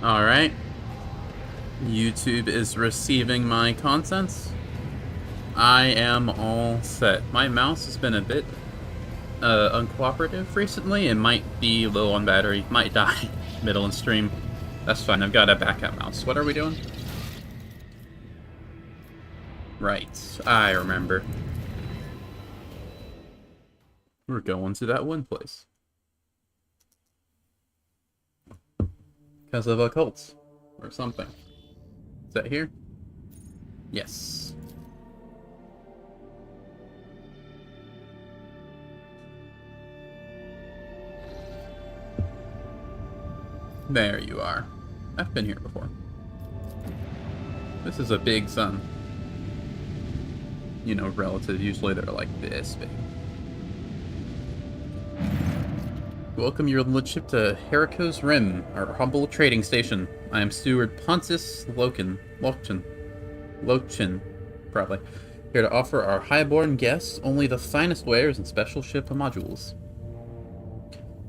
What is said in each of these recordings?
Alright. YouTube is receiving my contents. I am all set. My mouse has been a bit uncooperative recently. It might be low on battery. Might die middle in stream. That's fine. I've got a backup mouse. What are we doing? Right. I remember. We're going to that one place. Because of occults. Or something. Is that here? Yes. There you are. I've been here before. This is a big sun. You know, relative. Usually they're like this big. Welcome your lordship to Heracos Rim, our humble trading station. I am Steward Pontus Lochin, probably. Here to offer our highborn guests only the finest wares and special ship modules.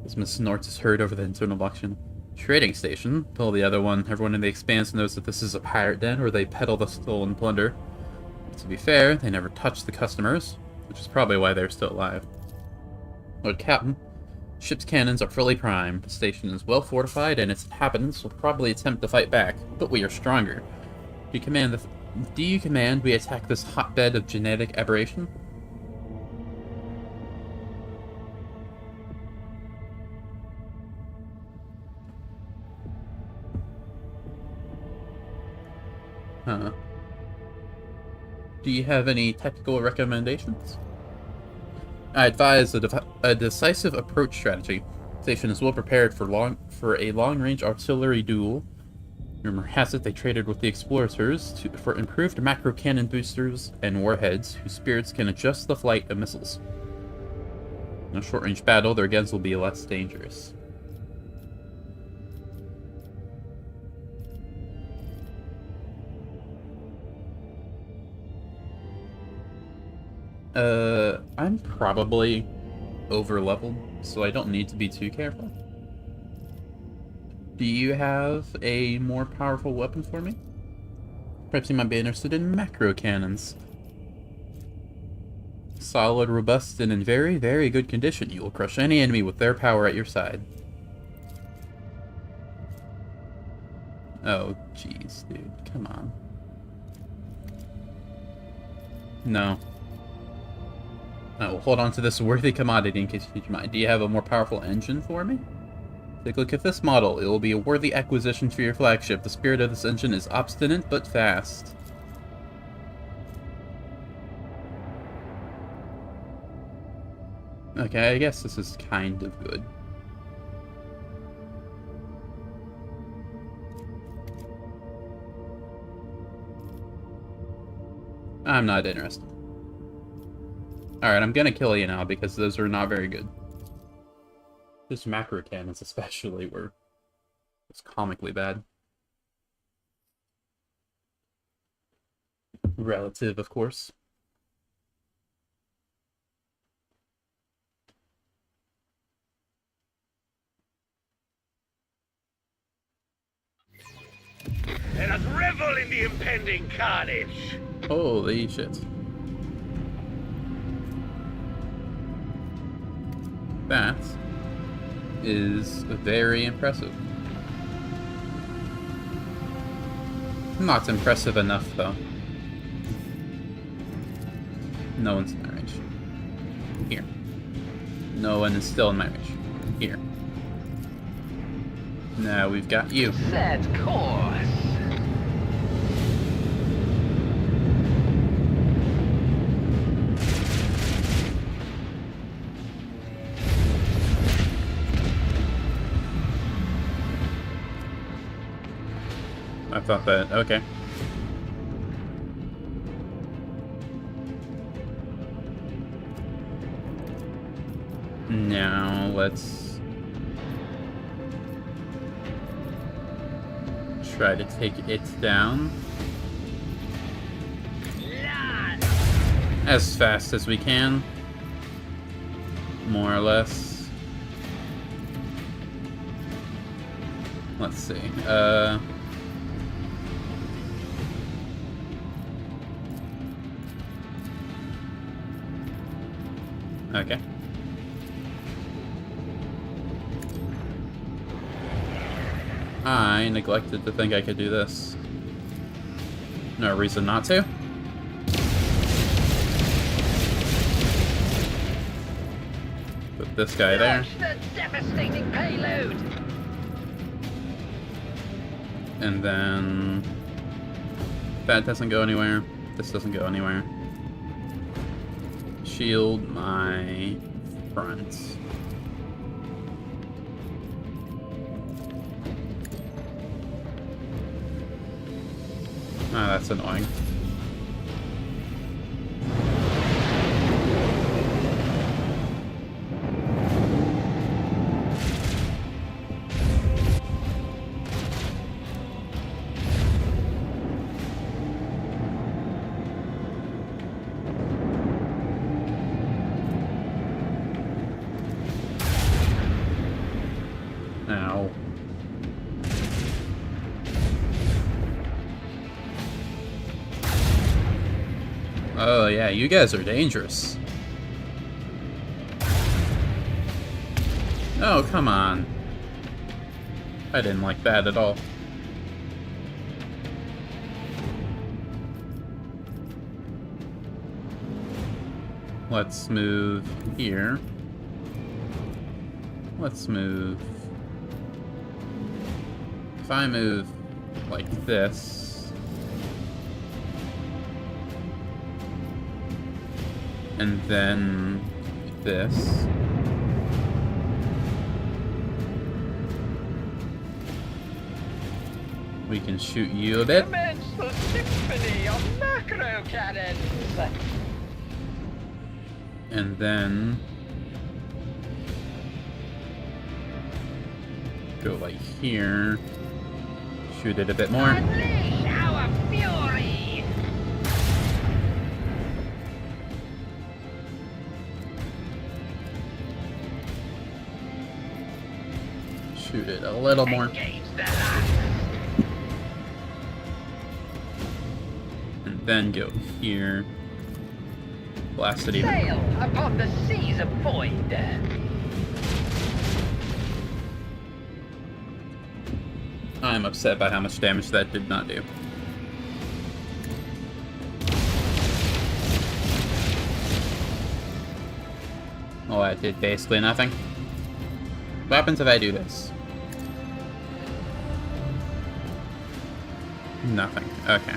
As Miss Snorts is heard over the internal blockchain. Trading station. Pull the other one. Everyone in the Expanse knows that this is a pirate den where they peddle the stolen plunder. But to be fair, they never touch the customers, which is probably why they're still alive. Lord Captain, ship's cannons are fully primed. The station is well fortified, and its inhabitants will probably attempt to fight back, but we are stronger. Do you command we attack this hotbed of genetic aberration? Huh. Do you have any tactical recommendations? I advise a decisive approach strategy. The station is well prepared for a long-range artillery duel. Rumor has it they traded with the explorers for improved macro cannon boosters and warheads whose spirits can adjust the flight of missiles. In a short-range battle, their guns will be less dangerous. I'm probably over-leveled, so I don't need to be too careful. Do you have a more powerful weapon for me? Perhaps you might be interested in macro cannons. Solid, robust, and in very, very good condition. You will crush any enemy with their power at your side. Oh, jeez, dude. Come on. No. We'll hold on to this worthy commodity in case you change your mind. Do you have a more powerful engine for me? Take a look at this model. It will be a worthy acquisition for your flagship. The spirit of this engine is obstinate but fast. Okay, I guess this is kind of good. I'm not interested. Alright, I'm gonna kill you now because those are not very good. This macro cannons especially were just comically bad. Relative, of course. Let us revel in the impending carnage! Holy shit. That is very impressive. Not impressive enough, though. No one's in my range. Here. No one is still in my range. Here. Now we've got you. Set course! I thought that, okay. Now, let's try to take it down as fast as we can, more or less. Let's see. Okay. I neglected to think I could do this. No reason not to. Put this guy there. Launch the devastating payload. And then that doesn't go anywhere. This doesn't go anywhere. Shield my front. Ah, that's annoying. Ow. Oh yeah, you guys are dangerous. Oh, come on. I didn't like that at all. Let's move here. Let's move. If I move like this, and then this, we can shoot you a bit. Commence the symphony of macro cannons. And then go like here, shoot it a bit more. Unleash our fury. Shoot it a little more. Engage the last. And then go here. Blast it even. Sail upon the seas of void. I'm upset by how much damage that did not do. Oh, that did basically nothing. What happens if I do this? Nothing. Okay.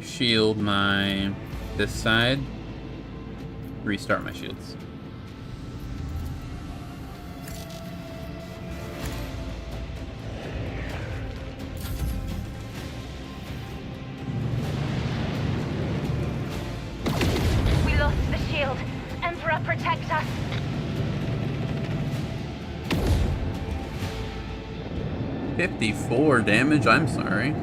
Shield my this side. Restart my shields. We lost the shield. Emperor, protect us. $54 damage, I'm sorry.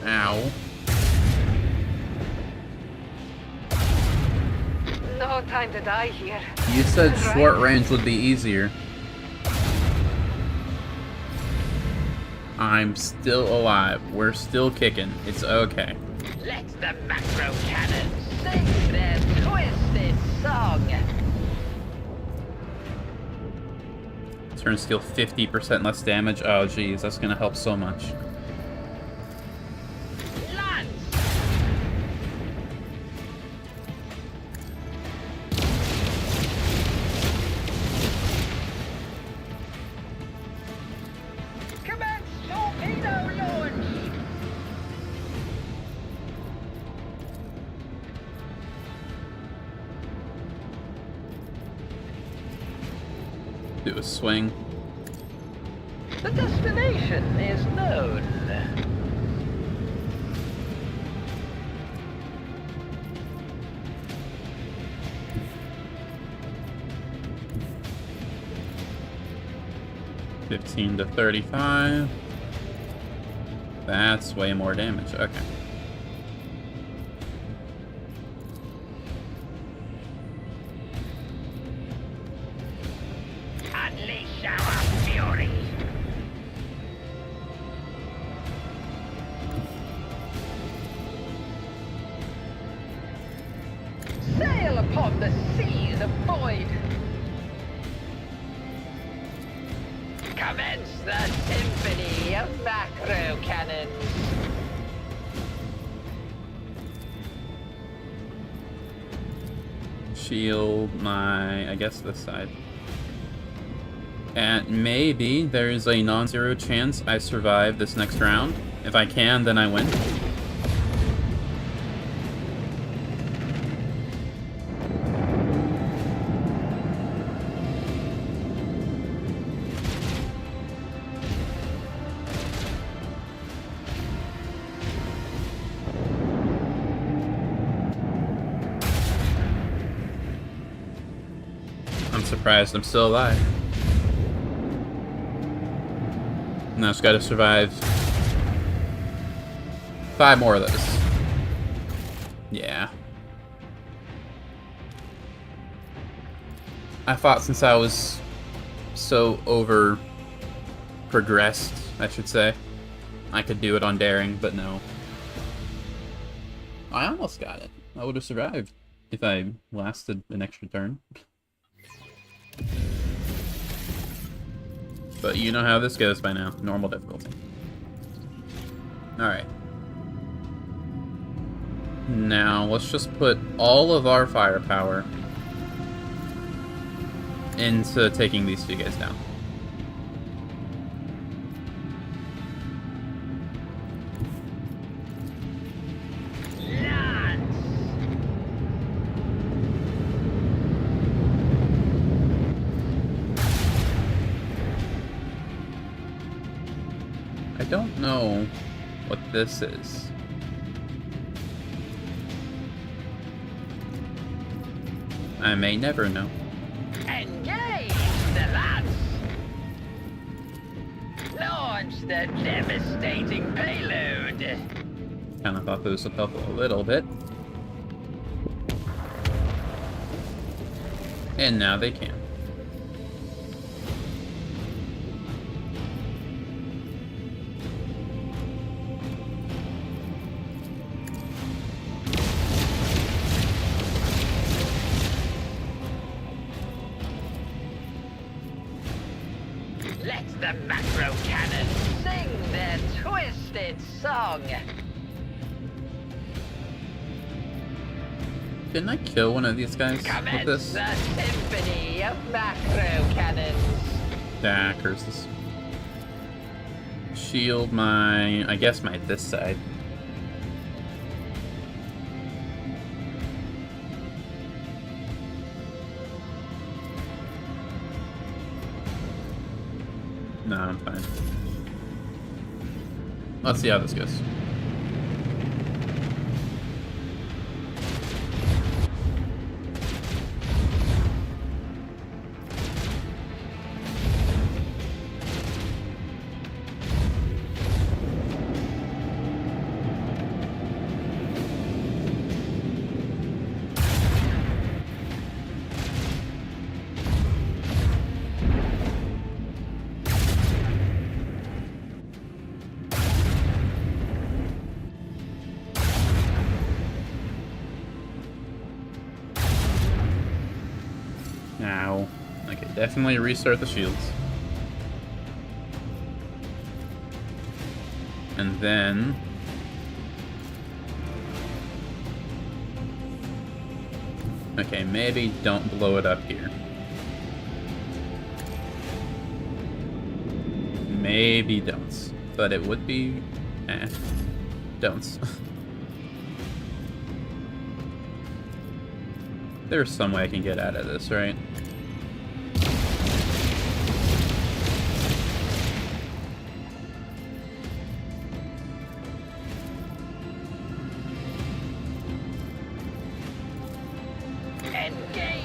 Ow. No time to die here. You said short range would be easier. I'm still alive. We're still kicking. It's okay. Let the macro cannons sing their twisted song. Turn skill 50% less damage. Oh geez, that's gonna help so much. Lance. Commence torpedo launch. Do a swing. The destination is known. 15 to 35. That's way more damage. Okay. Unleash our fury. Sail upon the seas of void. Commence the symphony of macro cannons. Shield my, I guess, this side. And maybe there's a non-zero chance I survive this next round. If I can, then I win. I'm surprised I'm still alive. Now it's gotta survive 5 more of those. Yeah. I thought since I was so over progressed, I should say, I could do it on daring, but no. I almost got it. I would have survived if I lasted an extra turn. But you know how this goes by now. Normal difficulty. Alright. Now, let's just put all of our firepower into taking these two guys down. I don't know what this is. I may never know. Engage the lads! Launch the devastating payload! Kinda thought those would help a little bit. And now they can. Let the macro cannons sing their twisted song! Didn't I kill one of these guys with Commence this? the symphony of macro cannons! Ah, curses. Shield my... I guess my this side. No, I'm fine. Let's see how this goes. Now, I could definitely restart the shields. And then... okay, maybe don't blow it up here. Maybe don't. But it would be... don't. There's some way I can get out of this, right?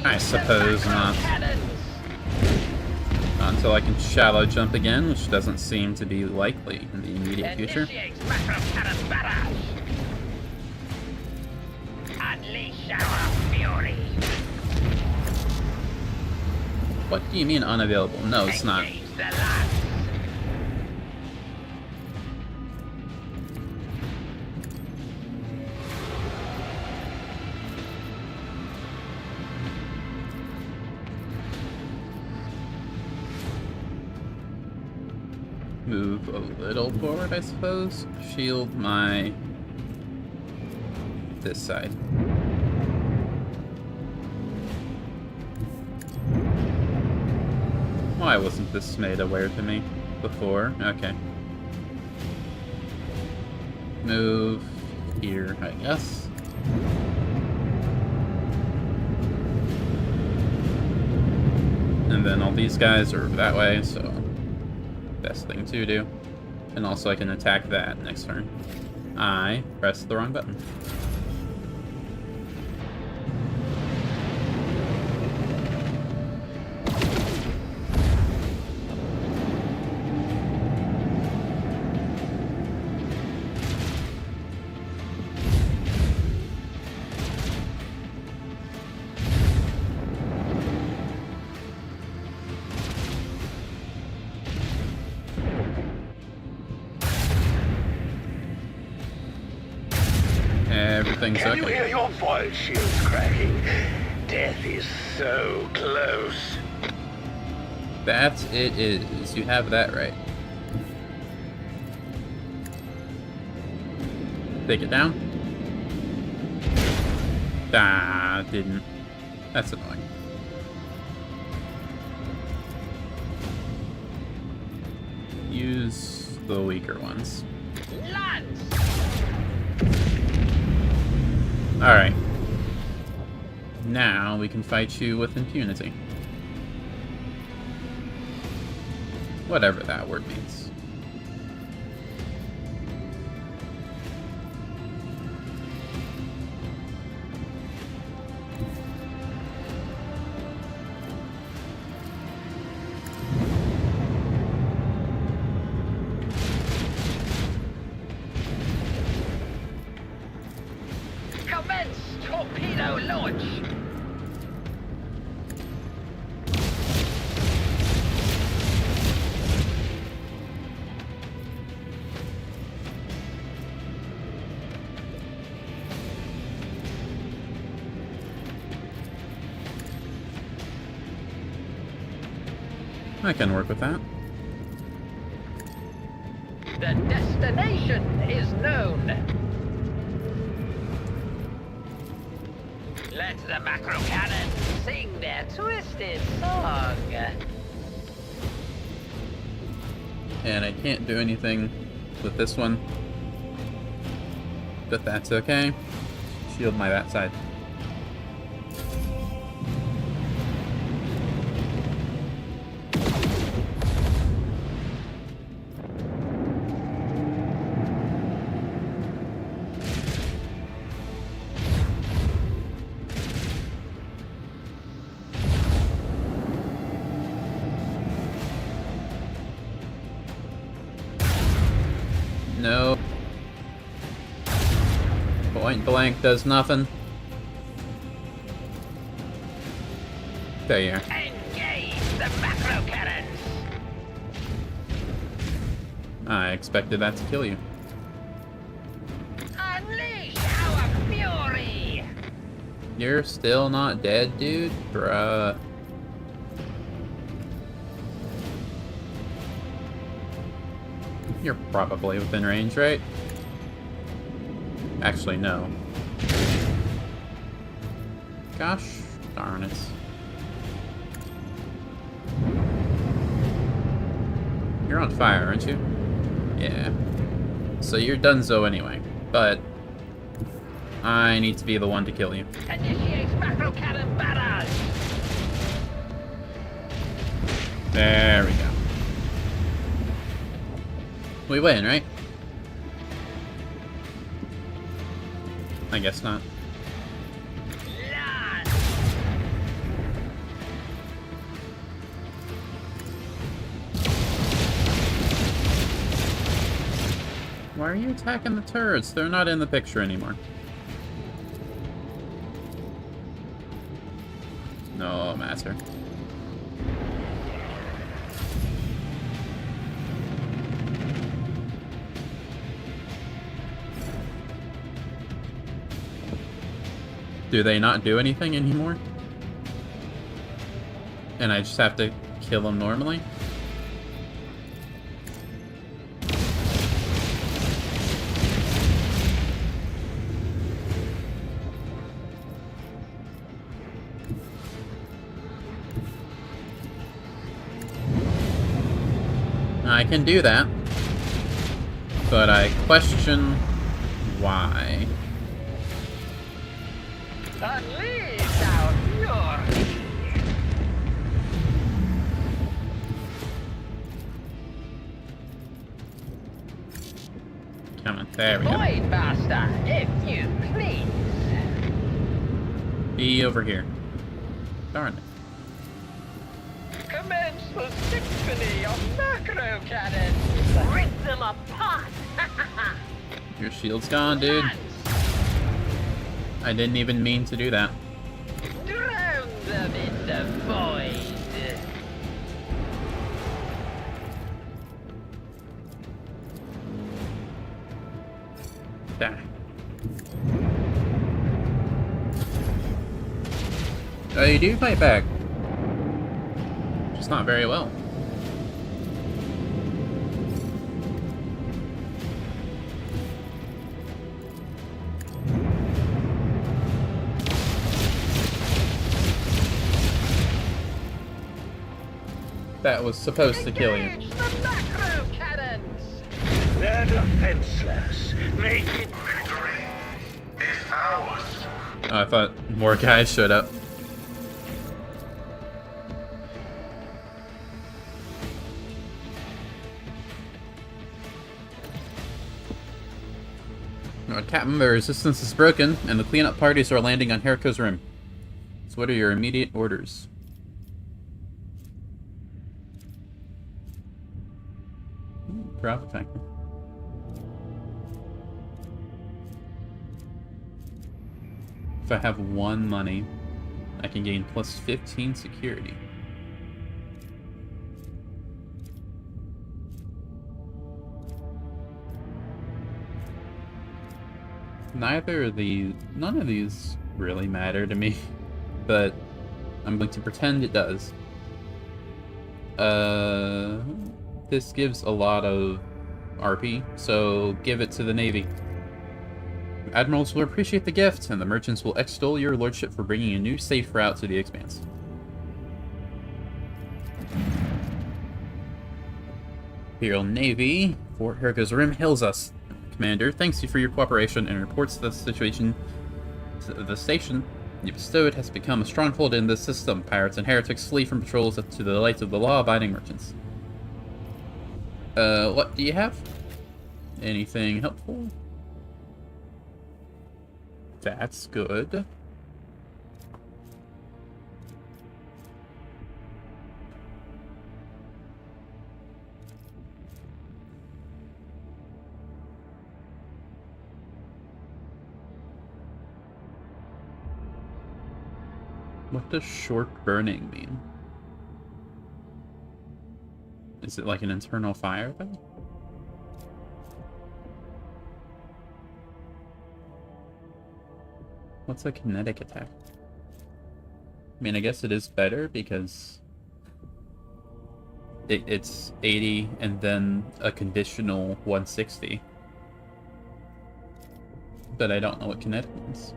I suppose not. So I can shallow jump again, which doesn't seem to be likely in the immediate future. Initiate macro cannon barrage. Unleash our fury. What do you mean unavailable? No, it's not. Engage the lance. Move a little forward, I suppose. Shield my... this side. Why wasn't this made aware to me before? Okay. Move here, I guess. And then all these guys are that way, so best thing to do. And also I can attack that next turn. I pressed the wrong button. Everything's Can you okay. hear your foil shields cracking? Death is so close. That it is. You have that right. Take it down. Ah, didn't. That's annoying. Use the weaker ones. Lance. Alright. Now we can fight you with impunity. Whatever that word means. Commence torpedo launch. I can work with that. The destination is known. Let the macro cannon sing their twisted song. And I can't do anything with this one. But that's okay. Shield my that side. No. Point blank does nothing. There you are. Engage the macro cannons. I expected that to kill you. Unleash our fury. You're still not dead, dude? Bruh. You're probably within range, right? Actually, no. Gosh darn it. You're on fire, aren't you? Yeah. So you're donezo anyway, but I need to be the one to kill you. Initiate macro cannon barrage. There we go. We win, right? I guess not. Lance. Why are you attacking the turrets? They're not in the picture anymore. No matter. Do they not do anything anymore? And I just have to kill them normally? I can do that, but I question why. Unleash our fury! Come on, there we go. Void Master, if you please. Be over here. Darn it. Commence the symphony of macro cannons. Rip them apart! Your shield's gone, dude. I didn't even mean to do that. Drown them in the void. Die. Oh, you do fight back. Just not very well. That was supposed to kill you. Engage the macro cannons. They're defenseless. Make it. Victory is ours. Oh, I thought more guys showed up. Captain, the resistance is broken, and the cleanup parties are landing on Heriko's Rim. So what are your immediate orders? Profit factor. If I have 1 money, I can gain plus 15 security. None of these really matter to me, but I'm going to pretend it does. This gives a lot of RP, so give it to the Navy. Admirals will appreciate the gift, and the merchants will extol your lordship for bringing a new safe route to the Expanse. Imperial Navy, Fort Heriko's Rim hails us. Commander, thanks you for your cooperation and reports the situation. The station you bestowed has become a stronghold in this system. Pirates and heretics flee from patrols to the delight of the law-abiding merchants. What do you have? Anything helpful? That's good. What does short burning mean? Is it like an internal fire thing? What's a kinetic attack? I mean, I guess it is better because it's 80 and then a conditional 160. But I don't know what kinetic means.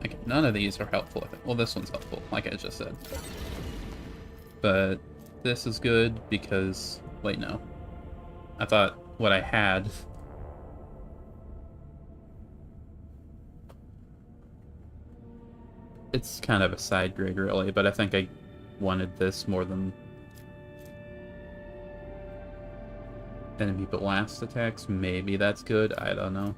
Okay, none of these are helpful. Well, this one's helpful, like I just said. But this is good because... Wait, no. I thought what I had... It's kind of a side grade, really, but I think I wanted this more than... enemy blast attacks. Maybe that's good. I don't know.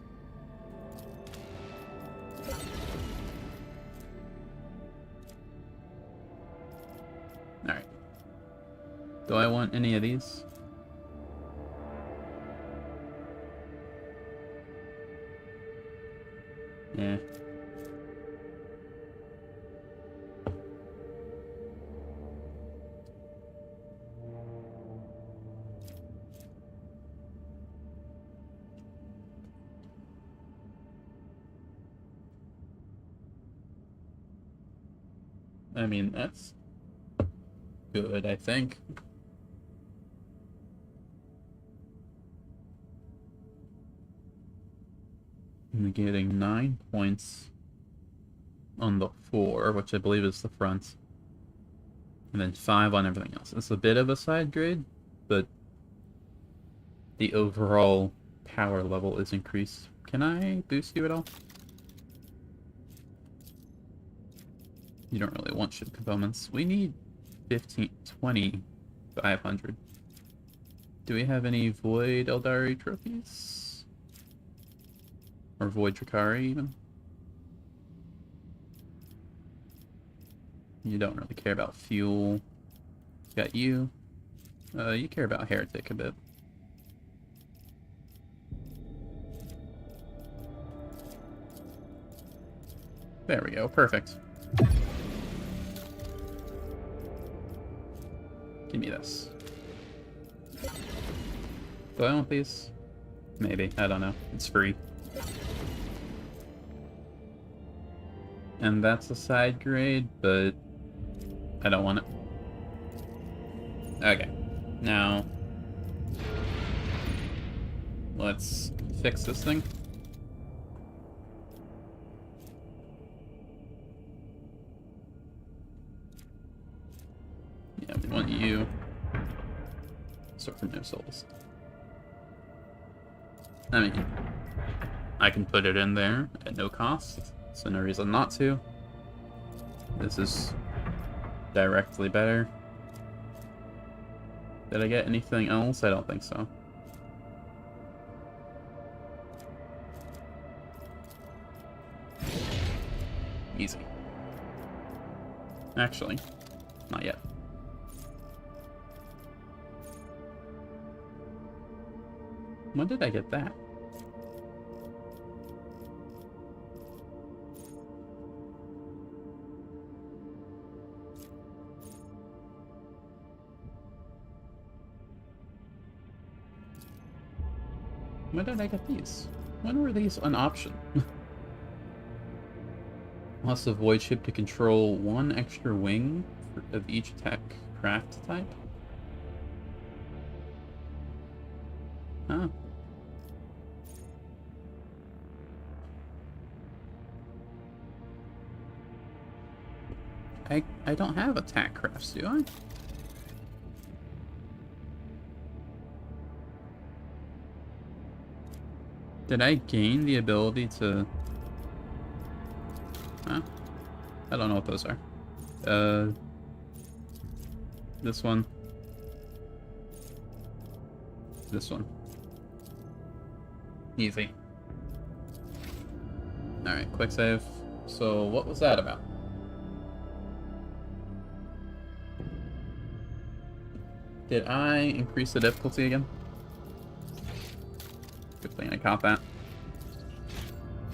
Do I want any of these? Yeah. I mean, that's good, I think. I'm getting 9 points on the 4, which I believe is the front. And then 5 on everything else. It's a bit of a side grade, but the overall power level is increased. Can I boost you at all? You don't really want ship components. We need 15, 20, 500. Do we have any Void Eldari trophies? Or Void Drakari, even? You don't really care about fuel. Got you. You care about Heretic a bit. There we go, perfect. Give me this. Do I want these? Maybe, I don't know. It's free. And that's a side grade, but I don't want it. Okay, now let's fix this thing. Yeah, we want you. Start from no souls. I mean, I can put it in there at no cost, so no reason not to. This is directly better. Did I get anything else? I don't think so. Easy. Actually, not yet. When did I get that? When did I get these? When were these an option? Loss of void ship to control 1 extra wing of each attack craft type? Huh. I don't have attack crafts, do I? Did I gain the ability to... Huh? I don't know what those are. This one. This one. Easy. Alright, quick save. So, what was that about? Did I increase the difficulty again? Good thing I caught that.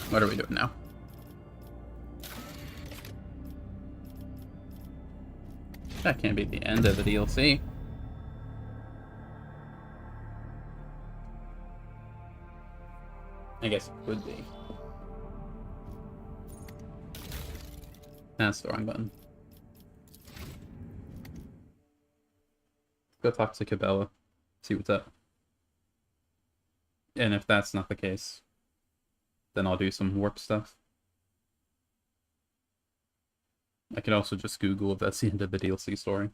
What are we doing now? That can't be the end of the DLC. I guess it could be. That's the wrong button. Go talk to Cabela. See what's up. And if that's not the case, then I'll do some warp stuff. I could also just Google if that's the end of the DLC story.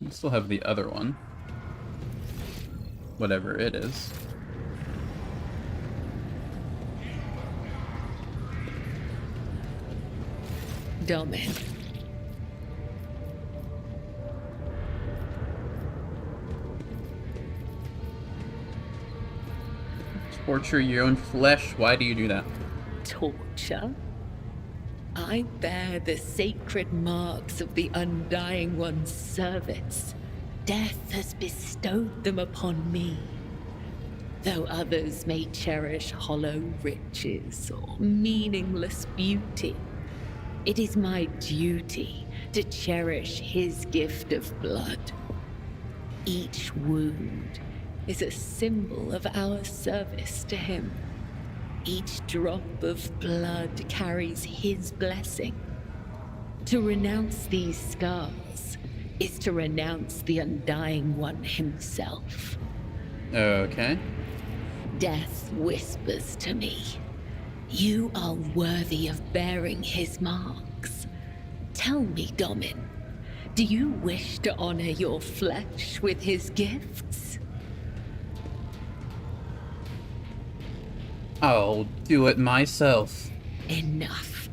We still have the other one. Whatever it is. Domain. Torture your own flesh. Why do you do that? Torture? I bear the sacred marks of the Undying One's service. Death has bestowed them upon me. Though others may cherish hollow riches or meaningless beauty, it is my duty to cherish his gift of blood. Each wound is a symbol of our service to him. Each drop of blood carries his blessing. To renounce these scars is to renounce the Undying One himself. Okay. Death whispers to me, "You are worthy of bearing his marks." Tell me, Domin, do you wish to honor your flesh with his gifts? I'll do it myself. Enough.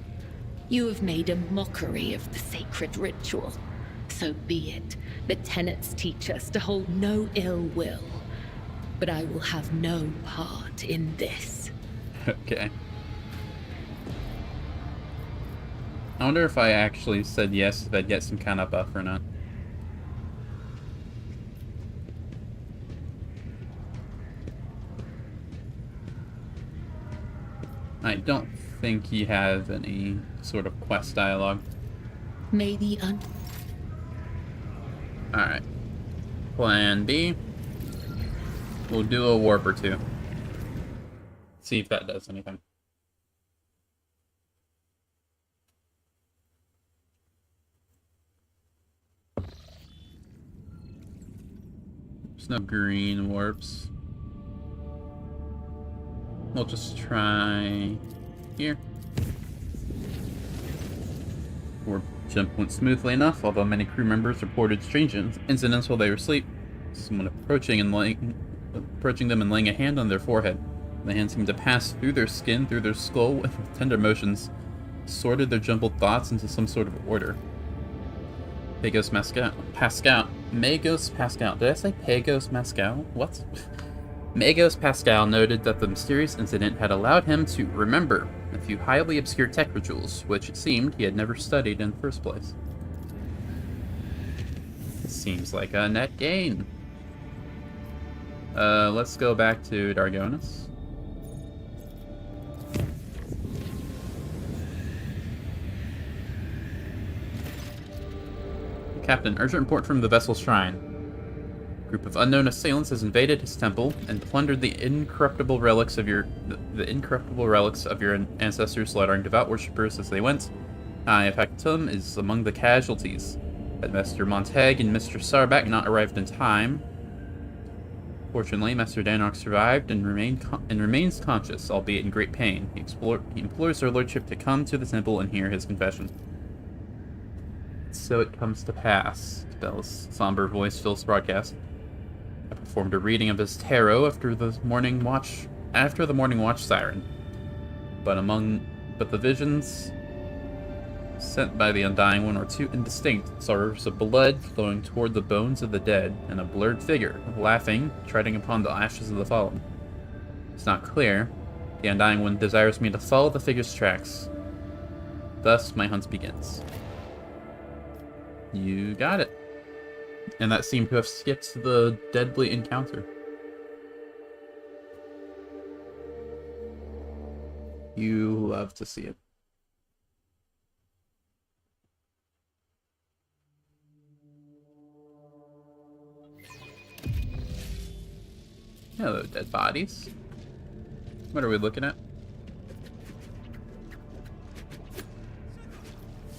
You have made a mockery of the sacred ritual. So be it. The tenets teach us to hold no ill will. But I will have no part in this. Okay. I wonder if I actually said yes, if I'd get some kind of buff or not. I don't think you have any sort of quest dialogue. Maybe Alright. Plan B. We'll do a warp or two. See if that does anything. There's no green warps. We'll just try here. Warp jump went smoothly enough, although many crew members reported strange incidents while they were asleep. Someone approaching them and laying a hand on their forehead. The hand seemed to pass through their skin, through their skull, with tender motions, sorted their jumbled thoughts into some sort of order. Magos Pascal. Did I say Pagos Pascal? What? Magos Pascal noted that the mysterious incident had allowed him to remember a few highly obscure tech rituals, which it seemed he had never studied in the first place. Seems like a net gain. Let's go back to Dargonis. Captain, urgent report from the vessel's shrine. A group of unknown assailants has invaded his temple and plundered the incorruptible relics of your ancestors, slaughtering devout worshippers as they went. Factum is among the casualties. Master Montag and Mr. Sarbak not arrived in time. Fortunately, Master Danark survived and remains conscious, albeit in great pain. He implores their lordship to come to the temple and hear his confession. So it comes to pass, Bell's somber voice fills the broadcast. I performed a reading of his tarot after the morning watch siren. But the visions sent by the Undying One were too indistinct. Saw rivers of blood flowing toward the bones of the dead, and a blurred figure, laughing, treading upon the ashes of the fallen. It's not clear. The Undying One desires me to follow the figure's tracks. Thus, my hunt begins. You got it. And that seemed to have skipped the deadly encounter. You love to see it. Hello, dead bodies. What are we looking at?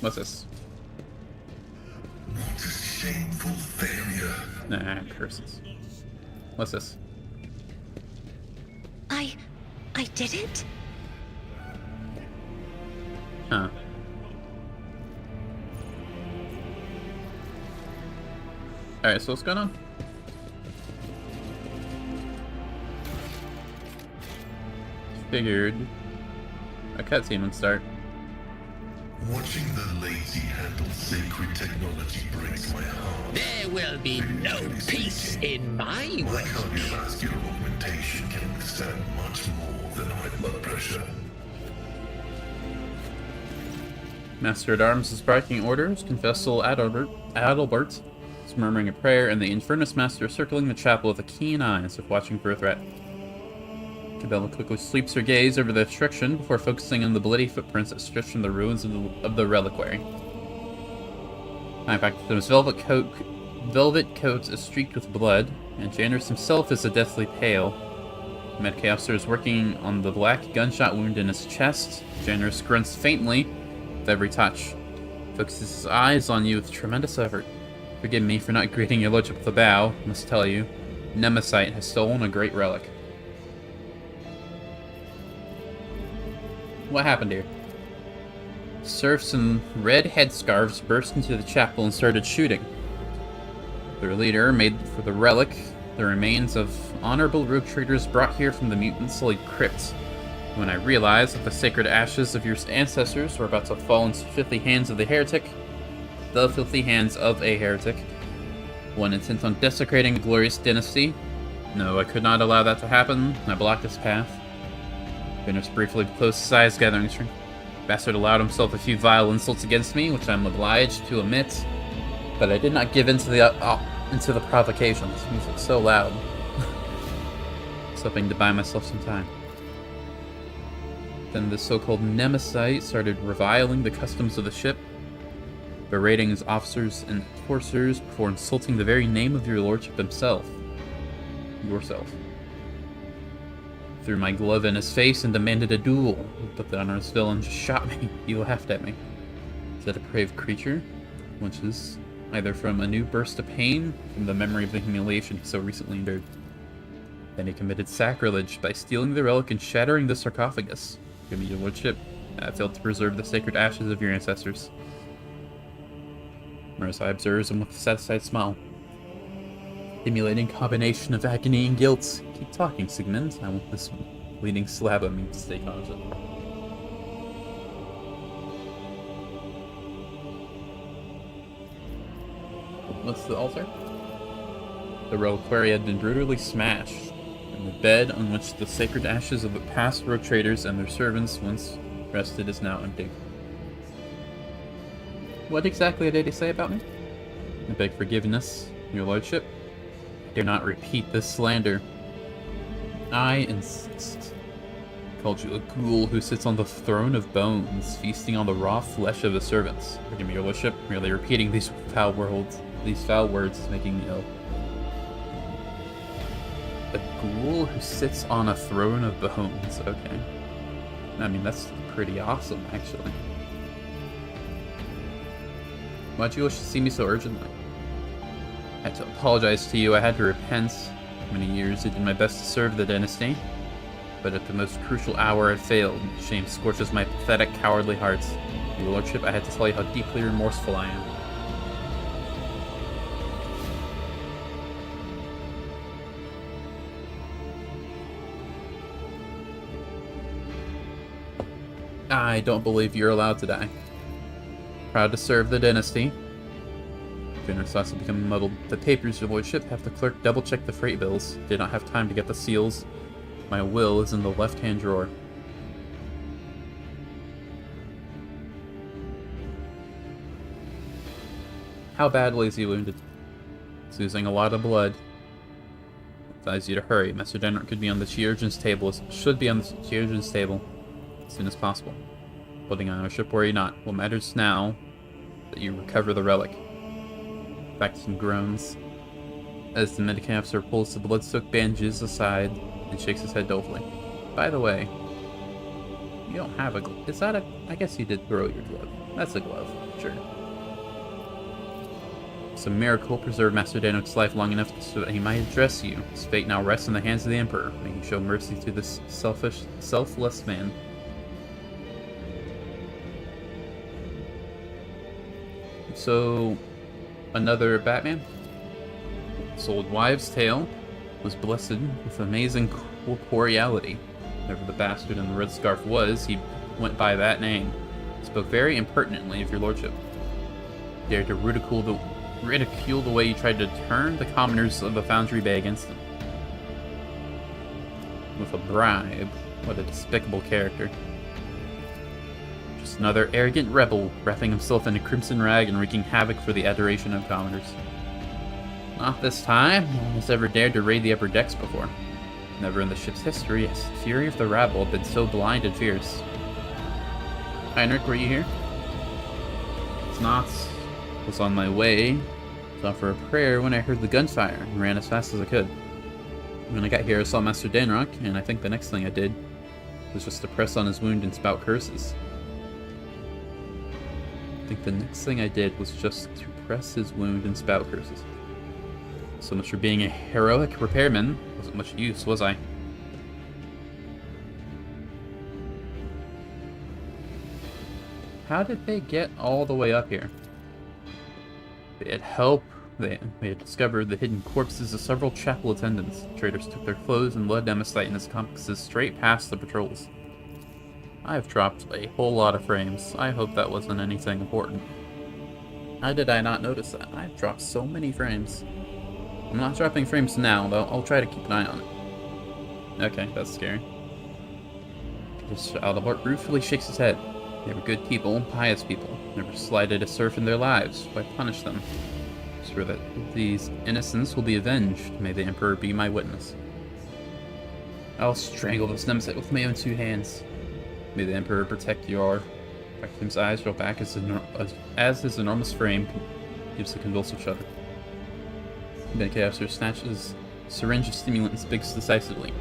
What's this? What a shameful failure. Nah, curses. What's this? I did it? Huh. Alright, so what's going on? Figured a cutscene would start. Watching the lazy handle sacred technology breaks my heart. There will be no peace in my My way. cardiovascular augmentation can withstand much more than high blood pressure. Master-at-Arms is barking orders. Confessor Adalbert is murmuring a prayer, and the Infernus Master is circling the chapel with a keen eye as if watching for a threat. Cabela quickly sweeps her gaze over the obstruction before focusing on the bloody footprints that stretch from the ruins of the reliquary. In fact, those velvet coat is streaked with blood, and Janus himself is a deathly pale. The Medicae officer is working on the black gunshot wound in his chest. Janus grunts faintly with every touch. Focuses his eyes on you with tremendous effort. Forgive me for not greeting your lordship with a bow. I must tell you, Nemesis has stolen a great relic. What happened here? Serfs in red headscarves burst into the chapel and started shooting. Their leader made for the relic, the remains of honorable rogue traders brought here from the mutant-sullied crypt. When I realized that the sacred ashes of your ancestors were about to fall into filthy hands of the filthy hands of a heretic, one intent on desecrating a glorious dynasty. No, I could not allow that to happen. I blocked his path. Venus briefly closed his eyes, gathering strength. Bastard allowed himself a few vile insults against me, which I'm obliged to omit, but I did not give in to the provocation. This music's so loud. I was hoping to buy myself some time. Then the so-called Nemesis started reviling the customs of the ship, berating his officers and enforcers before insulting the very name of your lordship himself. Yourself. Threw my glove in his face and demanded a duel, but the honorous villain just shot me. He laughed at me. Is that a depraved creature? Which is either from a new burst of pain, from the memory of the humiliation he so recently endured. Then he committed sacrilege by stealing the relic and shattering the sarcophagus. Give me your lordship. I failed to preserve the sacred ashes of your ancestors. Marissa observes him with a satisfied smile. Stimulating combination of agony and guilt. Keep talking, Sigmund. I want this bleeding slab of me to stay constant. What's the altar? The reliquary had been brutally smashed, and the bed on which the sacred ashes of the past rogue traders and their servants once rested is now empty. What exactly did he say about me? I beg forgiveness, your lordship. I dare not repeat this slander. I insist. I called you a ghoul who sits on the throne of bones, feasting on the raw flesh of his servants. Forgive me, your lordship. Merely repeating these foul words is making me ill. A ghoul who sits on a throne of bones. Okay. I mean, that's pretty awesome, actually. Why'd you wish to see me so urgently? I had to apologize to you. I had to repent. For many years I did my best to serve the dynasty, but at the most crucial hour I failed. Shame scorches my pathetic, cowardly heart. Your lordship, I had to tell you how deeply remorseful I am. I don't believe you're allowed to die. Proud to serve the dynasty. Jenner's thoughts have become muddled. The papers, your lordship, have the clerk double-check the freight bills. Did not have time to get the seals. My will is in the left-hand drawer. How badly is he wounded? He's losing a lot of blood. I advise you to hurry. Master General could be on the chirurgeon's table. Should be on the chirurgeon's table as soon as possible. Holding on our ship, worry not. What matters now that you recover the relic. Back to some groans as the Medicae officer pulls the blood-soaked bandages aside and shakes his head dolefully. By the way, you don't have a glove. Is that a... I guess you did throw your glove. That's a glove. Sure. Some miracle preserved Master Danok's life long enough so that he might address you. His fate now rests in the hands of the Emperor. May he show mercy to this selfless man. So, another Batman? This old wives' tale was blessed with amazing corporeality. Whoever the bastard in the red scarf was, he went by that name. He spoke very impertinently of your lordship. Dared to ridicule the way you tried to turn the commoners of the Foundry Bay against him. With a bribe. What a despicable character. Just another arrogant rebel, wrapping himself in a crimson rag and wreaking havoc for the adoration of commoners. Not this time. No one has ever dared to raid the upper decks before. Never in the ship's history has the fury of the rabble been so blind and fierce. Heinrich, were you here? It's not. Was on my way to offer a prayer when I heard the gunfire and ran as fast as I could. When I got here, I saw Master Danrock, and I think the next thing I did was just to press on his wound and spout curses. So much for being a heroic repairman. Wasn't much use, was I? How did they get all the way up here? They had help. They had discovered the hidden corpses of several chapel attendants. Traders took their clothes and led Nemesis and his accomplices straight past the patrols. I've dropped a whole lot of frames. I hope that wasn't anything important. How did I not notice that? I've dropped so many frames. I'm not dropping frames now, though. I'll try to keep an eye on it. Okay, that's scary. Aldebart ruefully shakes his head. They were good people, pious people. Never slighted a serf in their lives. Why punish them? So that these innocents will be avenged. May the Emperor be my witness. I'll strangle this Nemesis with my own two hands. May the Emperor protect your... Victim's eyes roll back as his enormous frame gives a convulsive shudder. The officer snatches a syringe of stimulant and speaks decisively.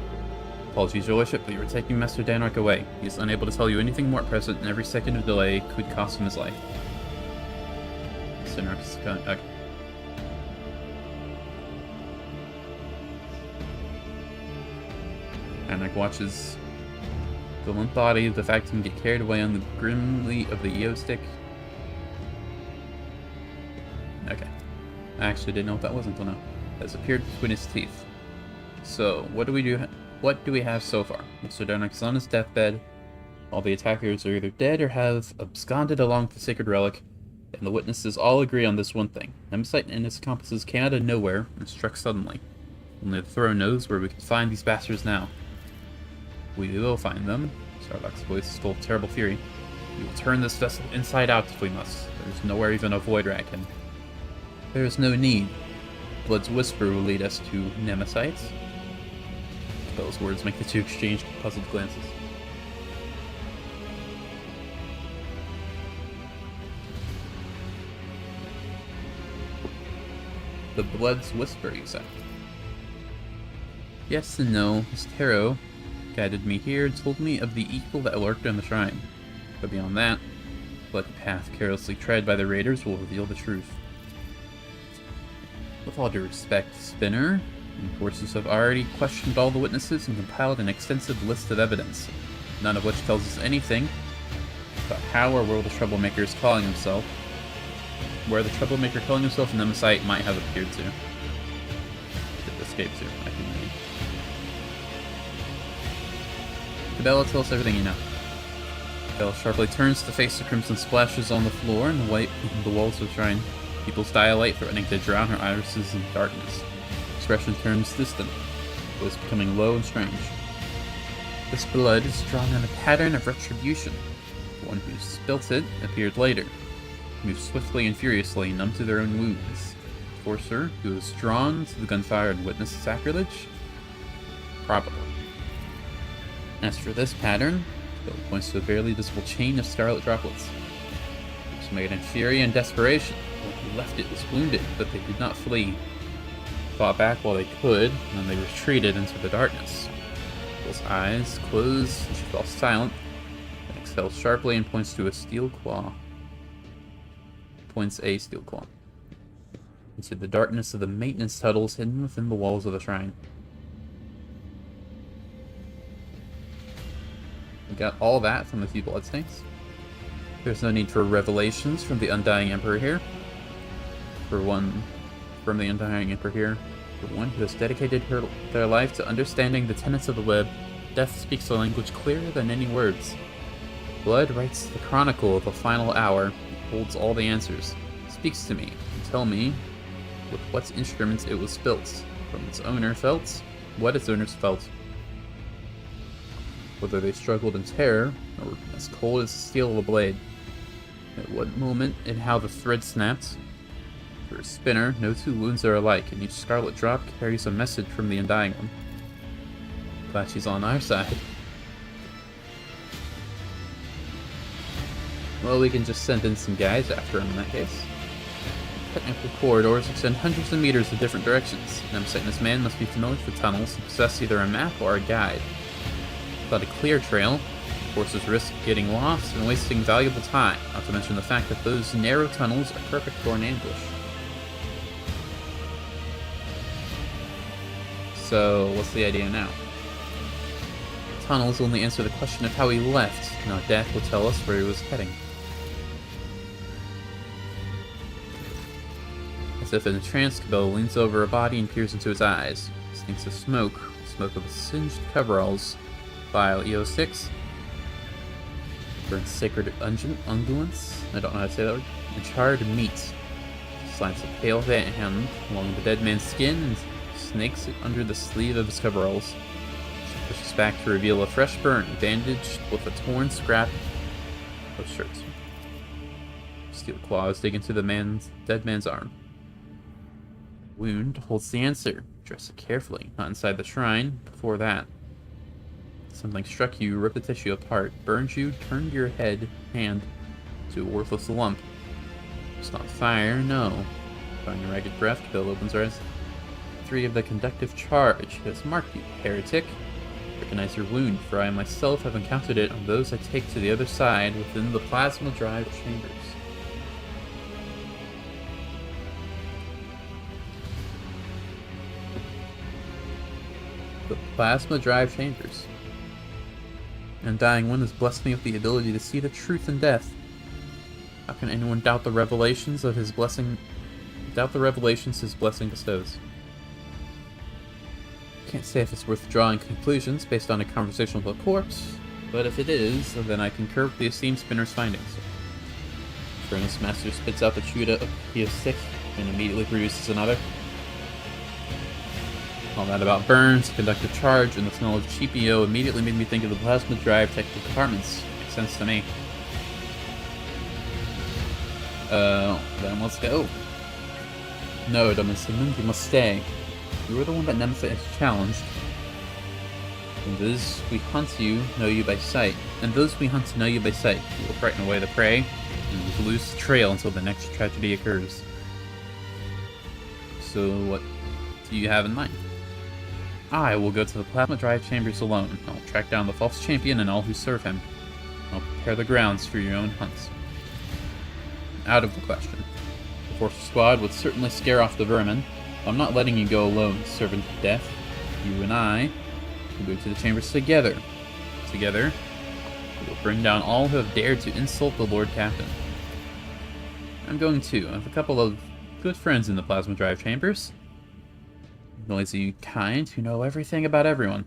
Apologies, your lordship, but you were taking Master Danrock away. He is unable to tell you anything more at present, and every second of delay could cost him his life. Danrock's gun. Okay. Danrock watches the limp body of the Factum get carried away on the grimly of the EO stick. Okay. I actually didn't know what that was until now. It has appeared between his teeth. So, what do we do? What do we have so far? Mr. Danrock is on his deathbed. All the attackers are either dead or have absconded along with the sacred relic, and the witnesses all agree on this one thing. Nemesis and his accomplices came out of nowhere and struck suddenly. Only the throne knows where we can find these bastards now. We will find them. Starbuck's voice is full of terrible fury. We will turn this vessel inside out if we must. There's nowhere even a void rat can. There is no need. Blood's whisper will lead us to Nemesis. Those words make the two exchange puzzled glances. The Blood's whisper, you said? Yes and no. His tarot guided me here and told me of the evil that lurked on the shrine. But beyond that, the bloody path carelessly tread by the raiders will reveal the truth. With all due respect, Spinner, the forces have already questioned all the witnesses and compiled an extensive list of evidence, none of which tells us anything about how or where the troublemaker is calling himself, where the troublemaker calling himself Nemesis might have appeared to. Escape to, I can read. Cabela, tell us everything you know. Cabela sharply turns to face the crimson splashes on the floor and the white the walls of the shrine. Pupils dilate, threatening to drown her irises in darkness. Expression turns distant, voice becoming low and strange. This blood is drawn in a pattern of retribution. The one who spilt it appeared later, moved swiftly and furiously, numb to their own wounds. The Forcer, who was drawn to the gunfire and witnessed the sacrilege? Probably. As for this pattern, it points to a barely visible chain of scarlet droplets. It was made in fury and desperation. When he left it was wounded, but they did not flee. Fought back while they could, and then they retreated into the darkness. Bill's eyes closed, and she fell silent, then exhales sharply and points to a steel claw. Points a steel claw. Into the darkness of the maintenance tunnels hidden within the walls of the shrine. We got all that from the few bloodstains. There's no need for revelations from the Undying Emperor here. For one who has dedicated their life to understanding the tenets of the web, death speaks a language clearer than any words. Blood writes the chronicle of the final hour, holds all the answers, speaks to me, and tell me with what instruments it was built, from its owner felt, what its owners felt. Whether they struggled in terror, or as cold as the steel of a blade, At what moment and how the thread snapped. For a spinner, no two wounds are alike, and each scarlet drop carries a message from the Undying One. Glad she's on our side. Well, we can just send in some guys after him in that case. Technical corridors extend hundreds of meters in different directions. Nemesis and his man must be familiar with the tunnels and possess either a map or a guide. Without a clear trail, forces risk getting lost and wasting valuable time, not to mention the fact that those narrow tunnels are perfect for an ambush. So, what's the idea now? Tunnels only answer the question of how he left. Now Death will tell us where he was heading. As if in a trance, Cabell leans over a body and peers into his eyes. Stinks of smoke of singed coveralls. File EO6. Burns sacred ungulates. I don't know how to say that word. And charred meat. Slides a pale hand along the dead man's skin and snakes it under the sleeve of his coveralls. She pushes back to reveal a fresh burn, bandaged with a torn scrap of shirt. Steel claws dig into the dead man's arm. Wound holds the answer. Dress it carefully, not inside the shrine. Before that, something struck you, ripped the tissue apart, burned you, turned your hand to a worthless lump. It's not fire, no. Drawing a ragged breath, Bill opens her eyes. 3 of the conductive charge has marked you, heretic. Recognize your wound, for I myself have encountered it on those I take to the other side within the plasma drive chambers. The plasma drive chambers. Undying One has blessed me with the ability to see the truth in death. How can anyone doubt the revelations of his blessing? Doubt the revelations his blessing bestows. Can't say if it's worth drawing conclusions based on a conversation with a corpse, but if it is, then I concur with the esteemed spinner's findings. Furnace Master spits out the Chuda of EO6 and immediately produces another. All that about burns, conductive charge, and the smell of cheap EO immediately made me think of the plasma drive technical compartments. Makes sense to me. Then let's go. No, Sigmund, you must stay. You were the one that Nemesis has challenged. And those we hunt know you by sight. And those we hunt know you by sight. You will frighten away the prey, and you will lose the trail until the next tragedy occurs. So what do you have in mind? I will go to the plasma drive chambers alone. I'll track down the false champion and all who serve him. I'll prepare the grounds for your own hunts. Out of the question. The force squad would certainly scare off the vermin. I'm not letting you go alone, servant of death. You and I will go to the chambers together. Together, we will bring down all who have dared to insult the Lord Captain. I'm going too. I have a couple of good friends in the plasma drive chambers. Noisy kind who know everything about everyone.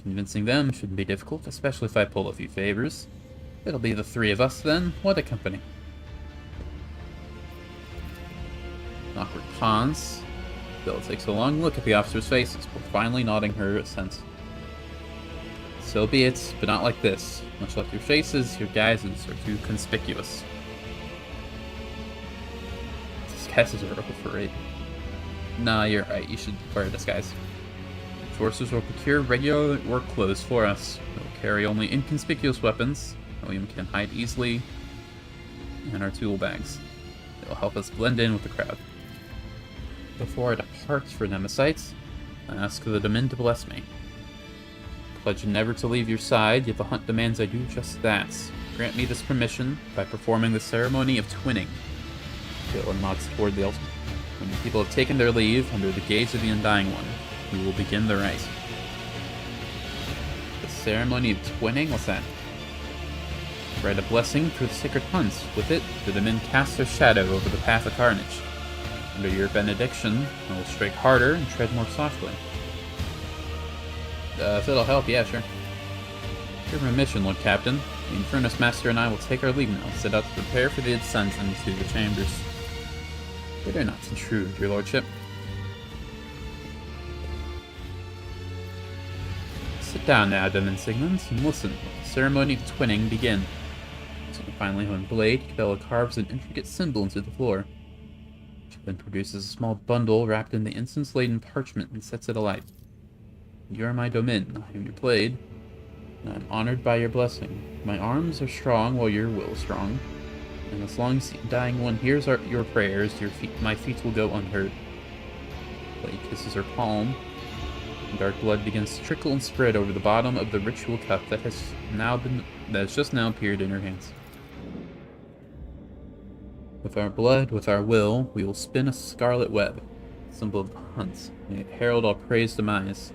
Convincing them shouldn't be difficult, especially if I pull a few favors. It'll be the 3 of us then. What a company. Awkward pause. Bill takes a long look at the officers' faces, before finally nodding her assent. So be it, but not like this. Much like your faces, your guises are too conspicuous. Disguises are overrated. Nah, you're right. You should wear a disguise. Forces will procure regular work clothes for us. They'll carry only inconspicuous weapons. William can hide easily in our tool bags. It'll help us blend in with the crowd. Before I depart for Nemesites, I ask the Daemon to bless me. Pledge never to leave your side, yet the hunt demands I do just that. Grant me this permission by performing the ceremony of twinning. Bill nods toward the ultimate. When the people have taken their leave, under the gaze of the Undying One, we will begin the rite. The ceremony of twinning? What's that? Write a blessing for the sacred hunt. With it, the Daemon cast their shadow over the path of carnage. Under your benediction, I will strike harder and tread more softly. If it'll help, yeah, sure. Your mission, Lord Captain. The Infernus Master and I will take our leave now, set out to prepare for the descent into the chambers. Better not intrude, your lordship. Sit down now, Daemon Sigmund, and listen. Let the ceremony of twinning begin. To and finally on blade, Cabela carves an intricate symbol into the floor. She then produces a small bundle wrapped in the incense-laden parchment and sets it alight. You are my domin, I am your blade, and I am honored by your blessing. My arms are strong while your will is strong, and as long as the dying one hears your prayers, my feet will go unheard. Blade kisses her palm, and dark blood begins to trickle and spread over the bottom of the ritual cup that has just now appeared in her hands. With our blood, with our will, we will spin a scarlet web, symbol of the hunt. May it herald our praised demise.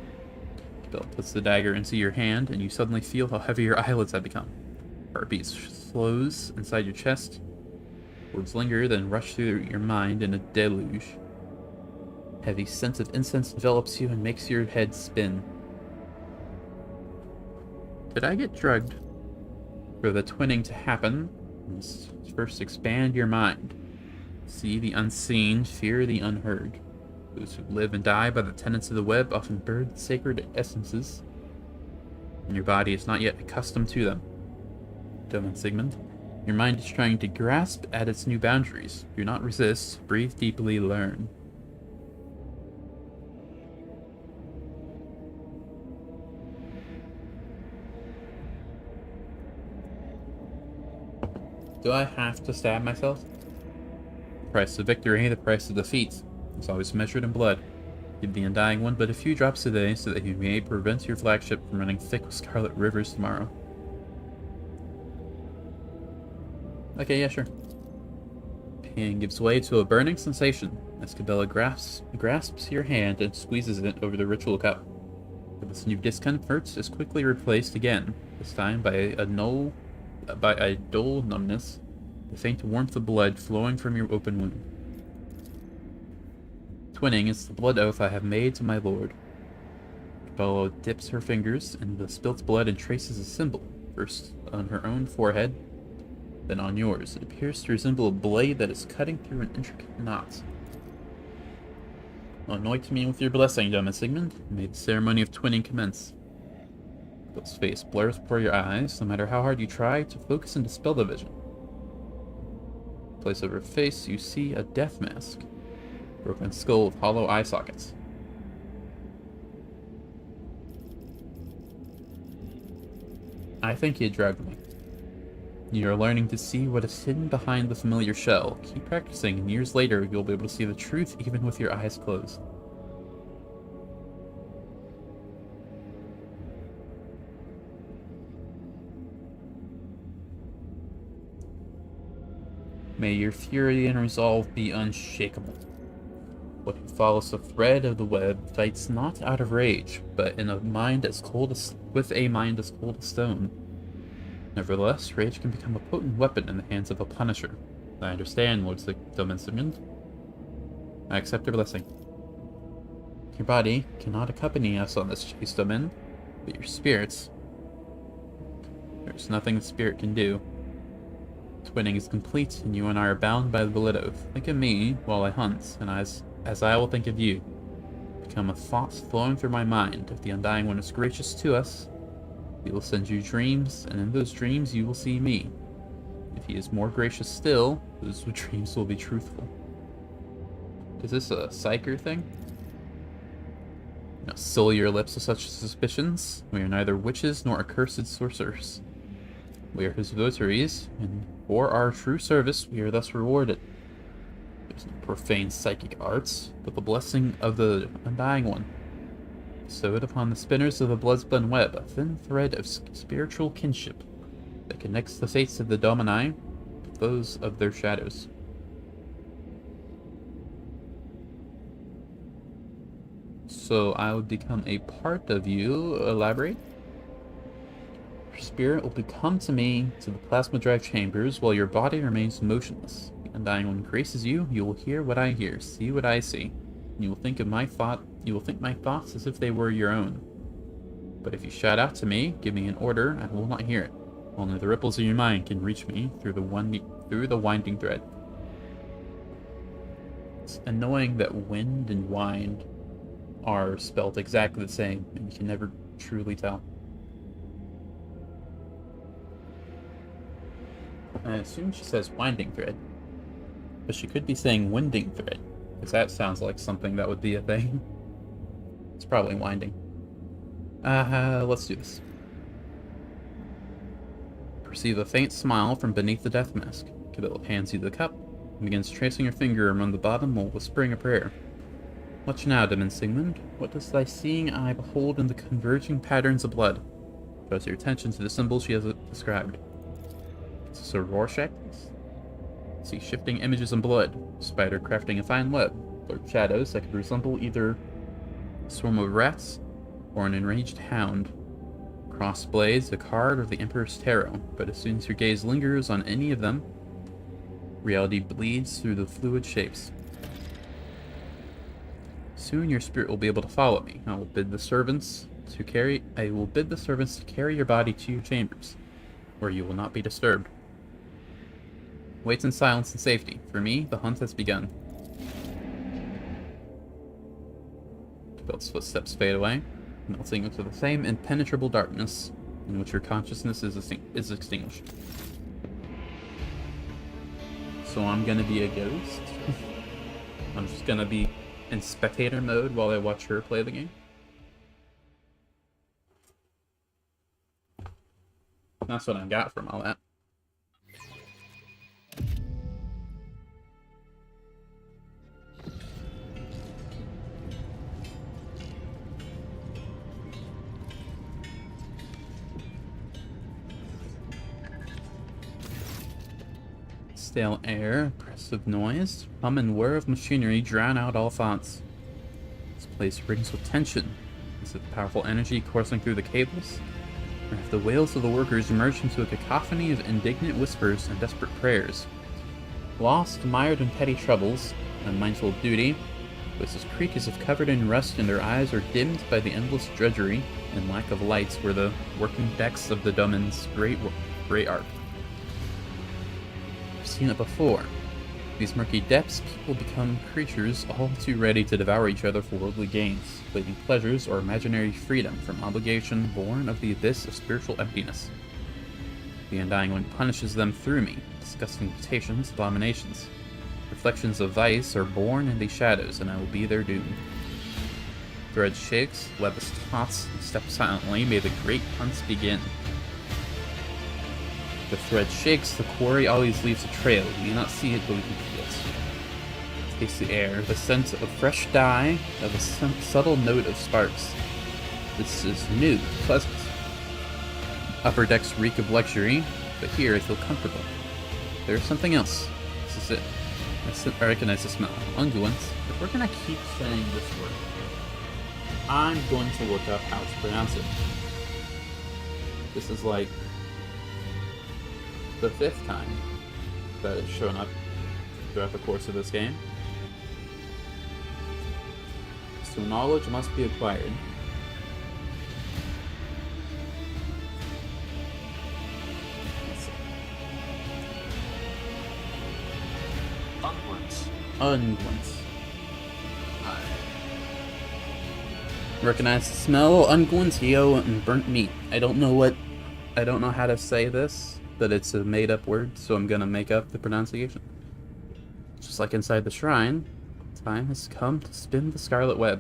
Bell puts the dagger into your hand, and you suddenly feel how heavy your eyelids have become. Heartbeat slows inside your chest. Words linger, then rush through your mind in a deluge. Heavy scent of incense envelops you and makes your head spin. Did I get drugged? For the twinning to happen, you must first expand your mind. See the unseen, fear the unheard. Those who live and die by the tenets of the web often birth sacred essences, and your body is not yet accustomed to them. Domin Sigmund, your mind is trying to grasp at its new boundaries. Do not resist. Breathe deeply, learn. Do I have to stab myself? The price of victory, the price of defeat, is always measured in blood. Give the undying one but a few drops today so that he may prevent your flagship from running thick with scarlet rivers tomorrow. Okay, yeah, sure. Pain gives way to a burning sensation as Cabela grasps your hand and squeezes it over the ritual cup. But this new discomfort is quickly replaced again, this time by a dull numbness, the faint warmth of blood flowing from your open wound. Twinning is the blood oath I have made to my lord. Cabela dips her fingers in the spilt blood and traces a symbol, first on her own forehead, then on yours. It appears to resemble a blade that is cutting through an intricate knot. Anoint me with your blessing, Domin Sigmund. May the ceremony of twinning commence. Cabela's face blurs before your eyes, no matter how hard you try to focus and dispel the vision. In place of her face, you see a death mask. Broken skull with hollow eye sockets. I think you drugged me. You are learning to see what is hidden behind the familiar shell. Keep practicing, and years later you'll be able to see the truth even with your eyes closed. May your fury and resolve be unshakable. What who follows the thread of the web fights not out of rage, but in a mind as cold as stone. Nevertheless, rage can become a potent weapon in the hands of a punisher. I understand, Lord Domin Sigmund. I accept your blessing. Your body cannot accompany us on this chase, Domin, but your spirits. There's nothing the spirit can do. Twinning is complete, and you and I are bound by the blood oath. Think of me while I hunt, and as I will think of you. Become a thought flowing through my mind. If the Undying One is gracious to us, he will send you dreams, and in those dreams you will see me. If he is more gracious still, those dreams will be truthful. Is this a psyker thing? Now sully your lips with such suspicions. We are neither witches nor accursed sorcerers. We are his votaries, and for our true service we are thus rewarded. There's no profane psychic arts, but the blessing of the Undying One. Sewed upon the spinners of the blood-spun web, a thin thread of spiritual kinship that connects the fates of the Domini with those of their shadows. So I will become a part of you. Elaborate? Your spirit will become to me to the plasma drive chambers while your body remains motionless. The Undying One graces you, you will hear what I hear, see what I see. And you will think my thoughts as if they were your own. But if you shout out to me, give me an order, I will not hear it. Only the ripples of your mind can reach me through the winding thread. It's annoying that wind and wind are spelled exactly the same, and you can never truly tell. I assume she says winding thread. But she could be saying winding thread, because that sounds like something that would be a thing. It's probably winding. Let's do this. Perceive a faint smile from beneath the death mask. Kabila hands you the cup and begins tracing her finger around the bottom while whispering a prayer. Watch now, Demon Sigmund. What does thy seeing eye behold in the converging patterns of blood? Draws your attention to the symbol she has described. Is this a Rorschach? See shifting images in blood, spider crafting a fine web, blurred shadows that could resemble either a swarm of rats or an enraged hound. Cross blades, a card, or the Emperor's Tarot, but as soon as your gaze lingers on any of them, reality bleeds through the fluid shapes. Soon your spirit will be able to follow me. I will bid the servants to carry your body to your chambers, where you will not be disturbed. Wait in silence and safety. For me, the hunt has begun. Bill's footsteps fade away, melting into the same impenetrable darkness in which your consciousness is extinguished. So I'm gonna be a ghost? I'm just gonna be in spectator mode while I watch her play the game? That's what I got from all that. Stale air, oppressive noise, hum and whir of machinery drown out all thoughts. This place rings with tension. Is it powerful energy coursing through the cables? Or have the wails of the workers merged into a cacophony of indignant whispers and desperate prayers? Lost, mired in petty troubles, unmindful of duty, voices creak as if covered in rust and their eyes are dimmed by the endless drudgery and lack of lights where the working decks of the Domin's great arc. Seen it before. These murky depths, people become creatures all too ready to devour each other for worldly gains, fleeting pleasures or imaginary freedom from obligation born of the abyss of spiritual emptiness. The Undying One punishes them through me, disgusting mutations, abominations. Reflections of vice are born in these shadows, and I will be their doom. Thread shakes, Webus taunts, and steps silently, may the great hunts begin. The thread shakes, the quarry always leaves a trail. We may not see it, but we can feel it. Taste the air, the scent of fresh dye, of a subtle note of sparks. This is new, pleasant. Upper decks reek of luxury, but here I feel comfortable. There's something else. This is it. I recognize the smell. Unguents. If we're gonna keep saying this word, I'm going to look up how to pronounce it. This is like the 5th time that it's shown up throughout the course of this game. So knowledge must be acquired. Unguents. Recognize the smell, unguentio, and burnt meat. I don't know how to say this, but it's a made-up word, so I'm gonna make up the pronunciation. Just like inside the shrine, time has come to spin the scarlet web.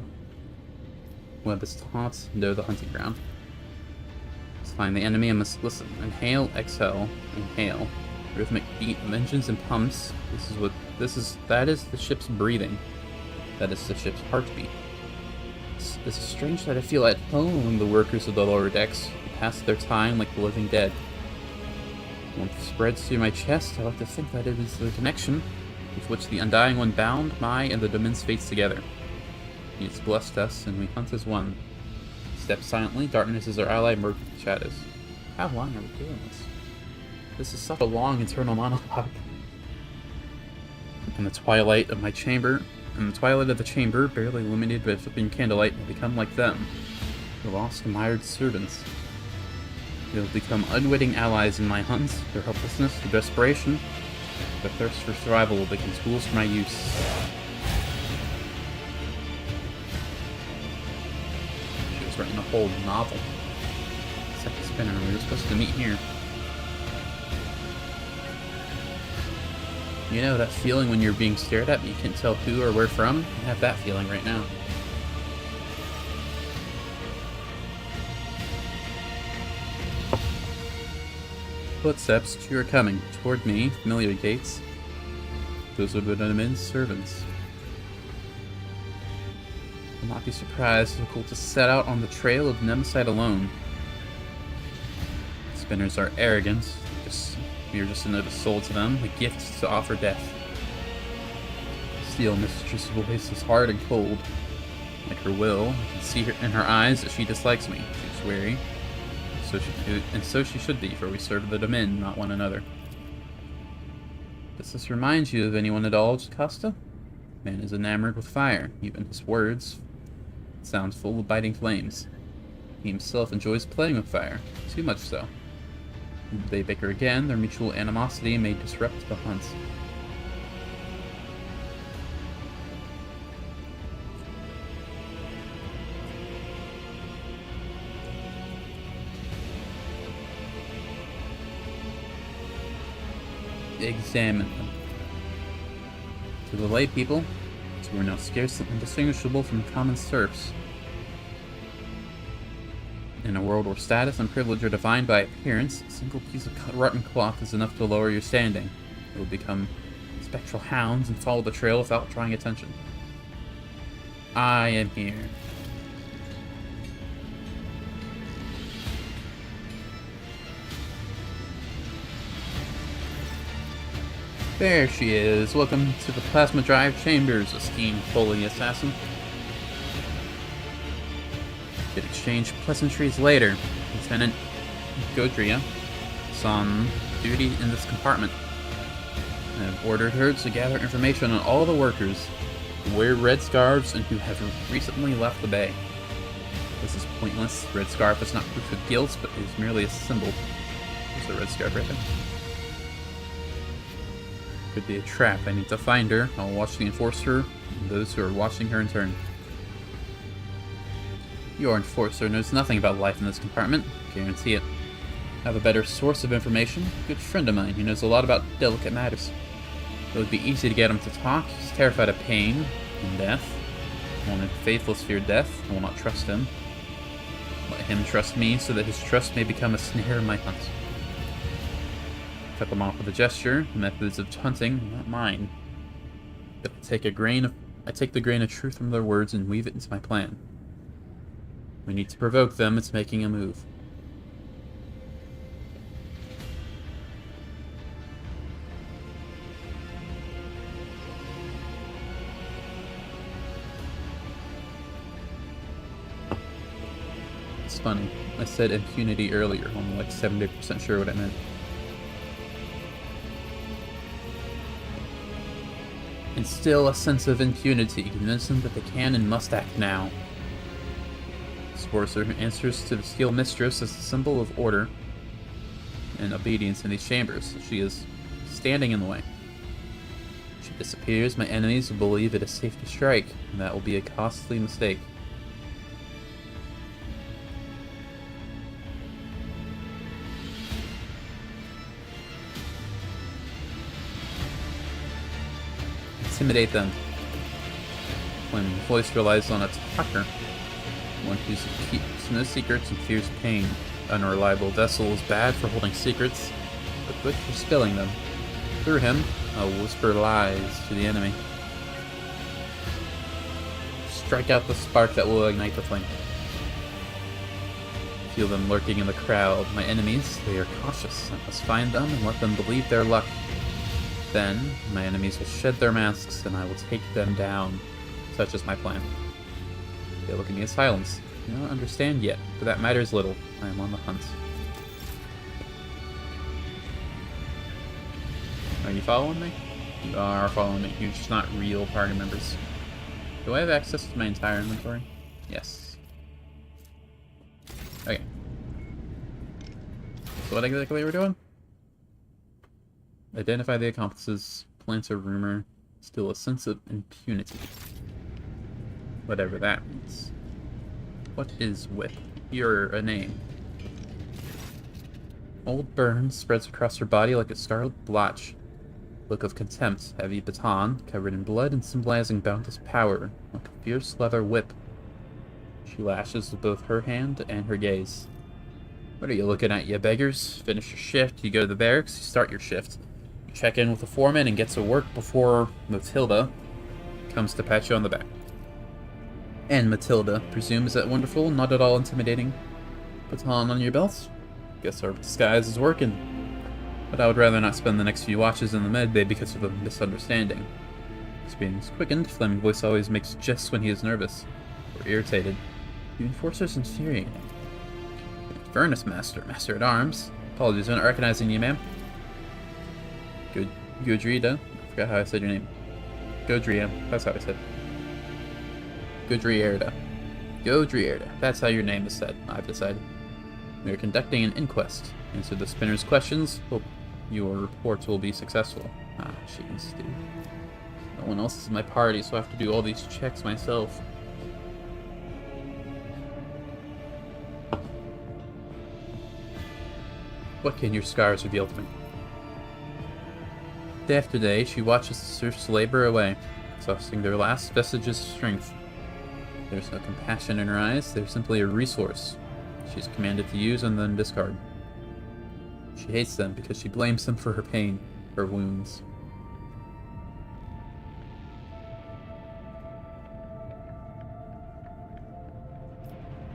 Web is taut, know the hunting ground. To find the enemy, I must listen. Inhale, exhale, inhale. Rhythmic beat of engines and pumps. That is the ship's breathing. That is the ship's heartbeat. It's strange that I feel at home among the workers of the lower decks who pass their time like the living dead. Warmth spreads through my chest. I like to think that it is the connection with which the Undying One bound my and the Domin's fates together. He has blessed us, and we hunt as one. Step silently, darkness is our ally, merged with the shadows. How long are we doing this? This is such a long internal monologue. In the twilight of the chamber, barely illuminated by flickering candlelight, I become like them, the lost, mired servants. They will become unwitting allies in my hunts. Their helplessness, their desperation, their thirst for survival will become tools for my use. She was writing a whole novel. Second spinner, we were supposed to meet here. You know that feeling when you're being stared at but you can't tell who or where from? I have that feeling right now. Footsteps, you are coming. Toward me, familiar gates. Those are the men's servants. Will not be surprised if to set out on the trail of Nemesite alone. Spinners are arrogant. We are just another soul to them, a gift to offer death. Steel Mistress' voice is hard and cold. Like her will, I can see her in her eyes that she dislikes me. She's wary. So she should be, for we serve the Domin, not one another. Does this remind you of anyone at all, Costa? Man is enamored with fire. Even his words sound full of biting flames. He himself enjoys playing with fire, too much so. If they bicker again, their mutual animosity may disrupt the hunt. Examine them. To the lay people, who are now scarcely indistinguishable from common serfs. In a world where status and privilege are defined by appearance, a single piece of rotten cloth is enough to lower your standing. You will become spectral hounds and follow the trail without drawing attention. I am here. There she is. Welcome to the Plasma Drive Chambers, esteemed holy assassin. Could exchange pleasantries later. Lieutenant Godria is on duty in this compartment. I have ordered her to gather information on all the workers who wear red scarves and who have recently left the bay. This is pointless. Red scarf is not proof of guilt, but is merely a symbol. There's a red scarf right there. Could be a trap. I need to find her. I'll watch the enforcer and those who are watching her in turn. Your enforcer knows nothing about life in this compartment. Guarantee it. I have a better source of information. A good friend of mine who knows a lot about delicate matters. It would be easy to get him to talk. He's terrified of pain and death. Only the faithless fear death. I will not trust him. Let him trust me so that his trust may become a snare in my hunt. Cut them off with a gesture. Methods of hunting, not mine. But I take the grain of truth from their words and weave it into my plan. We need to provoke them into making a move. It's funny. I said impunity earlier. I'm like 70% sure what I meant. Instill a sense of impunity. Convince them that they can and must act now. Enforcer answers to the Steel Mistress as a symbol of order and obedience in these chambers. She is standing in the way. If she disappears, my enemies will believe it is safe to strike, and that will be a costly mistake. Intimidate them. When voice relies on a talker, one who keeps no secrets and fears pain. Unreliable vessel is bad for holding secrets, but good for spilling them. Through him, I'll whisper lies to the enemy. Strike out the spark that will ignite the flame. Feel them lurking in the crowd. My enemies, they are cautious. I must find them and let them believe their luck. Then, my enemies will shed their masks and I will take them down. Such is my plan. They look at me in silence. I don't understand yet, but that matters little. I am on the hunt. Are you following me? You are following me. You're just not real party members. Do I have access to my entire inventory? Yes. Okay. So what exactly we're doing? Identify the accomplices, plant a rumor, still a sense of impunity. Whatever that means. What is whip? You're a name. Old burn spreads across her body like a scarlet blotch. Look of contempt, heavy baton, covered in blood and symbolizing boundless power, like a fierce leather whip. She lashes with both her hand and her gaze. What are you looking at, you beggars? Finish your shift, you go to the barracks, you start your shift. You check in with the foreman and get to work before Matilda comes to pat you on the back. And Matilda, presume, is that wonderful, not at all intimidating? Baton on your belt? Guess our disguise is working. But I would rather not spend the next few watches in the med bay because of a misunderstanding. Experience quickened, Fleming's voice always makes jests when he is nervous or irritated. The enforcer's infuriating. Furnace Master, Master at Arms. Apologies for not recognizing you, ma'am. Gudrida. I forgot how I said your name. Godria. That's how I said. Godrierda. Godrierda. That's how your name is said, I've decided. We are conducting an inquest. Answer the spinner's questions. Hope your reports will be successful. Ah, jeez, dude. No one else is in my party, so I have to do all these checks myself. What can your scars reveal to me? Day after day, she watches the serfs labor away, exhausting their last vestiges of strength. There's no compassion in her eyes, they're simply a resource she's commanded to use and then discard. She hates them because she blames them for her pain, her wounds.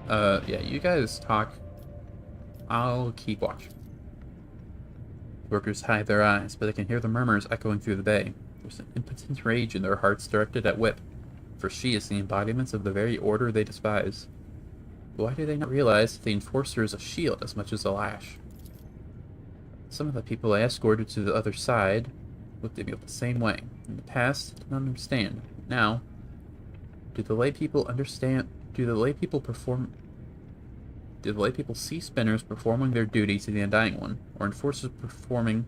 Yeah, you guys talk. I'll keep watch. Workers hide their eyes, but they can hear the murmurs echoing through the bay. There's an impotent rage in their hearts directed at Whip, for she is the embodiment of the very order they despise. Why do they not realize that the Enforcer is a shield as much as a lash? Some of the people I escorted to the other side looked at me the same way. In the past, I did not understand. Now, do the lay people understand? Do the lay people see spinners performing their duty to the Undying One, or Enforcers performing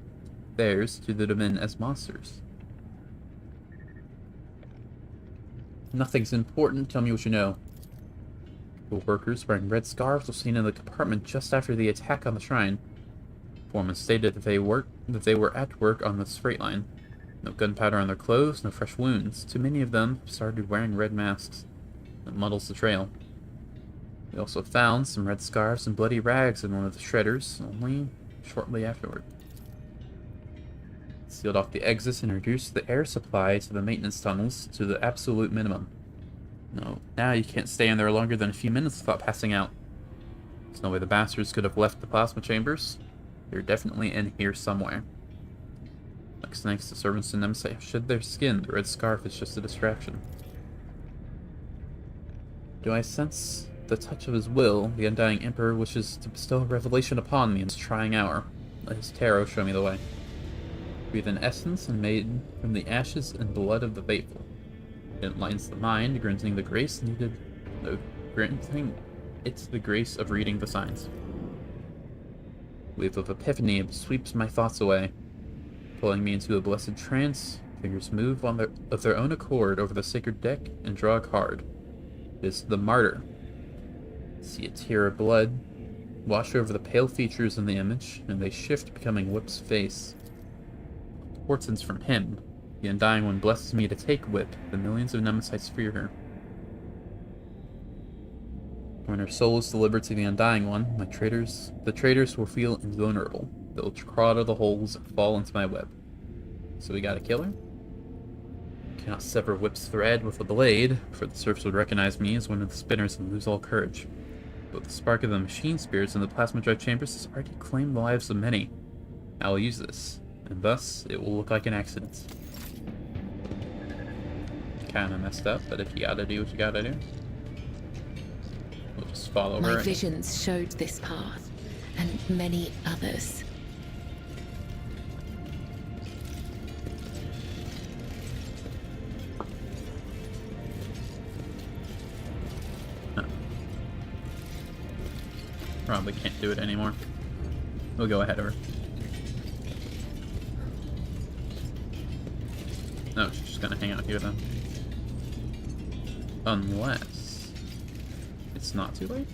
theirs to the Dimin as monsters? Nothing's important. Tell me what you know. The workers wearing red scarves were seen in the compartment just after the attack on the shrine. Foreman stated that they were at work on this freight line. No gunpowder on their clothes, no fresh wounds. Too many of them started wearing red masks. That muddles the trail. We also found some red scarves and bloody rags in one of the shredders, only shortly afterward. Sealed off the exits and reduced the air supply to the maintenance tunnels to the absolute minimum. No, now you can't stay in there longer than a few minutes without passing out. There's no way the bastards could have left the plasma chambers. They're definitely in here somewhere. Like snakes, the servants in them say, shed their skin. The red scarf is just a distraction. Do I sense the touch of his will? The Undying Emperor wishes to bestow a revelation upon me in this trying hour. Let his tarot show me the way. Breathe in essence and made from the ashes and blood of the faithful. It enlightens the mind, granting the grace needed, granting it the grace of reading the signs. Wave of epiphany sweeps my thoughts away, pulling me into a blessed trance. Fingers move of their own accord over the sacred deck and draw a card. It is the Martyr. See a tear of blood wash over the pale features in the image, and they shift, becoming Whip's face. Portents from him. The Undying One blesses me to take Whip. The millions of Nemesites fear her. When her soul is delivered to the Undying One, the traitors will feel invulnerable. They'll crawl out of the holes and fall into my web. So we gotta kill her? Cannot sever Whip's thread with a blade, for the serfs would recognize me as one of the spinners and lose all courage. But the spark of the machine spirits in the plasma drive chambers has already claimed the lives of many. I will use this, and thus it will look like an accident. Kinda messed up, but if you gotta do what you gotta do. We'll just follow her. My visions showed this path, and many others. Probably can't do it anymore. We'll go ahead of her. No, she's just gonna hang out here then. Unless it's not too late.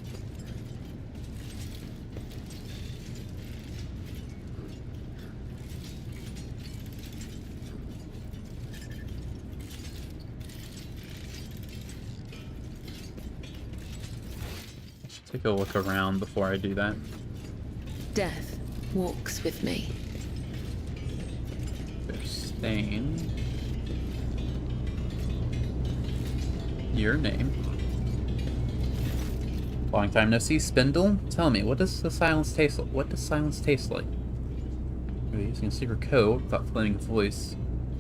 take a look around before I do that. Death walks with me. There's Stain. Your name. Long time no see, Spindle. Tell me, what does the silence taste like? What does silence taste like? You're using a secret code without flailing a voice.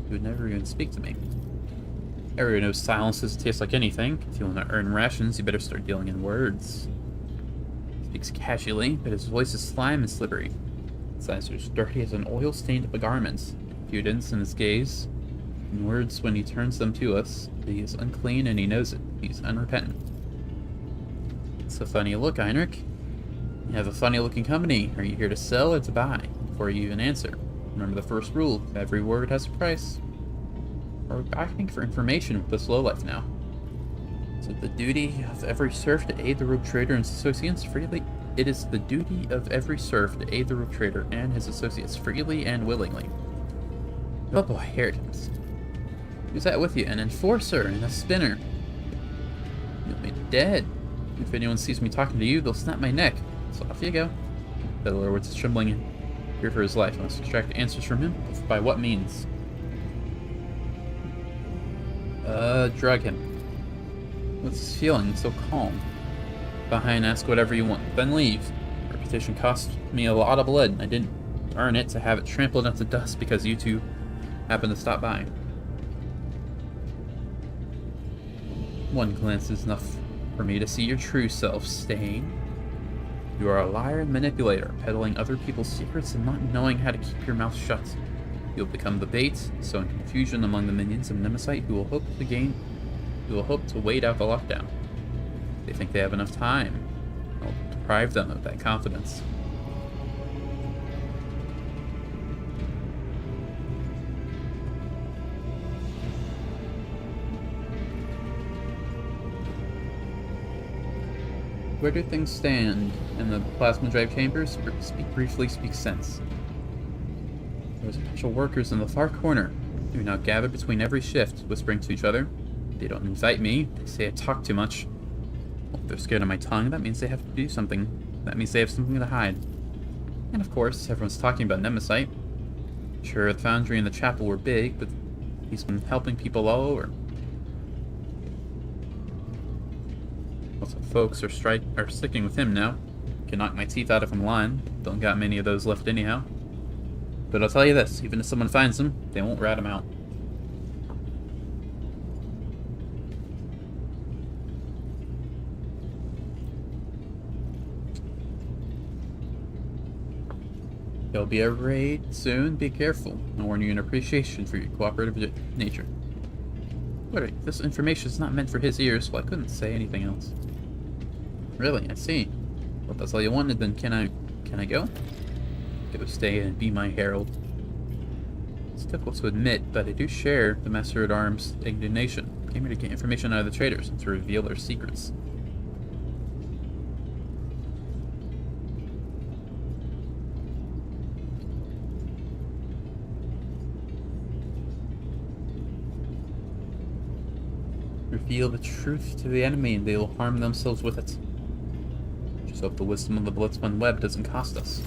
You would never even speak to me. Everyone knows silence doesn't taste like anything. If you want to earn rations, you better start dealing in words. He speaks casually, but his voice is slime and slippery. His eyes are as dirty as an oil-stained garment. Impudence in his gaze. In words, when he turns them to us, he is unclean and he knows it. He's unrepentant. It's a funny look, Heinrich. You have a funny-looking company. Are you here to sell or to buy? Before you even answer, remember the first rule: every word has a price. We're asking for information with this lowlife now. Is it the duty of every serf to aid the rogue trader and his associates freely? It is the duty of every serf to aid the rogue trader and his associates freely and willingly. Oh boy, here it is. Who's that with you? An enforcer and a spinner. You'll be dead. If anyone sees me talking to you, they'll snap my neck. So off you go. The Lord is trembling here for his life. I must extract answers from him. By what means? Drug him. What's his feeling? So calm. Behind, ask whatever you want, then leave. Reputation cost me a lot of blood. I didn't earn it to have it trampled into dust because you two happened to stop by. One glance is enough for me to see your true self, Stain. You are a liar and manipulator, peddling other people's secrets and not knowing how to keep your mouth shut. You'll become the bait, sowing confusion among the minions of Nemesis who will hope to wait out the lockdown. They think they have enough time. I'll deprive them of that confidence. Where do things stand in the plasma drive chambers? Speak sense. There's potential workers in the far corner who now gather between every shift, whispering to each other. They don't invite me. They say I talk too much. Well, if they're scared of my tongue, that means they have to do something. That means they have something to hide. And of course, everyone's talking about Nemesis. Sure, the foundry and the chapel were big, but he's been helping people all over. Lots of folks are sticking with him now. Can knock my teeth out if I'm lying. Don't got many of those left anyhow. But I'll tell you this, even if someone finds him, they won't rat him out. There'll be a raid soon, be careful. I warn you in appreciation for your cooperative nature. Wait, this information is not meant for his ears, so I couldn't say anything else. Really, I see. Well, if that's all you wanted, then can I go? Go stay and be my herald. It's difficult to admit, but I do share the Master-at-Arms' indignation. I came here to get information out of the traders and to reveal their secrets. Reveal the truth to the enemy and they will harm themselves with it. Just hope the wisdom of the Bloodspun web doesn't cost us.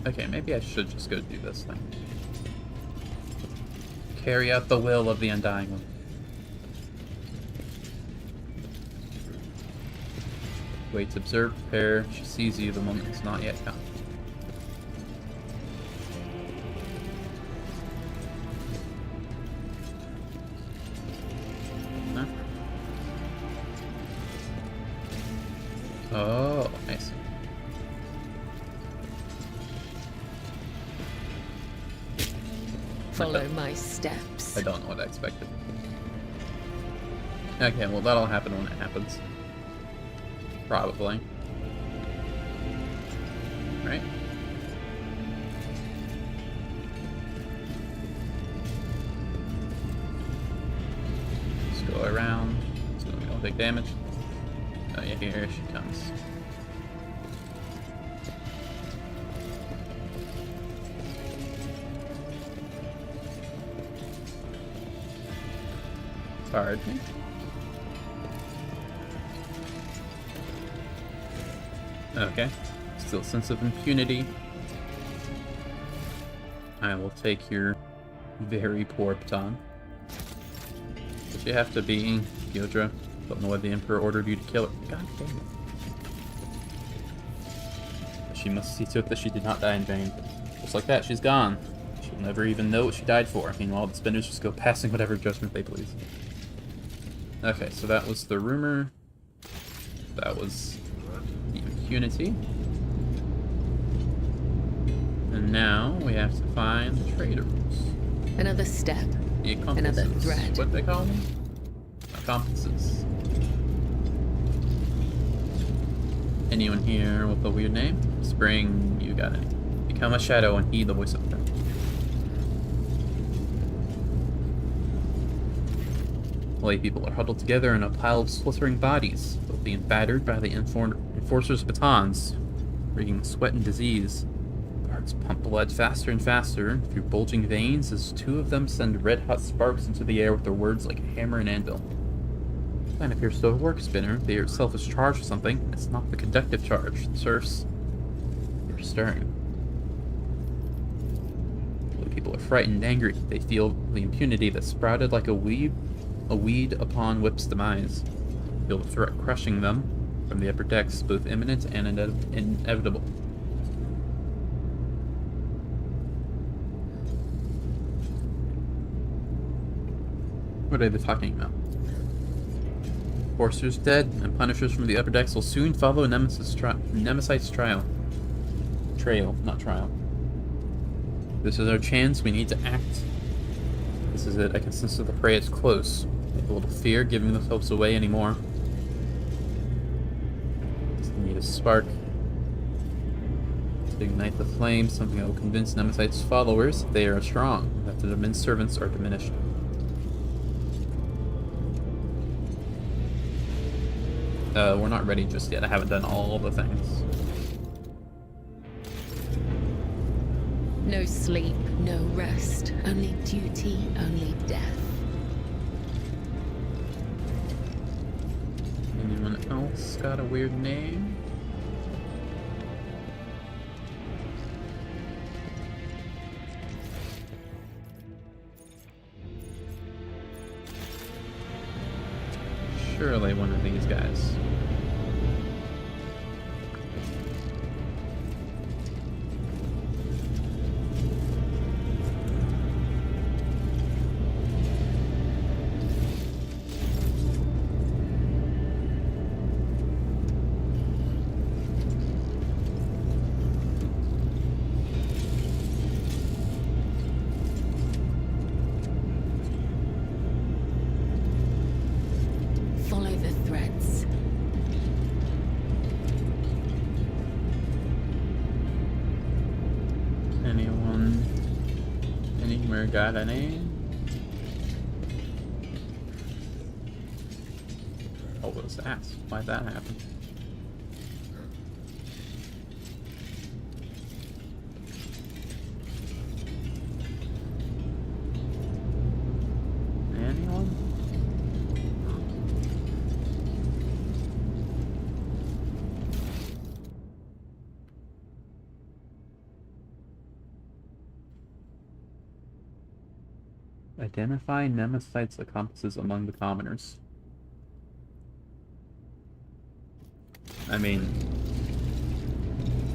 Okay, maybe I should just go do this thing. Carry out the will of the Undying One. Wait to observe, prepare. She sees you, the moment has not yet come. Huh? Oh, I see. Follow my steps. I don't know what I expected. Okay, well that'll happen when it happens. Probably. Right? Just go around. So we don't take damage. Oh yeah, here she comes. Pardon me? Okay. Still sense of impunity. I will take your very poor baton. But you have to be, Gyodra. Don't know why the Emperor ordered you to kill her. God damn it. But she must see to it that she did not die in vain. Just like that, she's gone. She'll never even know what she died for. Meanwhile, the Spinners just go passing whatever judgment they please. Okay, so that was the rumor. That was the impunity. And now we have to find the traitors. Another step. The accomplices. Another threat. What they call them? Accomplices. Anyone here with a weird name? Spring, you got it. Become a shadow and heed the voice of death. Lay people are huddled together in a pile of sweltering bodies, both being battered by the enforcers' batons, reeking sweat and disease. Guards pump blood faster and faster through bulging veins as two of them send red-hot sparks into the air with their words like a hammer and anvil. The plan appears to work, Spinner. They yourself is charged with something. It's not the conductive charge. The serfs, they're stirring. The people are frightened and angry. They feel the impunity that sprouted like a weed upon Whip's demise. Feel the threat crushing them from the upper decks, both imminent and inevitable. What are they talking about? Forcer's dead, and Punishers from the upper decks will soon follow Nemesite's trail. Not trial. This is our chance. We need to act. This is it. I can sense that the prey is close. Make a little fear giving themselves away anymore. Just need a spark to ignite the flame, something that will convince Nemesite's followers they are strong, that the men's servants are diminished. We're not ready just yet. I haven't done all the things. No sleep, no rest, only duty, only death. Anyone else got a weird name? Surely one of these guys. Follow the threads. Anyone anywhere got a name? Oh, what was that? Why'd that happen? Anyone? Identify Nemesite's accomplices among the commoners. I mean,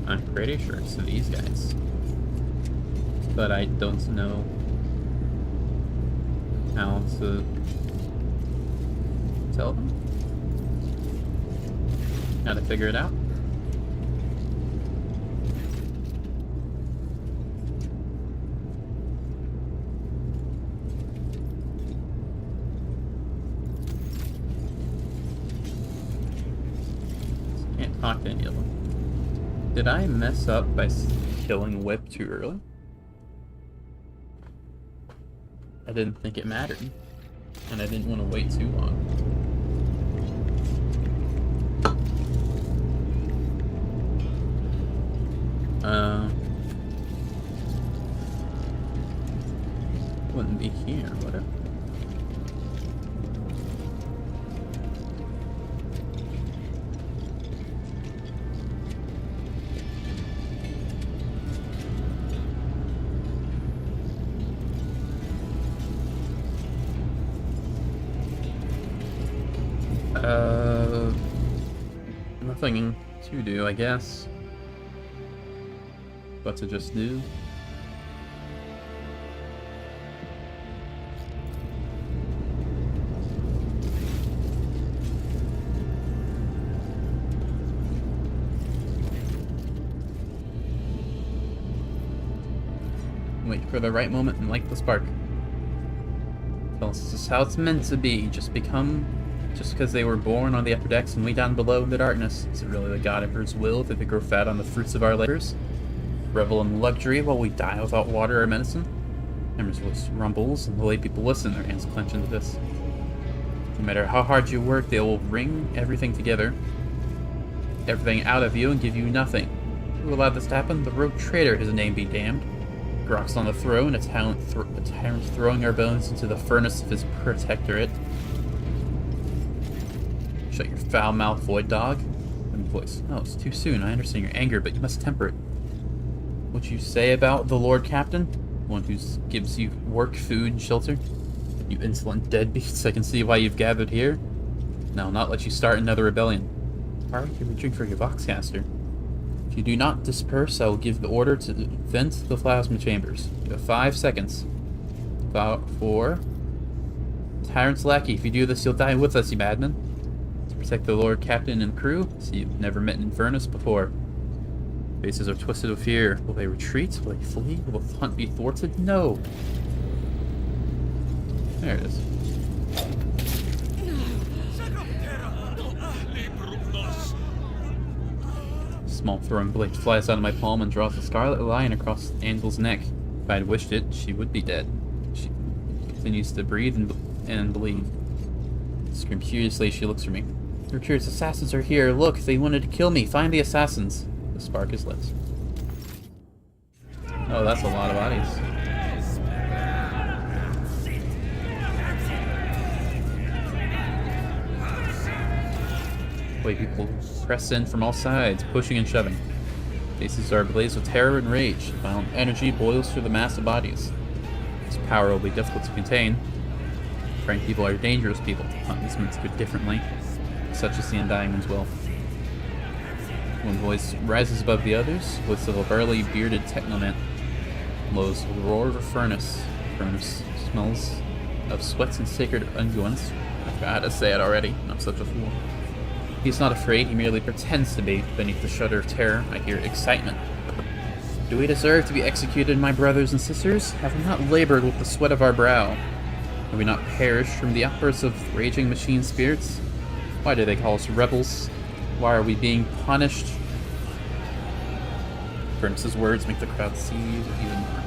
I'm pretty sure it's these guys. But I don't know how to tell them. How to figure it out. Can't talk to any of them. Did I mess up by killing Whip too early? I didn't think it mattered. And I didn't want to wait too long. Wouldn't be here, would it? Nothing to do, I guess. But to just do. Wait for the right moment and light the spark. Tell us this is how it's meant to be. Just because they were born on the upper decks and we down below in the darkness. Is it really the God Emperor's will that they grow fat on the fruits of our labors? Revel in luxury while we die without water or medicine? Emperor's voice rumbles and the lay people listen, their hands clench into this. No matter how hard you work, they will wring everything together. Everything out of you and give you nothing. Who allowed this to happen? The rogue traitor, his name be damned. Grok's on the throne, a tyrant throwing our bones into the furnace of his protectorate. Shut your foul mouth, void dog. And voice. Oh, it's too soon. I understand your anger, but you must temper it. What you say about the Lord Captain? One who gives you work, food, and shelter? You insolent deadbeats, I can see why you've gathered here. Now I'll not let you start another rebellion. Why are you reaching for your Voxcaster? If you do not disperse, I will give the order to vent the plasma chambers. You have 5 seconds. 4. Tyrant's lackey, if you do this, you'll die with us, you madman. To protect the Lord Captain and crew, so you've never met an Infernus before. Faces are twisted with fear. Will they retreat? Will they flee? Will the hunt be thwarted? No! There it is. Small throwing blade flies out of my palm and draws a scarlet line across Anvil's neck. If I had wished it, she would be dead. She continues to breathe and bleed. Scream furiously, she looks for me. Recruits, assassins are here. Look, they wanted to kill me. Find the assassins. The spark is lit. Oh, that's a lot of bodies. People press in from all sides, pushing and shoving. Faces are ablaze with terror and rage. Violent energy boils through the mass of bodies. This power will be difficult to contain. Frank people are dangerous people. Hunt is meant to go differently. Such as the Undying One's will. One voice rises above the others, voice of a burly, bearded technoman. Blows the roar of a furnace. Furnace smells of sweats and sacred unguents. I forgot how to say it already. I'm such a fool. He's not afraid, he merely pretends to be. Beneath the shudder of terror, I hear excitement. Do we deserve to be executed, my brothers and sisters? Have we not labored with the sweat of our brow? Have we not perished from the outbursts of raging machine spirits? Why do they call us rebels? Why are we being punished? Furnace's words make the crowd seethe even more.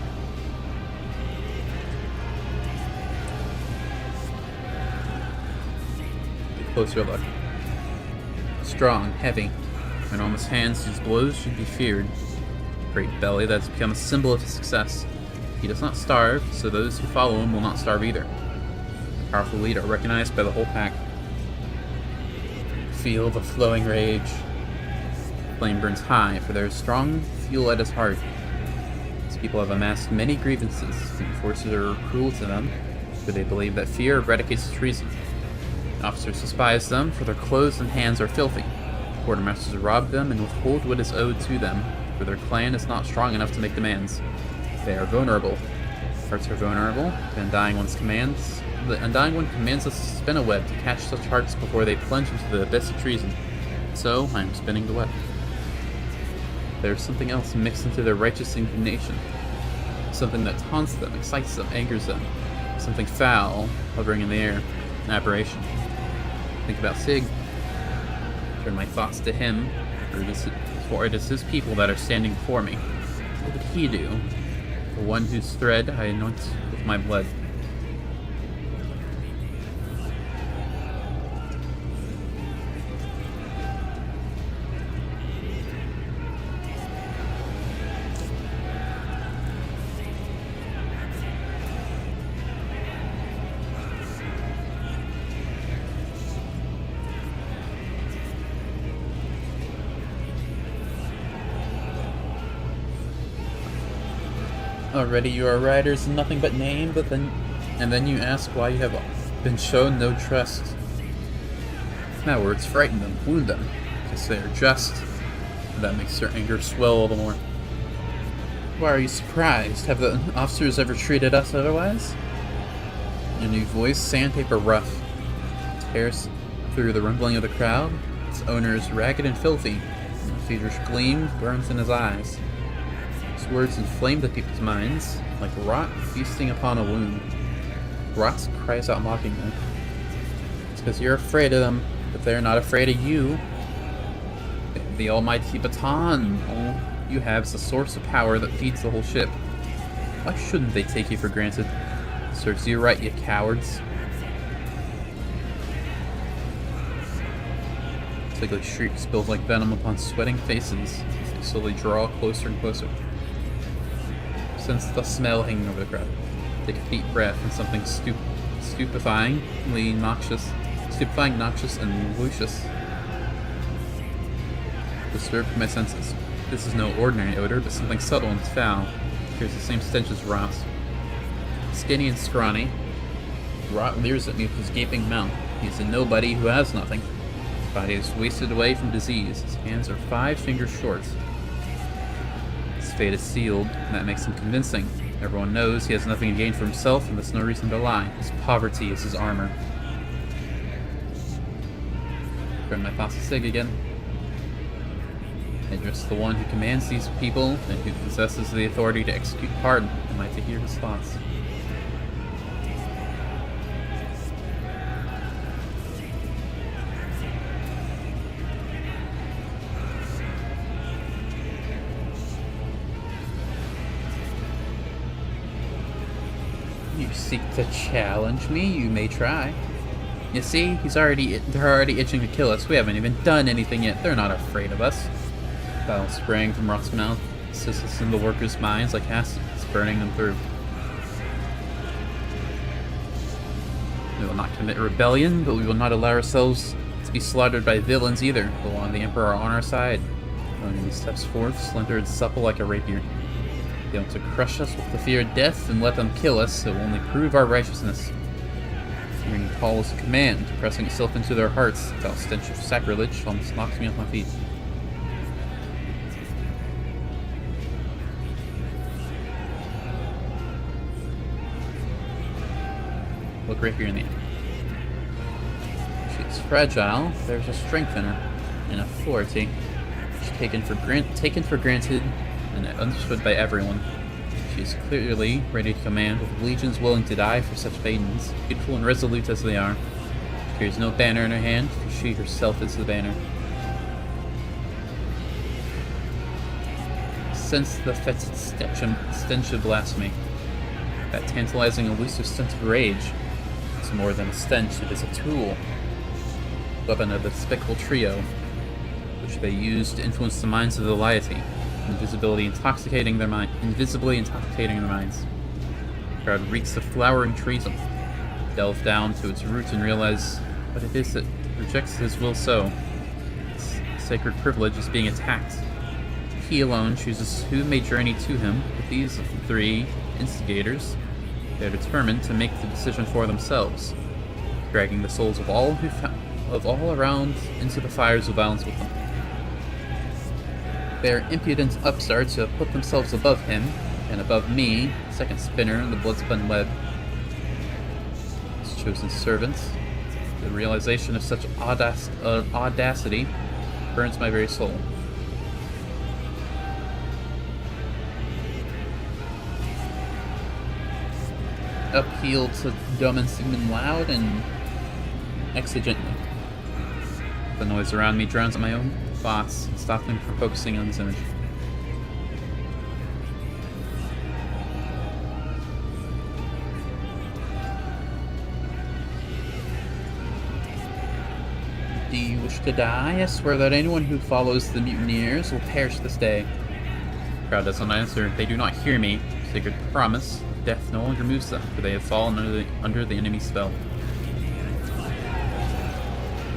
A closer look. Strong, heavy, enormous hands whose blows should be feared. Great belly that has become a symbol of his success. He does not starve, so those who follow him will not starve either. A powerful leader recognized by the whole pack. Feel the flowing rage. The flame burns high, for there is strong fuel at his heart. These people have amassed many grievances. The forces are cruel to them, for they believe that fear eradicates treason. Officers despise them, for their clothes and hands are filthy. Quartermasters rob them and withhold what is owed to them, for their clan is not strong enough to make demands. They are vulnerable. Hearts are vulnerable. The Undying One commands us to spin a web to catch such hearts before they plunge into the abyss of treason. So, I am spinning the web. There is something else mixed into their righteous indignation. Something that taunts them, excites them, angers them. Something foul, hovering in the air. An aberration. Think about Sig. Turn my thoughts to him, for it is his people that are standing before me. What would he do? The one whose thread I anoint with my blood. Already you are riders in nothing but name, and then you ask why you have been shown no trust. My words frighten them, wound them, because they are just. That makes their anger swell all the more. Why are you surprised? Have the officers ever treated us otherwise? A new voice, sandpaper rough, tears through the rumbling of the crowd. Its owner is ragged and filthy, and a feverish gleam burns in his eyes. His words inflame the people's minds, like rot feasting upon a wound. Rot cries out mockingly. It's because you're afraid of them, but they're not afraid of you. The almighty baton. All you have is the source of power that feeds the whole ship. Why shouldn't they take you for granted? Serves you right, you cowards. Tigly shriek spills like venom upon sweating faces as they slowly draw closer and closer. Sense the smell hanging over the crowd. Take a deep breath and something stupefying, noxious, and luscious. Disturbed my senses. This is no ordinary odor, but something subtle and foul. Here's the same stench as rot. Skinny and scrawny, Rot leers at me with his gaping mouth. He's a nobody who has nothing. His body is wasted away from disease. His hands are 5 fingers short. His fate is sealed, and that makes him convincing. Everyone knows he has nothing to gain for himself, and there's no reason to lie. His poverty is his armor. Turn my thoughts to Sig again. I address the one who commands these people, and who possesses the authority to execute pardon. Am I to hear his thoughts? You seek to challenge me? You may try. You see, they're already itching to kill us. We haven't even done anything yet. They're not afraid of us. Battle sprang from Rot's mouth, assists in the workers' minds like acid, burning them through. We will not commit rebellion, but we will not allow ourselves to be slaughtered by villains either. The law and the Emperor are on our side. When he steps forth, slender and supple like a rapier. They want to crush us with the fear of death and let them kill us. It will only prove our righteousness. Hearing the call is a command, pressing itself into their hearts. Without stench of sacrilege almost knocks me off my feet. Look right here in the eye. She's fragile. There's a strength in her, and authority. She's taken for granted and understood by everyone. She is clearly ready to command, with legions willing to die for such maidens, beautiful and resolute as they are. She carries no banner in her hand, for she herself is the banner. Sense the fetid stench of blasphemy. That tantalizing, elusive stench of rage. It's more than a stench, it is a tool. Weapon of the despicable trio, which they use to influence the minds of the laity. Invisibly intoxicating their minds. The crowd reeks of flowering treason. Delve down to its roots and realize what it is that rejects his will so. Its sacred privilege is being attacked. He alone chooses who may journey to him. With these 3 instigators, they are determined to make the decision for themselves, dragging the souls of all around into the fires of violence with them. They are impudent upstarts who have put themselves above him, and above me, second spinner in the blood-spun web. His chosen servants. The realization of such audacity burns my very soul. Appeal to dumb and Sigmund loud and exigently. The noise around me drowns out my own thoughts and stops me from focusing on this image. Do you wish to die? I swear that anyone who follows the mutineers will perish this day. The crowd doesn't answer. They do not hear me. Sacred promise. Death no longer moves them, for they have fallen under the enemy's spell.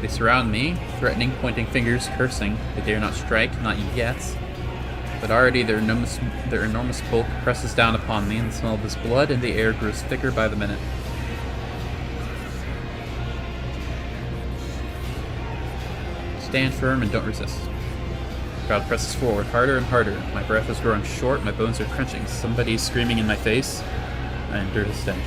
They surround me, threatening, pointing fingers, cursing. They dare not strike, not yet. But already their enormous bulk presses down upon me, and the smell of this blood in the air grows thicker by the minute. stand firm and don't resist. The crowd presses forward, harder and harder. My breath is growing short, my bones are crunching. Somebody is screaming in my face. I endure the stench.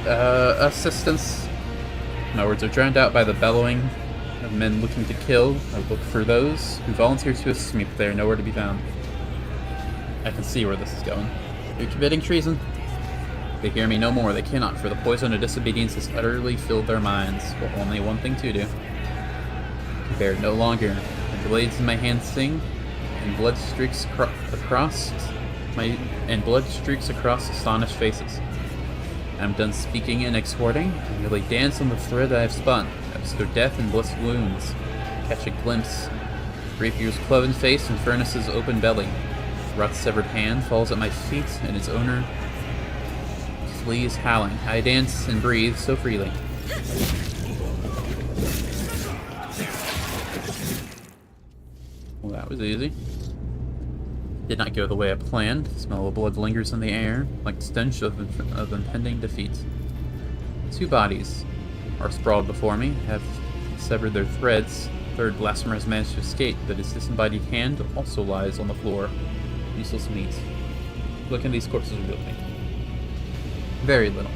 Assistance. My words are drowned out by the bellowing of men looking to kill. I look for those who volunteer to assist me, but they are nowhere to be found. I can see where this is going. You're committing treason. They hear me no more. They cannot, for the poison of disobedience has utterly filled their minds. Well, only one thing to do. To bear it no longer. The blades in my hands sing, and blood streaks across astonished faces. I'm done speaking and exhorting. I merely dance on the thread I have spun. I bestow death and blessed wounds. Catch a glimpse. Rapier's cloven face and furnace's open belly. Rot's severed hand falls at my feet, and its owner flees howling. I dance and breathe so freely. Well, that was easy. Did not go the way I planned. The smell of blood lingers in the air, like the stench of impending defeat. 2 bodies are sprawled before me, have severed their threads. The third blasphemer has managed to escape, but his disembodied hand also lies on the floor. Useless meat. What can these corpses reveal to me? Very little.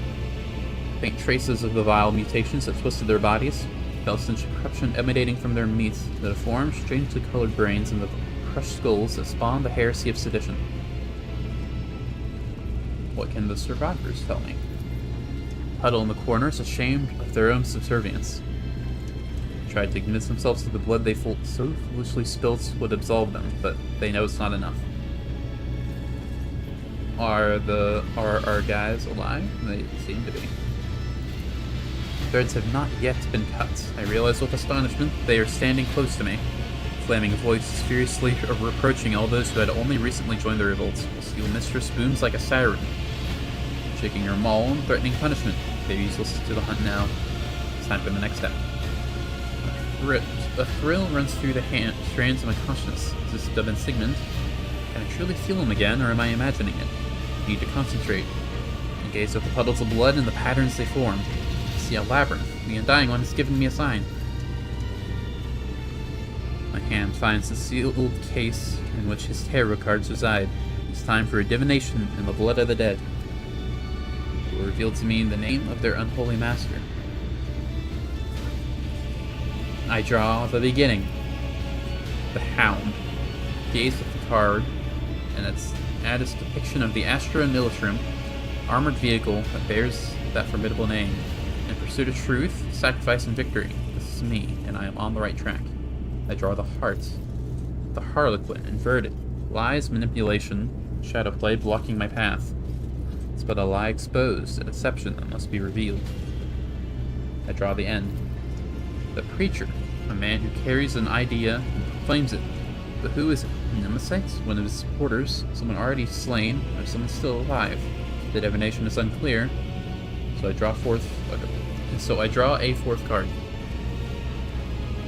Faint traces of the vile mutations that twisted their bodies. Fell stench of corruption emanating from their meat, the deformed, strangely colored brains, and the crushed skulls that spawned the heresy of sedition. What can the survivors tell me? Huddle in the corners, ashamed of their own subservience. Tried to convince themselves that the blood they so foolishly spilled would absolve them, but they know it's not enough. Are our guys alive? They seem to be. Threads have not yet been cut. I realize with astonishment they are standing close to me. Flaming voice furiously reproaching all those who had only recently joined the revolt. The steel mistress booms like a siren, shaking her maul and threatening punishment. They're useless to the hunt now. It's time for the next step. A thrill runs through the strands of my consciousness. Is this Dubin Sigmund? Can I truly feel him again, or am I imagining it? I need to concentrate and gaze at the puddles of blood and the patterns they formed. See a labyrinth. The Undying One has given me a sign. My hand finds the sealed case in which his tarot cards reside. It's time for a divination in the blood of the dead. It will reveal to me the name of their unholy master. I draw the beginning. The Hound. Gaze at the card, and it's add its depiction of the Astra Militarum, armored vehicle that bears that formidable name. In pursuit of truth, sacrifice, and victory. This is me, and I am on the right track. I draw the heart. The Harlequin, inverted. Lies, manipulation, shadow play blocking my path. It's but a lie exposed, a deception that must be revealed. I draw the end. The Preacher, a man who carries an idea and proclaims it. But who is it? Nemesis? One of his supporters? Someone already slain? Or someone still alive? The divination is unclear, so I draw a fourth card.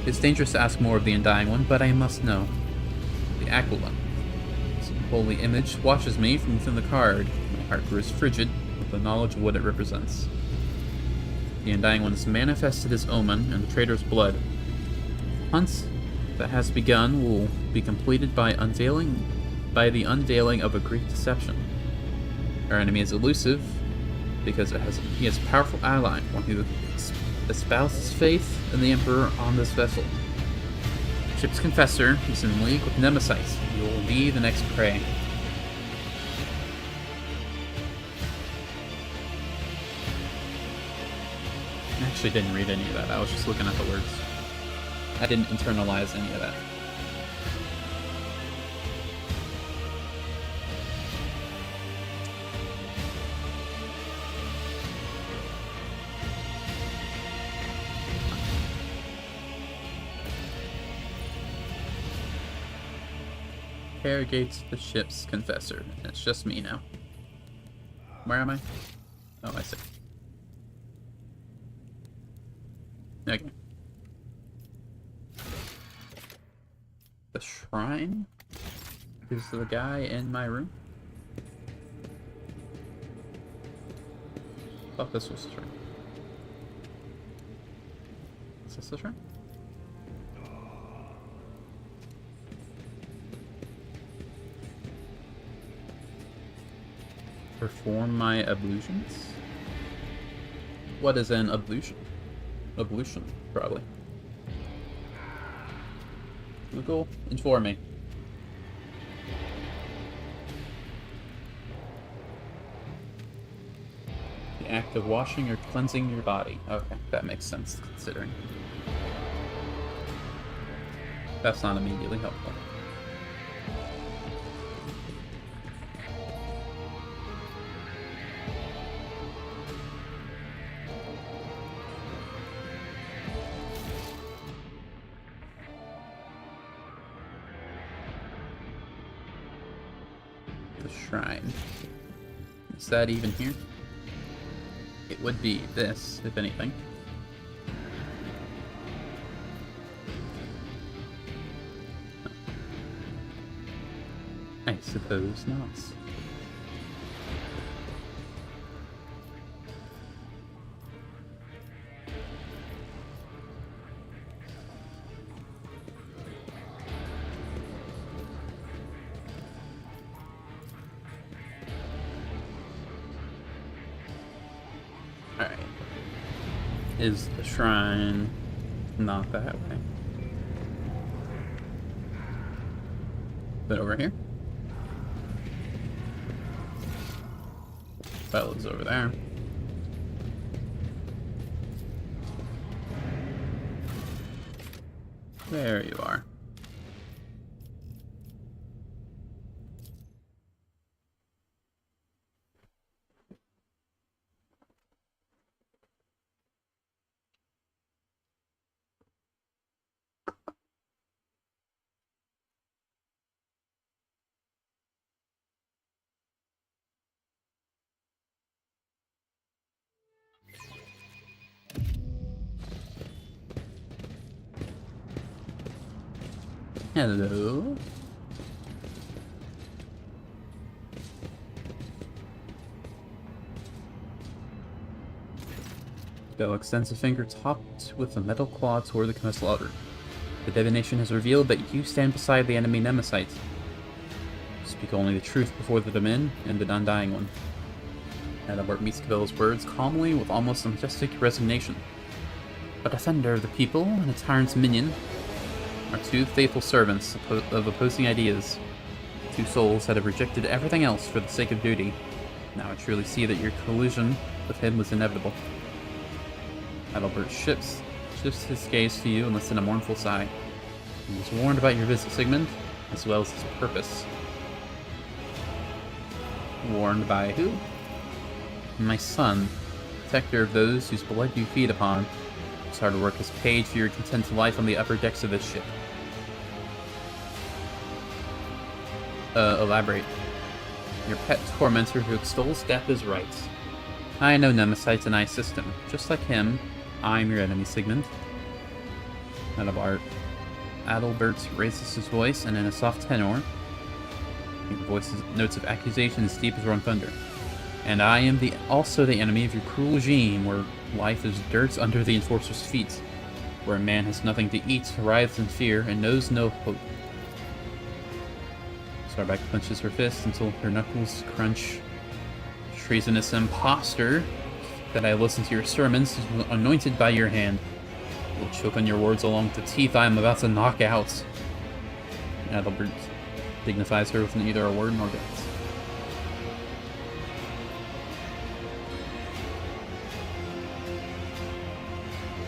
It's dangerous to ask more of the Undying One, but I must know. The Aquila. This holy image watches me from within the card. My heart grows frigid with the knowledge of what it represents. The Undying One has manifested his omen and the traitor's blood. Hunt that has begun will be completed by the unveiling of a great deception. Our enemy is elusive because he has a powerful ally, one who espouses faith in the Emperor on this vessel. Ship's confessor is in league with Nemesis. He will be the next prey. I actually didn't read any of that. I was just looking at the words. I didn't internalize any of that. Interrogates the ship's confessor. It's just me now. Where am I? Oh, I see. Okay. The shrine is the guy in my room. Thought this was the shrine. this the shrine? Perform my ablutions? What is an ablution? Ablution, probably. Google, inform me. The act of washing or cleansing your body. Okay, that makes sense, considering. That's not immediately helpful. The shrine. Is that even here? It would be this, if anything. I suppose not. Alright. Is the shrine not that way? But over here? Well, it's over there. There you are. Hello. Bell extends a finger topped with a metal claw toward the Kamislaughtered. The divination has revealed that you stand beside the enemy Nemesis. Speak only the truth before the Domin and the Undying One. Adalbert meets Cabela's words calmly with almost a majestic resignation. A defender of the people and a tyrant's minion are two faithful servants of opposing ideas. Two souls that have rejected everything else for the sake of duty. Now I truly see that your collision with him was inevitable. Adalbert shifts his gaze to you and lets in a mournful sigh. He was warned about your visit, Sigmund, as well as his purpose. Warned by who? My son, protector of those whose blood you feed upon. It's hard to work as page for your content life on the upper decks of this ship. Elaborate. Your pet tormentor who extols death is right. I know Nemesites and I system. Just like him, I'm your enemy, Sigmund. Adalbert raises his voice, and in a soft tenor, your voice's notes of accusation as deep as wrong thunder. And I am also the enemy of your cruel regime, where life is dirt under the enforcer's feet, where a man has nothing to eat, writhes in fear, and knows no hope. Starbuck clenches her fist until her knuckles crunch. Treasonous imposter, that I listen to your sermons, is anointed by your hand. I will choke on your words along with the teeth I am about to knock out. Adalbert dignifies her with neither a word nor glance.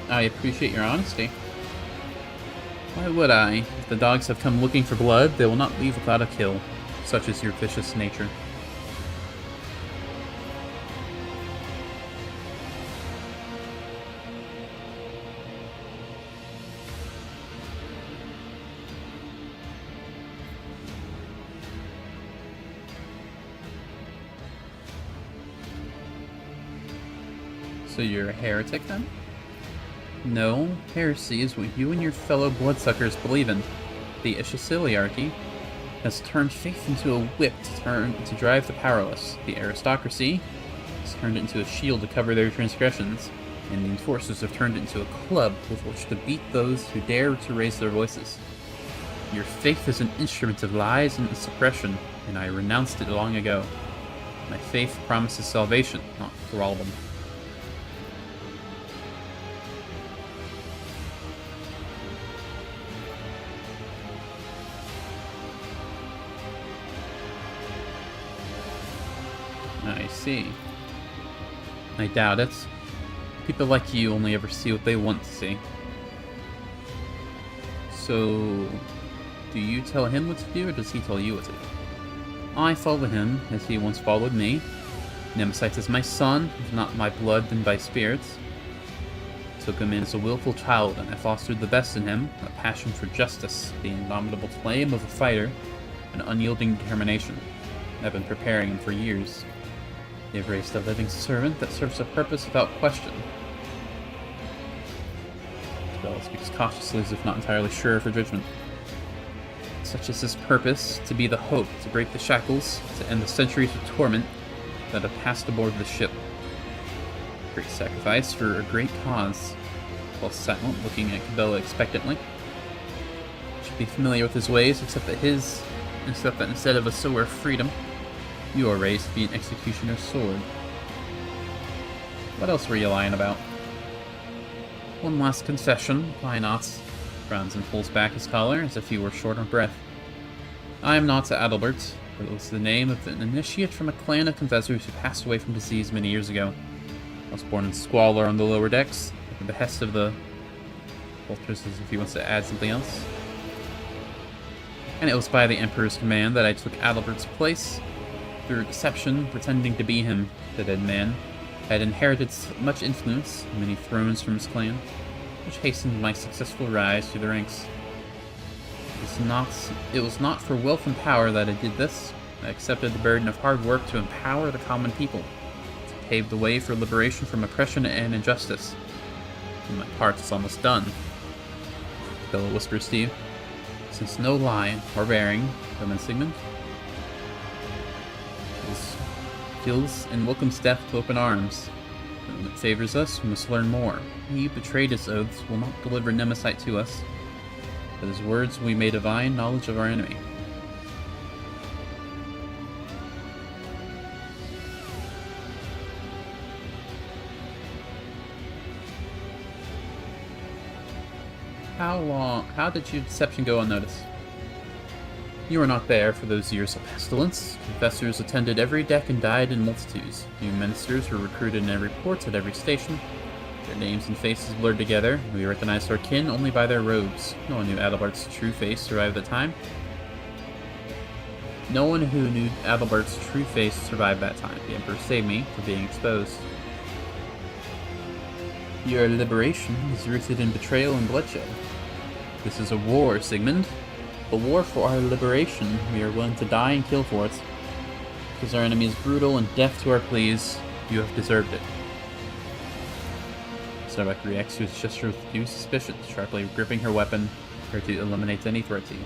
I appreciate your honesty. Why would I? If the dogs have come looking for blood, they will not leave without a kill. Such is your vicious nature. So you're a heretic then? No, heresy is what you and your fellow bloodsuckers believe in. The Ishasiliarchy has turned faith into a whip to drive the powerless. The aristocracy has turned it into a shield to cover their transgressions. and the enforcers have turned it into a club with which to beat those who dare to raise their voices. Your faith is an instrument of lies and suppression, and I renounced it long ago. My faith promises salvation, not thraldom. I see. I doubt it. People like you only ever see what they want to see. So, do you tell him what to do, or does he tell you what to do? I follow him, as he once followed me. Nemesis is my son, if not my blood, then by spirits. I took him in as a willful child, and I fostered the best in him, a passion for justice, the indomitable flame of a fighter, an unyielding determination. I've been preparing him for years. They've raised a living servant that serves a purpose without question. Bella speaks cautiously, as if not entirely sure of her judgment. Such is his purpose, to be the hope, to break the shackles, to end the centuries of torment that have passed aboard the ship. Great sacrifice for a great cause. While silent, looking at Cabela expectantly. Should be familiar with his ways, except that instead of a sower of freedom, you are raised to be an executioner's sword. What else were you lying about? One last confession, why not? Frowns and pulls back his collar as if he were short of breath. I am not Adalbert, but it was the name of an initiate from a clan of confessors who passed away from disease many years ago. I was born in squalor on the lower decks, at the behest of the vultures, as if he wants to add something else. And it was by the Emperor's command that I took Adalbert's place. Through deception, pretending to be him, the dead man had inherited much influence, many thrones from his clan, which hastened my successful rise through the ranks. It was not for wealth and power that I did this. I accepted the burden of hard work to empower the common people, to pave the way for liberation from oppression and injustice. And my part is almost done. Bella whispers to you, since no lie or bearing, Roman Sigmund kills and welcomes death with open arms. When it favors us, we must learn more. He who betrayed his oaths will not deliver Nemesis to us, but his words we may divine knowledge of our enemy. How did your deception go unnoticed? You were not there for those years of pestilence. Confessors attended every deck and died in multitudes. New ministers were recruited in every port at every station. Their names and faces blurred together. We recognized our kin only by their robes. No one knew Adalbert's true face survived the time. No one who knew Adalbert's true face survived that time. The Emperor saved me from being exposed. Your liberation is rooted in betrayal and bloodshed. This is a war, Sigmund. A war for our liberation. We are willing to die and kill for it. Because our enemy is brutal and deaf to our pleas, you have deserved it. Starbuck reacts to his gesture with due suspicion, sharply gripping her weapon, ready to eliminate any threat to you.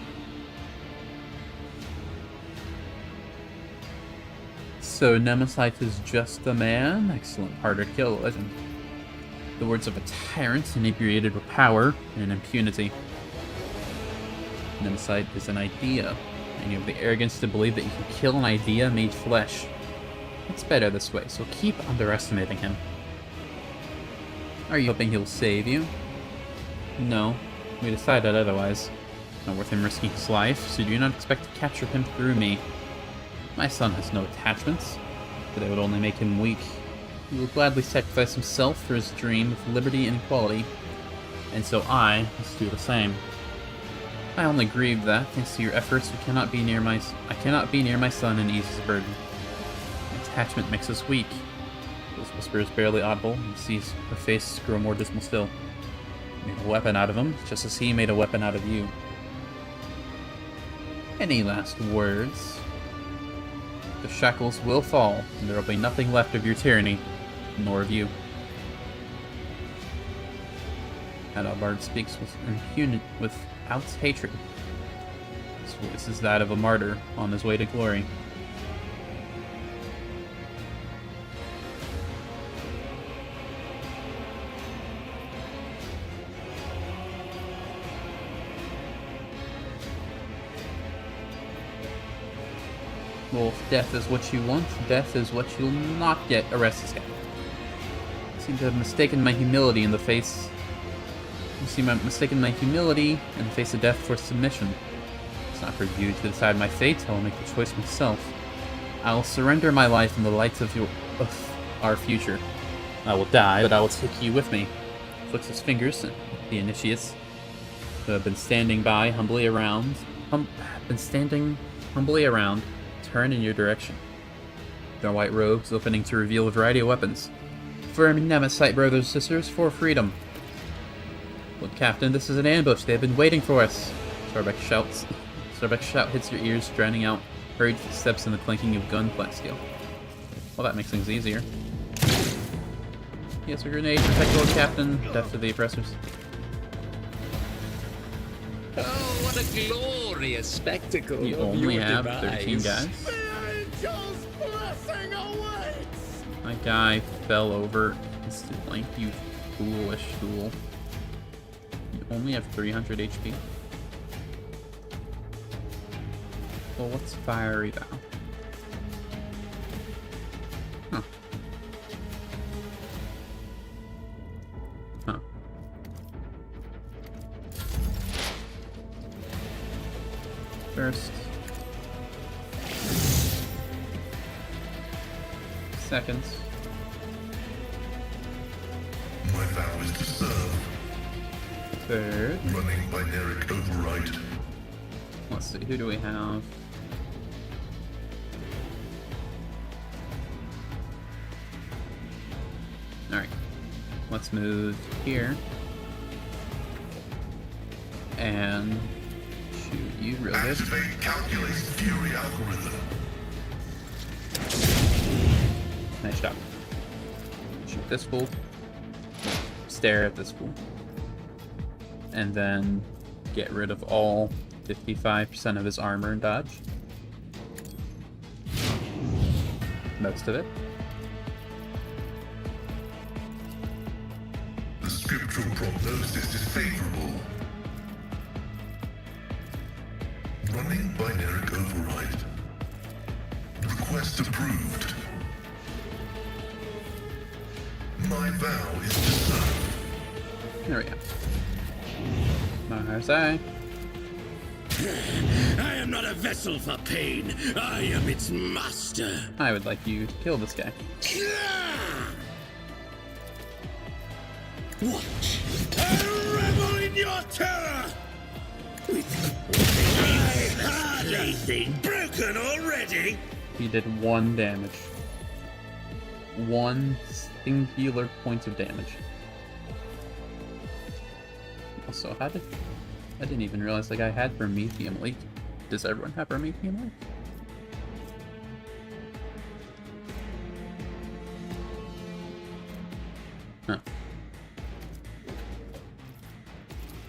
So Nemesis is just a man? Excellent, harder to kill, legend. The words of a tyrant inebriated with power and impunity. Nemesis is an idea, and you have the arrogance to believe that you can kill an idea made flesh. It's better this way, so keep underestimating him. Are you hoping he'll save you? No, we decided otherwise. Not worth him risking his life, so do not expect to capture him through me. My son has no attachments, but they would only make him weak. He will gladly sacrifice himself for his dream of liberty and equality, and so I must do the same. I only grieve that, thanks to your efforts, I cannot be near my son and ease his burden. Attachment makes us weak. His whisper is barely audible, and sees her face grow more dismal still. You made a weapon out of him, just as he made a weapon out of you. Any last words? The shackles will fall, and there will be nothing left of your tyranny, nor of you. Adalbert speaks without hatred. His voice is that of a martyr on his way to glory. Well, if death is what you want, death is what you'll not get. Arrest this guy. I seem to have mistaken my humility in the face. You seem to have mistaken my humility in the face of death for submission. It's not for you to decide my fate. I will make the choice myself. I will surrender my life in the light of our future. I will die, but I will take you with me. Flicks his fingers at the initiates who have been standing by humbly around. Turn in your direction. Their white robes opening to reveal a variety of weapons. Firm Nemesis, brothers and sisters, for freedom. Lord Captain, this is an ambush. They have been waiting for us. Starbeck shouts. Starbeck's shout hits your ears, drowning out hurried footsteps and the clanking of gunpla steel. Well, that makes things easier. Yes, a grenade. Protect Lord Captain. Death to the oppressors. Oh, what a glorious spectacle! You of only your have device. 13 guys. My guy fell over instantly. You foolish fool. You only have 300 HP. Well, what's fiery vow? Huh. Huh. First. Second. My vow is to serve. Third. Running binaric override. Let's see, who do we have? Alright. Let's move here. And shoot you real good. Activate calculate fury algorithm. Nice job. Shoot this fool. Stare at this fool. And then get rid of all 55% of his armor and dodge. Most of it. The scriptural prognosis is favorable. Running binaric override. Request approved. My vow is to serve. There we go. Maharsai. I am not a vessel for pain. I am its master. I would like you to kill this guy. Watch. I revel in your terror. With my hardly thing broken already. He did 1 damage. 1 singular point of damage. Also, I didn't even realize the guy had Prometheum Leak. Does everyone have Prometheum Leak? Huh.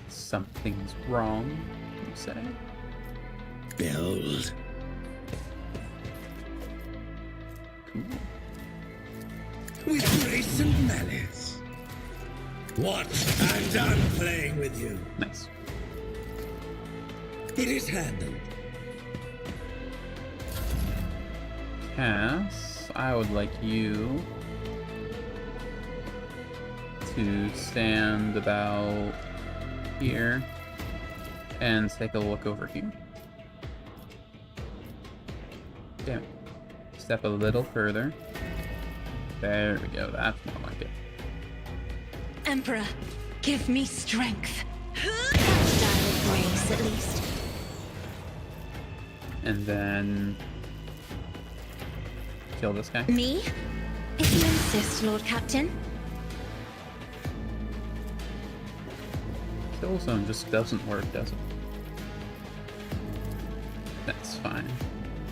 Something's wrong, you say? Build. Cool. With grace and malice. Watch, I'm done playing with you. Nice. It is handled. Cass, I would like you to stand about here and take a look over here. Damn it. Step a little further. There we go, that's more like it. Emperor, give me strength. Direct grace, at least. And then kill this guy. Me? If you insist, Lord Captain. Kill zone just doesn't work, does it? That's fine.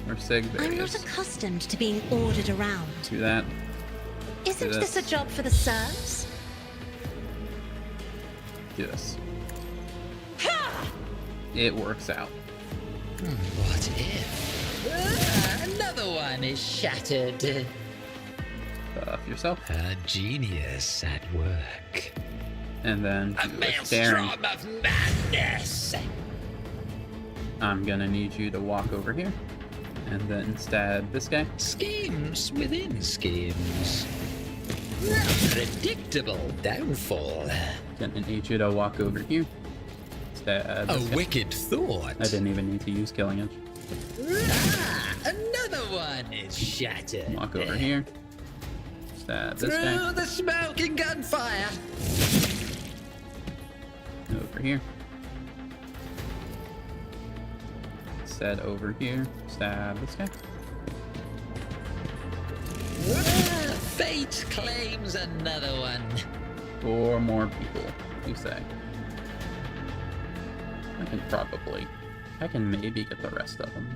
Or Sig, there I'm he not is. accustomed to being ordered around. Do that. Isn't Do this a this. job for the serfs? Do this. It works out. What if? Another one is shattered. Buff yourself. A genius at work. And then A do a staring. maelstrom of madness. I'm gonna need you to walk over here. And then stab this guy. Schemes within schemes. Predictable downfall. Then I need you to walk over here. Stab A this guy. wicked thought. I didn't even need to use Killing Edge. Another one is shattered. Walk over here. Stab this guy. Through the smoking gunfire. Over here. Stab over here. Stab this guy. Fate claims another one. 4 more people, you say. I can maybe get the rest of them.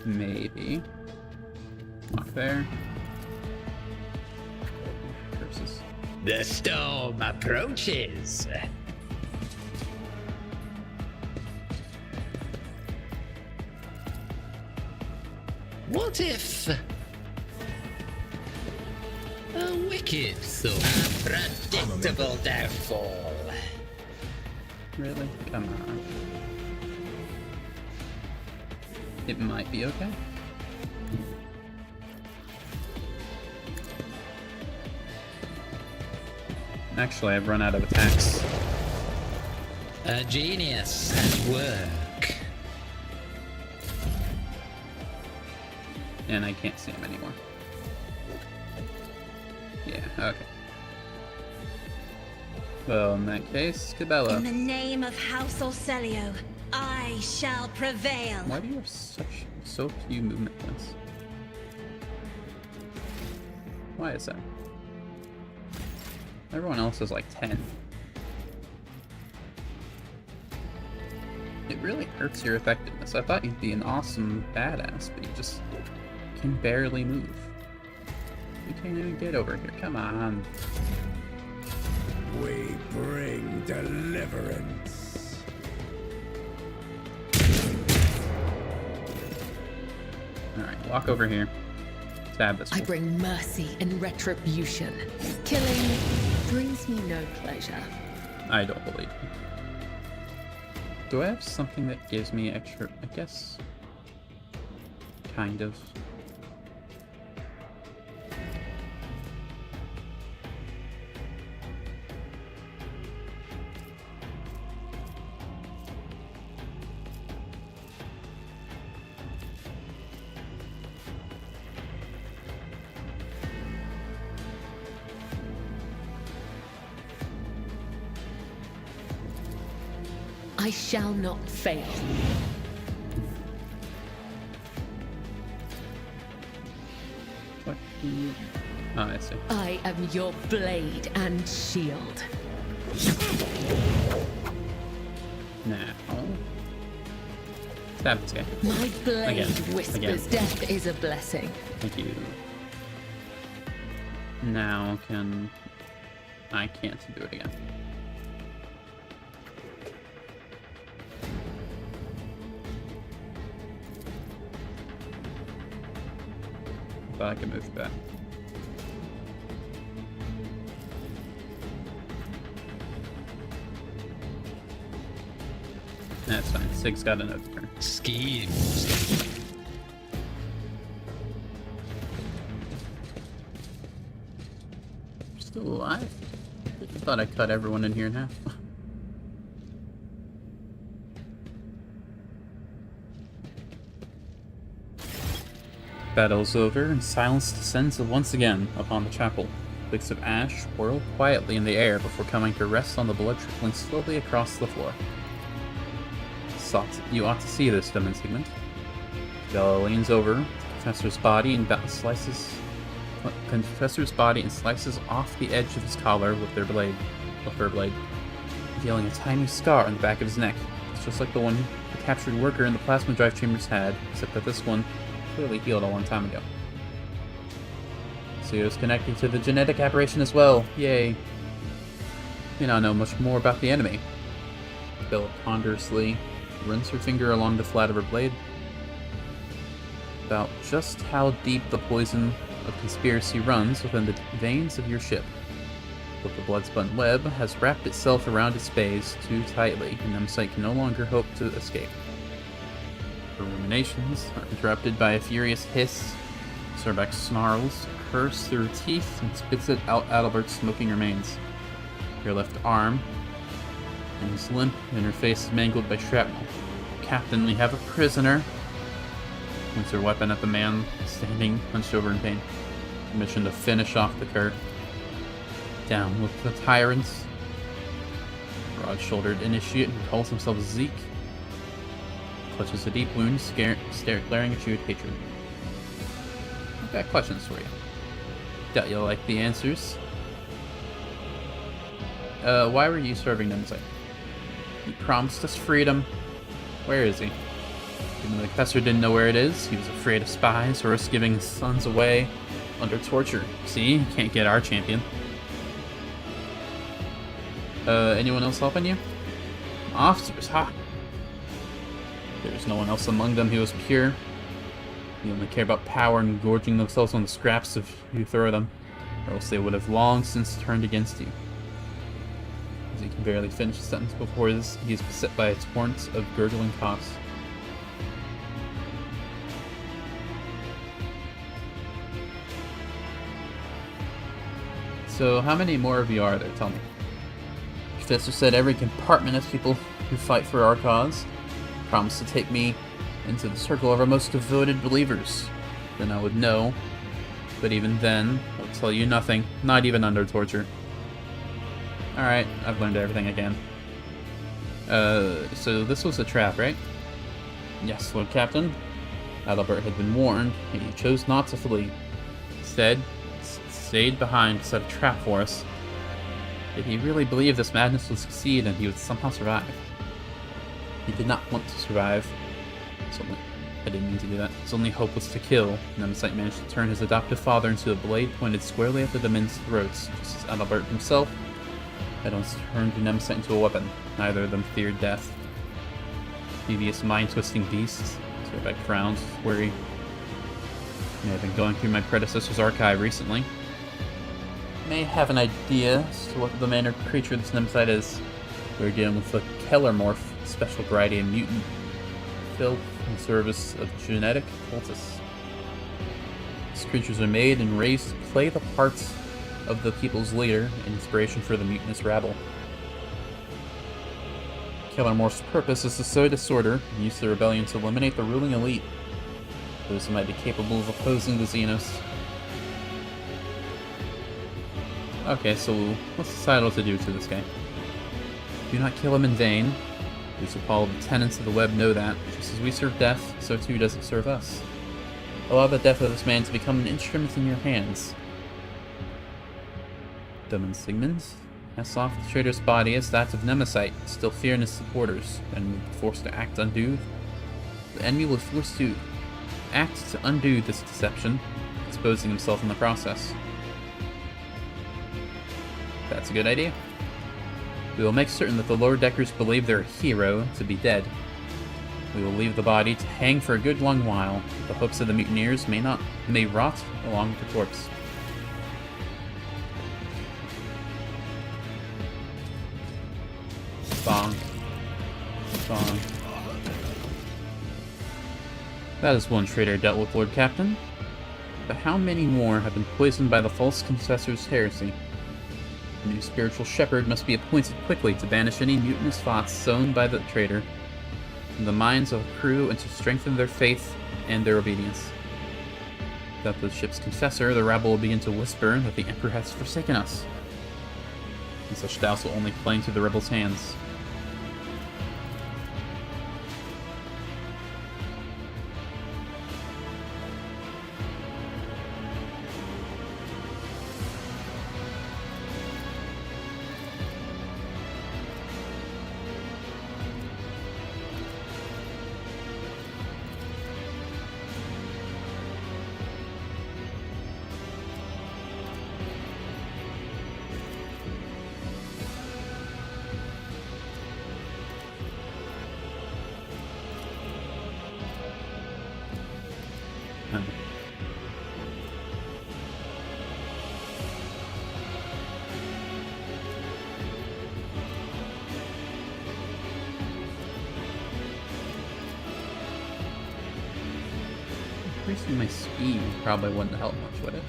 Maybe. Walk there. Versus. The storm approaches. What if a wicked thought? A predictable downfall. Really? Come on. It might be okay. Actually, I've run out of attacks. A genius at work. And I can't see him anymore. Yeah, okay. Well, in that case, Cabela. In the name of House Orselio, I shall prevail. Why do you have so few movement points? Why is that? Everyone else has like 10. It really hurts your effectiveness. I thought you'd be an awesome badass, but you just can barely move. You can't even get over here. Come on. We bring deliverance. Alright, walk over here. Stab this I one. bring mercy and retribution. Killing brings me no pleasure. I don't believe you. Do I have something that gives me extra? I guess. Kind of. I shall not fail. What do you... Oh, I see. I am your blade and shield. Now. Stab this guy. My blade Again. whispers Again. death is a blessing. Thank you. Now can... I can't do it again. Thought I could move back. That's fine. Sig's got another turn. Schemes. Still alive? I thought I cut everyone in here in half. Battle's over, and silence descends once again upon the chapel. Flakes of ash whirl quietly in the air before coming to rest on the blood trickling slowly across the floor. You ought to see this, dumb insignificant. Bella leans over to Confessor's body and slices off the edge of his collar with her blade, revealing a tiny scar on the back of his neck. It's just like the one the captured worker in the plasma drive chambers had, except that this one clearly healed a long time ago. So it was connected to the genetic aberration as well. Yay. You now know much more about the enemy. Bella ponderously runs her finger along the flat of her blade. About just how deep the poison of conspiracy runs within the veins of your ship. But the blood-spun web has wrapped itself around its base too tightly, and Nemsite can no longer hope to escape. Her ruminations are interrupted by a furious hiss. Sorbeck snarls, a curse through her teeth, and spits it out Adalbert's smoking remains. Her left arm is limp, and her face is mangled by shrapnel. Captain, we have a prisoner. Points her weapon at the man standing hunched over in pain. Mission to finish off the cur. Down with the tyrants. Broad-shouldered initiate who calls himself Zeke. Clutches a deep wound, glaring at you with hatred. I've got questions for you. Doubt you'll like the answers. Why were you serving Nemesis? He promised us freedom. Where is he? Even the professor didn't know where it is. He was afraid of spies or us giving his sons away under torture. See, he can't get our champion. Anyone else helping you? Officers, ha! There was no one else among them who was pure. They only care about power and gorging themselves on the scraps if you throw them, or else they would have long since turned against you. As he can barely finish the sentence before this, he is beset by a torrent of gurgling coughs. So, how many more of you are there? Tell me. Professor said every compartment has people who fight for our cause. Promised to take me into the circle of our most devoted believers. Then I would know. But even then, I would tell you nothing, not even under torture. Alright, I've learned everything again. So this was a trap, right? Yes, Lord Captain. Adalbert had been warned, and he chose not to flee. Instead, stayed behind to set a trap for us. Did he really believe this madness would succeed and he would somehow survive? He did not want to survive. I didn't mean to do that. His only hope was to kill. Nemesis managed to turn his adoptive father into a blade pointed squarely at the men's throats, just as Adalbert himself had once turned Nemesis into a weapon. Neither of them feared death. Devious mind-twisting beasts. Sorbeck frowns, worry. May have been going through my predecessor's archive recently. May have an idea as to what the manner of creature this Nemesis is. We're dealing with a Kellermorph, special variety of mutant, filth in service of genetic cultists. These creatures are made and raised to play the parts of the people's leader and inspiration for the mutinous rabble. Kellermorph's purpose is to sow disorder and use the rebellion to eliminate the ruling elite, those who might be capable of opposing the Xenos. Okay, so what's societal to do to this guy? Do not kill him in vain. At least all the tenants of the web know that. Just as we serve death, so too does it serve us. Allow the death of this man to become an instrument in your hands. Domin Sigmund casts off the traitor's body as that of Nemesis, still fearing his supporters, and forced to act undo. The enemy will force to act to undo this deception, exposing himself in the process. That's a good idea. We will make certain that the lower deckers believe their hero to be dead. We will leave the body to hang for a good long while. The hopes of the mutineers may rot along with the corpse. Bonk. Bonk. That is one traitor dealt with, Lord Captain. But how many more have been poisoned by the false confessor's heresy? A new spiritual shepherd must be appointed quickly to banish any mutinous thoughts sown by the traitor from the minds of the crew and to strengthen their faith and their obedience. Without the ship's confessor, the rabble will begin to whisper that the Emperor has forsaken us. And such doubts will only play into the rebels' hands. Increasing my speed probably wouldn't help much, would it?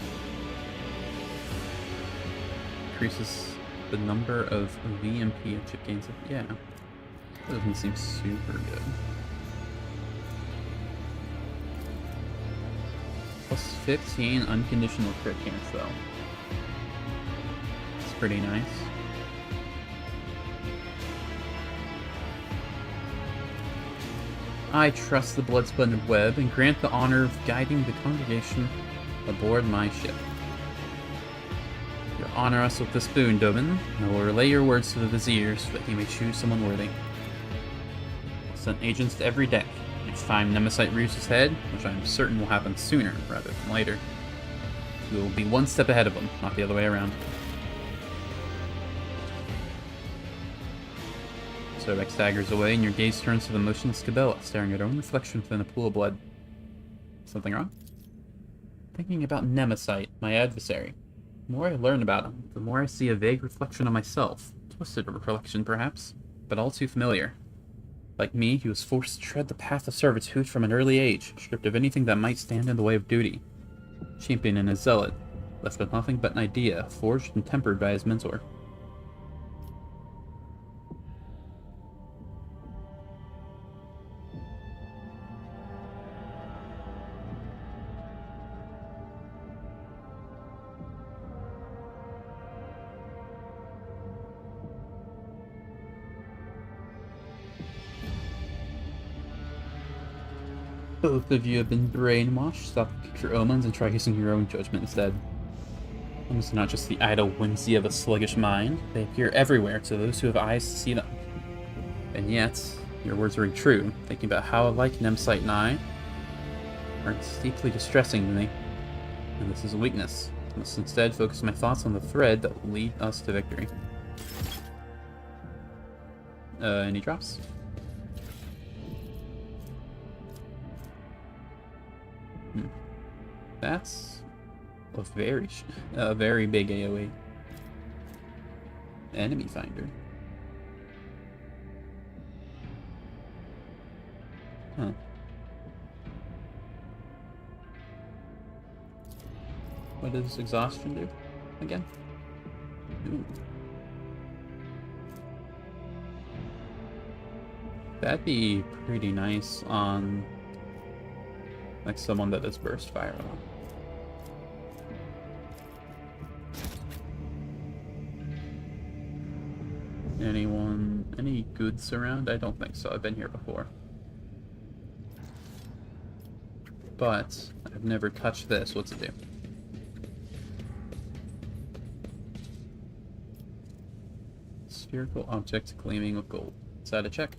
Increases the number of VMP a chip gains. Yeah. That doesn't seem super good. Plus 15 unconditional crit chance, though. It's pretty nice. I trust the blood-splendid web and grant the honor of guiding the congregation aboard my ship. You honor us with this boon, Dobin. I will relay your words to the Vizier so that he may choose someone worthy. Send agents to every deck. Each time Nemesis rears his head, which I am certain will happen sooner rather than later, we will be one step ahead of him, not the other way around. Sobek staggers away, and your gaze turns to the motionless Cabela, staring at her own reflection within a pool of blood. Something wrong? Thinking about Nemesis, my adversary. The more I learn about him, the more I see a vague reflection of myself. Twisted recollection, perhaps, but all too familiar. Like me, he was forced to tread the path of servitude from an early age, stripped of anything that might stand in the way of duty. Champion and a zealot, left with nothing but an idea, forged and tempered by his mentor. Both of you have been brainwashed. Stop your omens and try using your own judgment instead. Omens are not just the idle whimsy of a sluggish mind. They appear everywhere to those who have eyes to see them. And yet, your words ring true. Thinking about how alike Nemesis and I are deeply distressing to me. And this is a weakness. I must instead focus my thoughts on the thread that will lead us to victory. Any drops? That's a very big AoE. Enemy finder. Huh. What does exhaustion do again? Ooh. That'd be pretty nice on like someone that does burst fire on. Any goods around? I don't think so. I've been here before. But I've never touched this. What's it do? Spherical object gleaming with gold. Is that a check?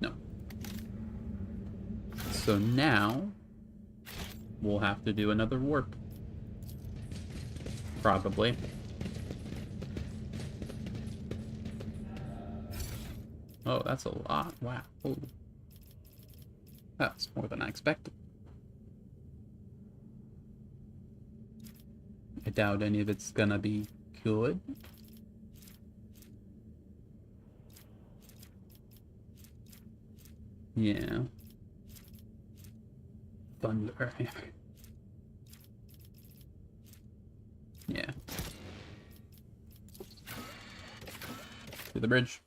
No. So now we'll have to do another warp. Probably. Oh, that's a lot. Wow. Ooh. That's more than I expected. I doubt any of it's gonna be good. Yeah. Thunder. Yeah. To the bridge.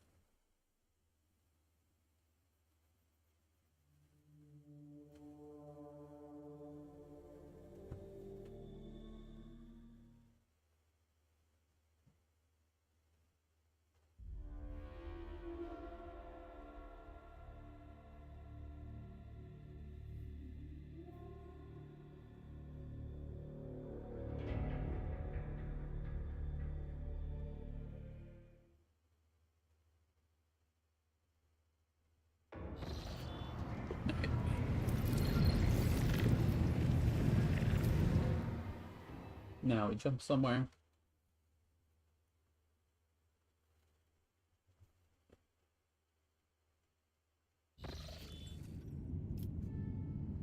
Now we jump somewhere.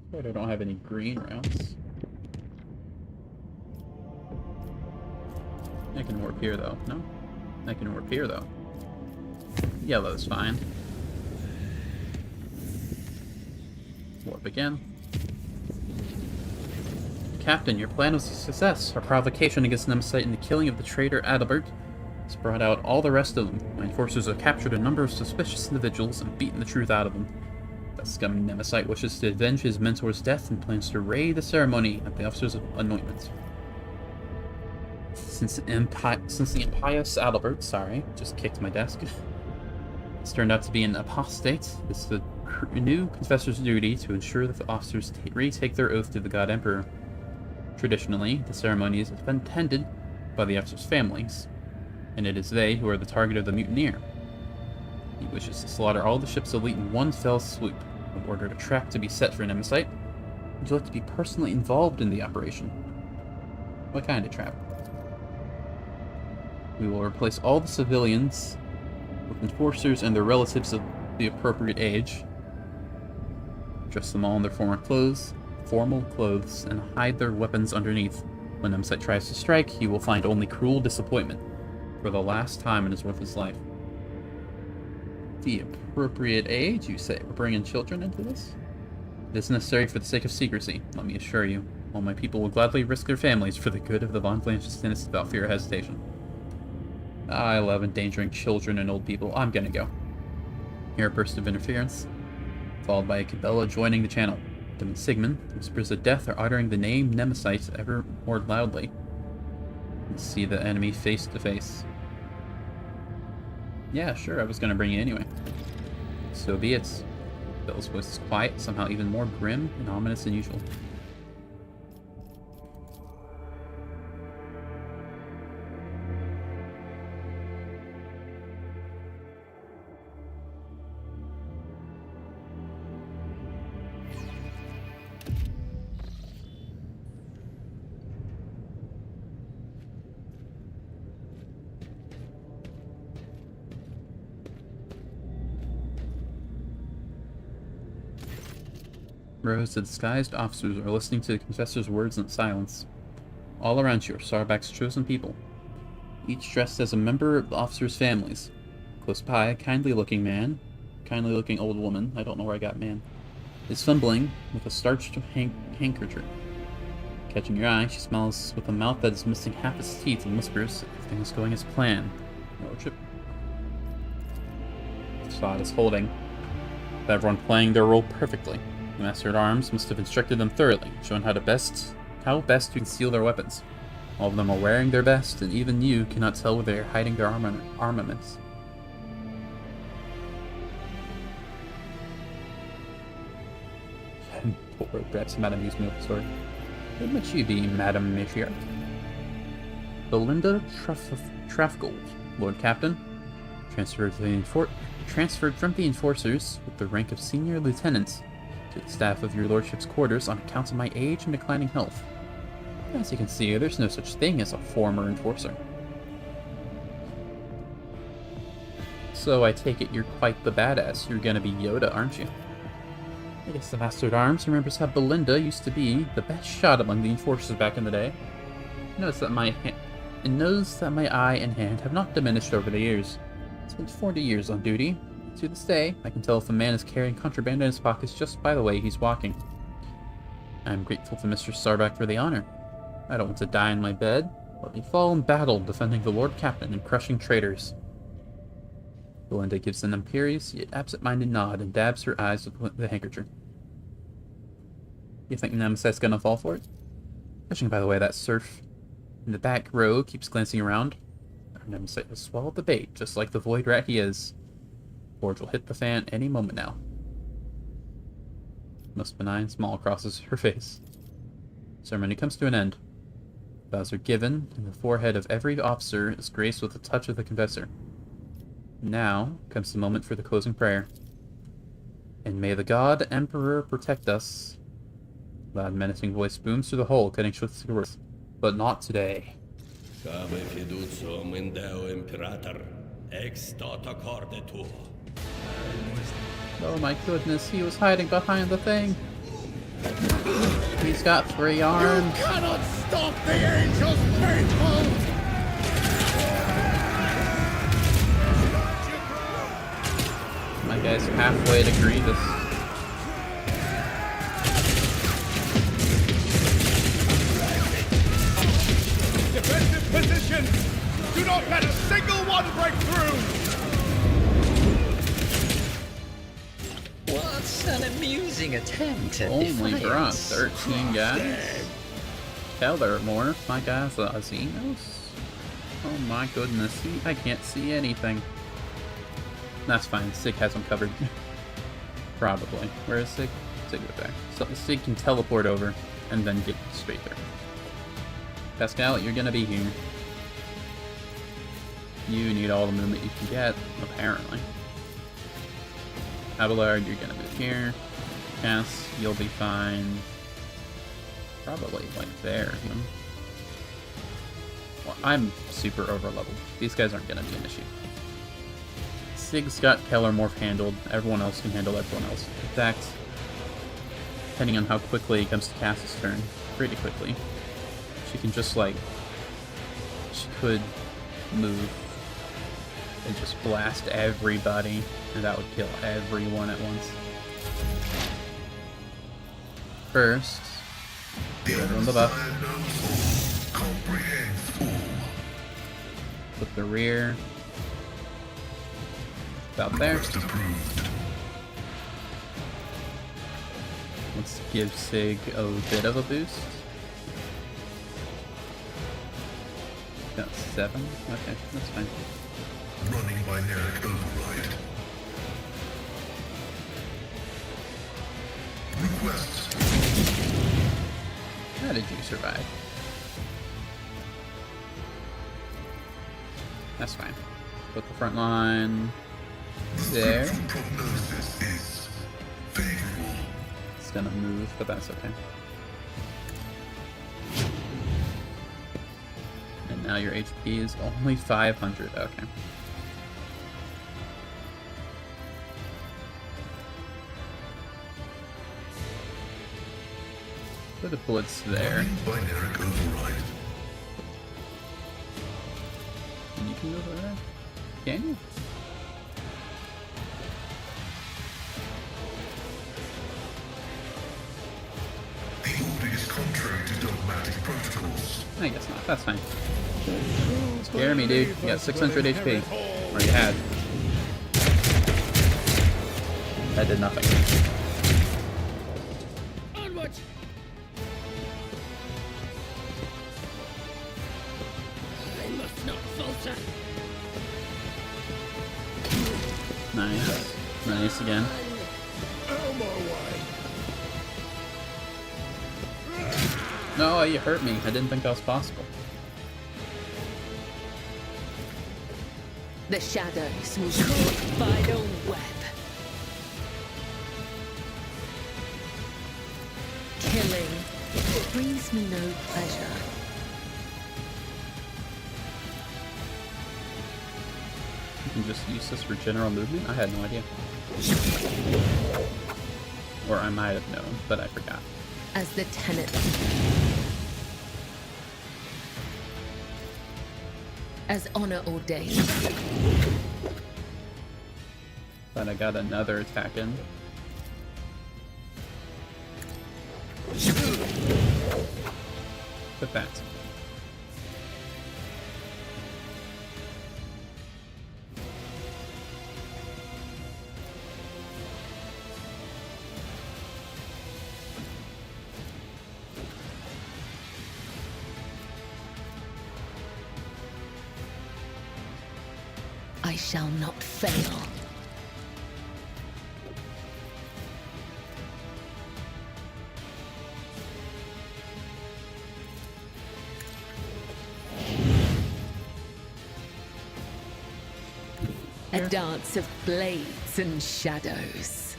But I don't have any green routes. I can warp here though. No? I can warp here though. Yellow's fine. Warp up again. Captain, your plan was a success. Our provocation against Nemesis and the killing of the traitor Adalbert has brought out all the rest of them. My enforcers have captured a number of suspicious individuals and beaten the truth out of them. That scum Nemesis wishes to avenge his mentor's death and plans to raid the ceremony at the officer's anointment. Since the impious Adalbert, sorry, just kicked my desk, has turned out to be an apostate, it's the new confessor's duty to ensure that the officers retake their oath to the God Emperor. Traditionally, the ceremonies have been tended by the officers' families, and it is they who are the target of the mutineer. He wishes to slaughter all the ship's elite in one fell swoop. I've ordered a trap to be set for Nemesis. Would you like to be personally involved in the operation? What kind of trap? We will replace all the civilians with enforcers and their relatives of the appropriate age. Dress them all in their formal clothes, and hide their weapons underneath. When Nemesis tries to strike, he will find only cruel disappointment for the last time in his worthless life. The appropriate age, you say? We're bringing children into this? It is necessary for the sake of secrecy, let me assure you. All my people will gladly risk their families for the good of the Von Blanche's dynasty without fear or hesitation. I love endangering children and old people. I'm gonna go. Here, a burst of interference, followed by a Cabela joining the channel. Demon Sigmund, whispers of death, are uttering the name Nemesis ever more loudly. You see the enemy face to face. Yeah, sure, I was gonna bring you anyway. So be it. Bill's voice is quiet, somehow even more grim and ominous than usual. Rose, the disguised officers are listening to the confessor's words in silence. All around you are Sarbak's chosen people, each dressed as a member of the officers' families. Close by, a kindly-looking old woman, I don't know where I got man, is fumbling with a starched handkerchief. Catching your eye, she smiles with a mouth that is missing half its teeth and whispers, "Everything is going as planned, Lordship." Facade is holding, with everyone playing their role perfectly. The Master-at-Arms must have instructed them thoroughly, showing how best to conceal their weapons. All of them are wearing their best, and even you cannot tell where they are hiding their armaments. Poor, perhaps Madame used me up story. What might she be, Madame Matriarch? Belinda Trafgold, Lord Captain. Transferred from the Enforcers with the rank of Senior Lieutenant to the staff of your lordship's quarters on account of my age and declining health. As you can see, there's no such thing as a former enforcer. So I take it you're quite the badass. You're gonna be Yoda, aren't you? I guess the Master-at-Arms remembers how Belinda used to be the best shot among the enforcers back in the day. Knows that my eye and hand have not diminished over the years. I spent 40 years on duty. To this day, I can tell if a man is carrying contraband in his pockets just by the way he's walking. I am grateful to Mr. Sarbak for the honor. I don't want to die in my bed. Let me fall in battle defending the Lord Captain and crushing traitors. Belinda gives an imperious yet absent-minded nod and dabs her eyes with the handkerchief. You think Nemesis is gonna fall for it? Judging by the way that serf in the back row keeps glancing around, our Nemesis has swallowed the bait, just like the void rat he is. Forge will hit the fan any moment now. Most benign smile crosses her face. Ceremony comes to an end. Vows are given, and the forehead of every officer is graced with a touch of the confessor. Now comes the moment for the closing prayer. And may the God Emperor protect us. Loud menacing voice booms through the hole, cutting short the words. But not today. Oh my goodness, he was hiding behind the thing. He's got 3 arms. You cannot stop the angels faithful! My guy's halfway to Grievous. amusing attempt at Only brought defiance. 13 guys. Keller more. My guys are Xenos. Oh my goodness. See, I can't see anything. That's fine. Sig has them covered. Probably. Where is Sig? Sig over there. So Sig can teleport over and then get straight there. Pascal, you're gonna be here. You need all the movement you can get, apparently. Abelard, you're gonna move here. Cass, you'll be fine. Probably like there, even. Well, I'm super over leveled. These guys aren't gonna be an issue. Sig's got Keller Morph handled. Everyone else can handle everyone else. In fact, depending on how quickly it comes to Cass's turn, pretty quickly, she can just like, she could move and just blast everybody, and that would kill everyone at once. First, give everyone the buff. Put the rear about there. Let's give Sig a bit of a boost. Got 7. Okay, that's fine. Running binaric override. Request. How did you survive? That's fine. Put the front line there. Prognosis is favorable. It's gonna move, but that's okay. And now your HP is only 500. Okay. Put the bullets there. Running binaric override. And you can move over there? Can you? The order is contrary to dogmatic protocols. I guess not. That's fine. Scare me, dude. You got 600 HP. Or you had. That did nothing. Onward! I must not falter. Nice. Nice again. No, you hurt me. I didn't think that was possible. The shadows will create final web. Killing brings me no pleasure. You can just use this for general movement? I had no idea. Or I might have known, but I forgot. As the tenet. As honor ordained. But I got another attack in. Put that. I shall not fail. A dance of blades and shadows.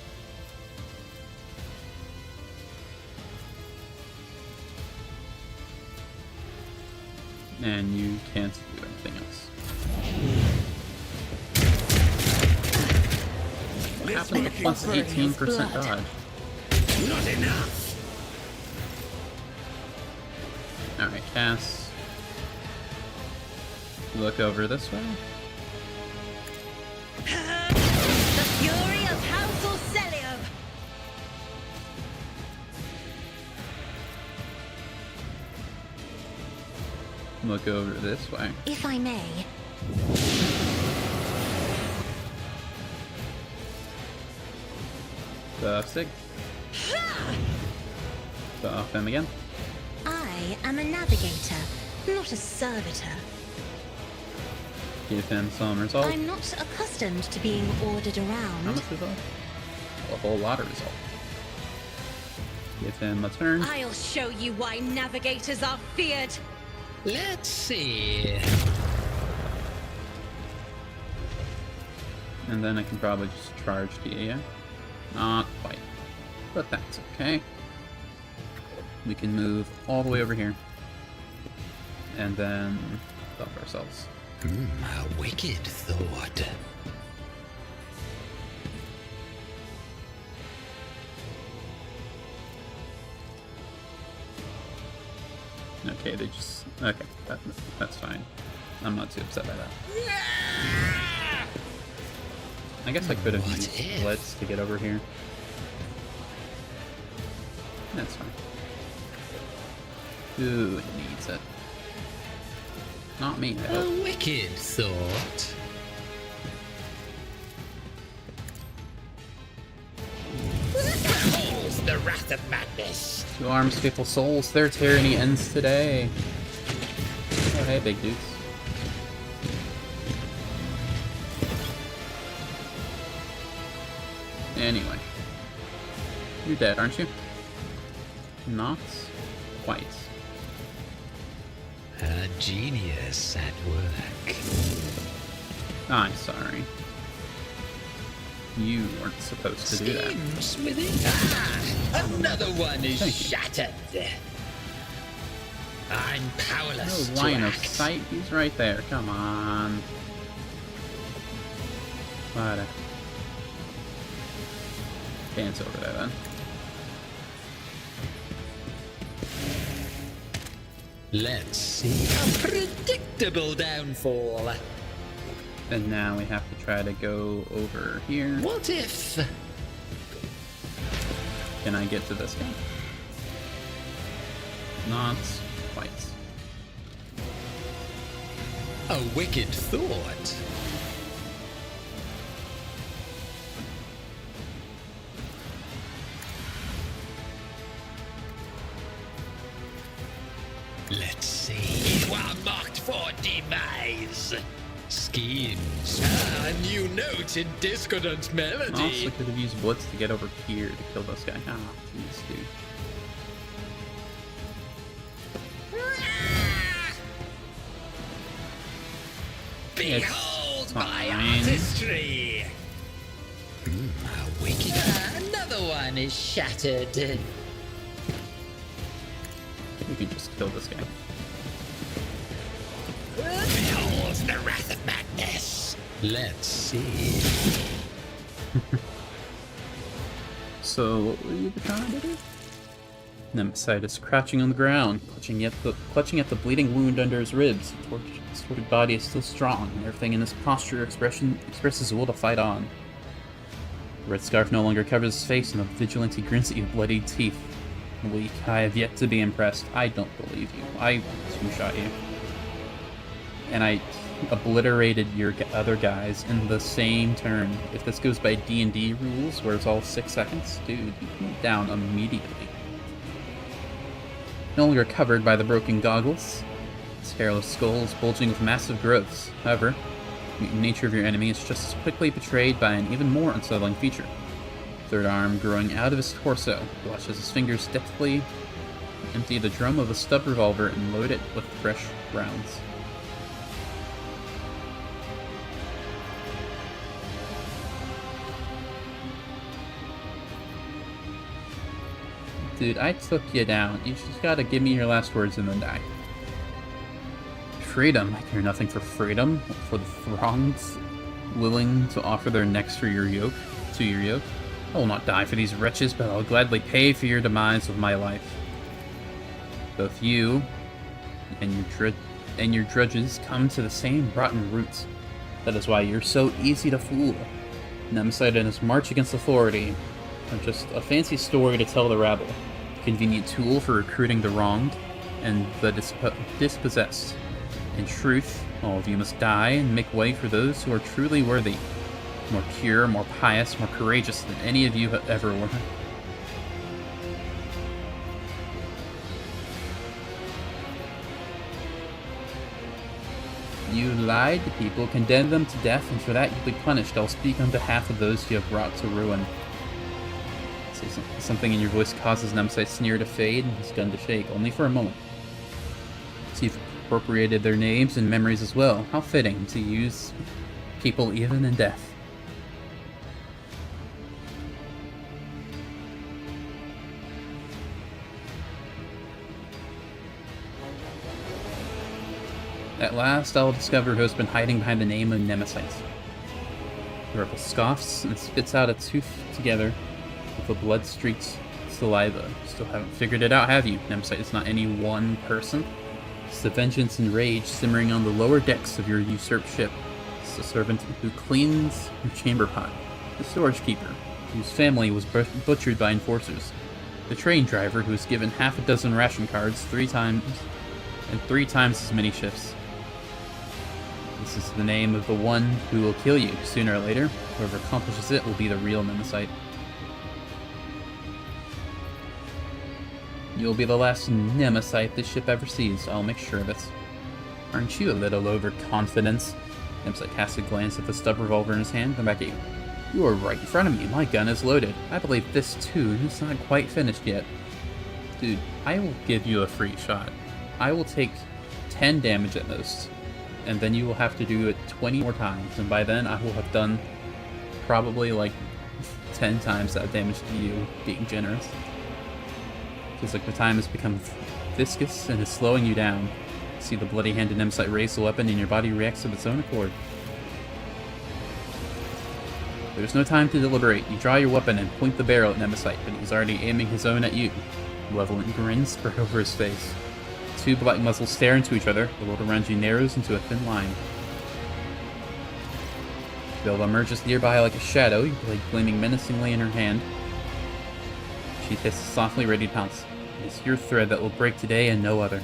And you can't do anything else. What happened to plus 18% dodge? Not enough. Alright, Cass. Look over this way. The fury of House Orcelio! Look over this way. If I may. Sig. Buff him again. I am a navigator, not a servitor. Give him some resolve. I'm not accustomed to being ordered How around. much resolve? A whole lot of resolve. Give him a turn. I'll show you why navigators are feared. Let's see. And then I can probably just charge to you, yeah? Not quite. But that's okay. We can move all the way over here. And then buff ourselves. A wicked thought. Okay, they just... Okay, that's fine. I'm not too upset by that. I guess I could have What used if? Blitz to get over here. That's fine. Who needs it? Not me, I hope. A wicked thought. Behold the wrath of madness. To arms, faithful souls, their tyranny ends today. Oh, hey, big dudes. Anyway. You're dead, aren't you? Not quite. A genius at work. I'm sorry. You weren't supposed to do that. Schemes within. Ah, another one is Thank you. shattered. I'm powerless No to line of act. sight, he's right there. Come on. What? Dance over there then. Let's see. A predictable downfall. And now we have to try to go over here. What if? Can I get to this guy? Not quite. A wicked thought. Let's see. You are marked for demise. Schemes. Ah, a new note in discordant melody. Also could have used Blitz to get over here to kill this guy. Ah, jeez, dude. Behold It's my fine. artistry. A wicked. Another one is shattered. We can just kill this guy. Behold the wrath of madness. Let's see. So, what were you trying to do? Nemesis is crouching on the ground, clutching at the bleeding wound under his ribs. His tortured body is still strong, and everything in his posture expresses will to fight on. The red scarf no longer covers his face, and the vigilante grins at you with bloodied teeth. Weak, I have yet to be impressed. I don't believe you. I two-shot you. And I obliterated your other guys in the same turn. If this goes by D&D rules, where it's all 6 seconds, dude, you went down immediately. No longer covered by the broken goggles. His hairless skull is bulging with massive growths. However, the nature of your enemy is just as quickly betrayed by an even more unsettling feature. Third arm growing out of his torso, he watches his fingers deftly empty the drum of a stub revolver and load it with fresh rounds. Dude, I took you down. You just gotta give me your last words and then die. Freedom. I care nothing for freedom, for the throngs willing to offer their necks for your yoke, to your yoke. I will not die for these wretches, but I'll gladly pay for your demise with my life. Both you and your drudges come to the same rotten roots. That is why you're so easy to fool. Nemesis and his march against authority are just a fancy story to tell the rabble. A convenient tool for recruiting the wronged and the dispossessed. In truth, all of you must die and make way for those who are truly worthy. more pure, more pious, more courageous than any of you ever were. You lied to people, condemned them to death, and for that you'll be punished. I'll speak on behalf of those you have brought to ruin. Something in your voice causes Nemesis sneer to fade and his gun to shake, only for a moment. So you've appropriated their names and memories as well. How fitting to use people even in death. At last, I'll discover who has been hiding behind the name of Nemesis. The rebel scoffs and spits out a tooth together with a blood-streaked saliva. Still haven't figured it out, have you? Nemesis is not any one person. It's the vengeance and rage simmering on the lower decks of your usurped ship. It's the servant who cleans your chamber pot. The storage keeper, whose family was butchered by enforcers. The train driver who was given half a dozen ration cards 3 times, and 3 times as many shifts. This is the name of the one who will kill you. Sooner or later, whoever accomplishes it will be the real Nemesis. You'll be the last Nemesis this ship ever sees. I'll make sure of it. Aren't you a little overconfident? Nemesis casts a glance at the stub revolver in his hand. Come back at you. You are right in front of me. My gun is loaded. I believe this tune is not quite finished yet. Dude, I will give you a free shot. I will take 10 damage at most. And then you will have to do it 20 more times, and by then I will have done probably like 10 times that damage to you, being generous. Feels like the time has become viscous and is slowing you down. See the bloody-handed Nemesis raise the weapon and your body reacts of its own accord. There's no time to deliberate. You draw your weapon and point the barrel at Nemesis, but he's already aiming his own at you. Malevolent grin spread over his face. 2 black muzzles stare into each other. The world around you narrows into a thin line. Belva emerges nearby like a shadow, your blade gleaming menacingly in her hand. She hisses softly, ready to pounce. It is your thread that will break today and no other.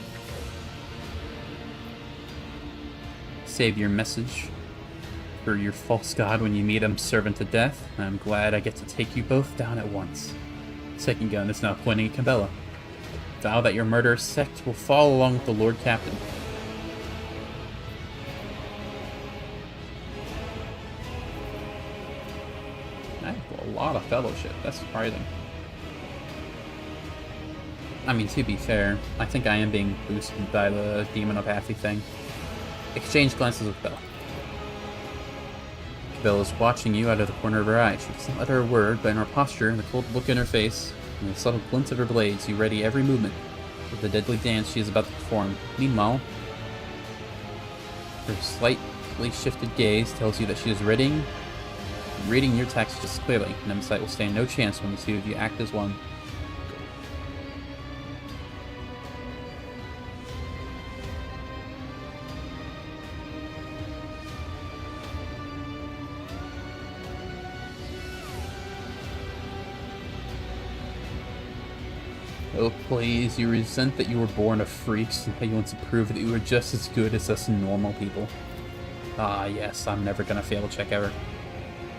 Save your message for your false god when you meet him, servant to death. I'm glad I get to take you both down at once. Second gun is now pointing at Cabela. Vow that your murderous sect will fall along with the Lord Captain. I have a lot of fellowship. That's surprising. I mean, to be fair, I think I am being boosted by the demonopathy thing. Exchange glances with Belle. Belle is watching you out of the corner of her eye. She doesn't utter a word, but in her posture and the cold look in her face, and the subtle glint of her blades, you ready every movement of the deadly dance she is about to perform. Meanwhile, her slightly shifted gaze tells you that she is reading your text just clearly. Nemesis will stand no chance when the 2 of you act as one. Oh please, you resent that you were born of freaks and how you want to prove that you are just as good as us normal people. Ah yes, I'm never gonna fail a check ever.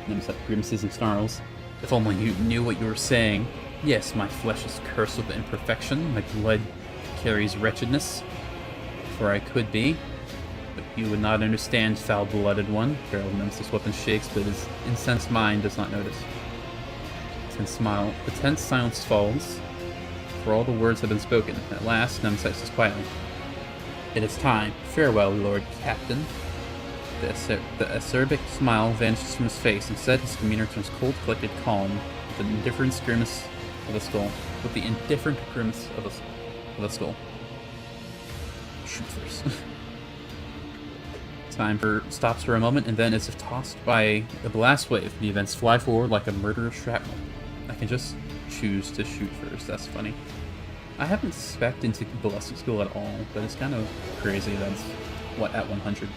Nemesis grimaces and snarls. If only you knew what you were saying. Yes, my flesh is cursed with imperfection, my blood carries wretchedness, for I could be, but you would not understand, foul-blooded one. Barrel of Nemesis' weapon shakes, but his incensed mind does not notice. The tense silence falls. For all the words have been spoken. At last, Nemesis says quietly, "It is time. Farewell, Lord Captain." The acerbic smile vanishes from his face. Instead, his demeanor turns cold, collected, calm, with the indifferent grimace of a skull. Shoot first. Time stops for a moment, and then, as if tossed by a blast wave, the events fly forward like a murderous shrapnel. I can just choose to shoot first. That's funny. I haven't spec'd into ballistic skill at all, but it's kind of crazy that's at 100.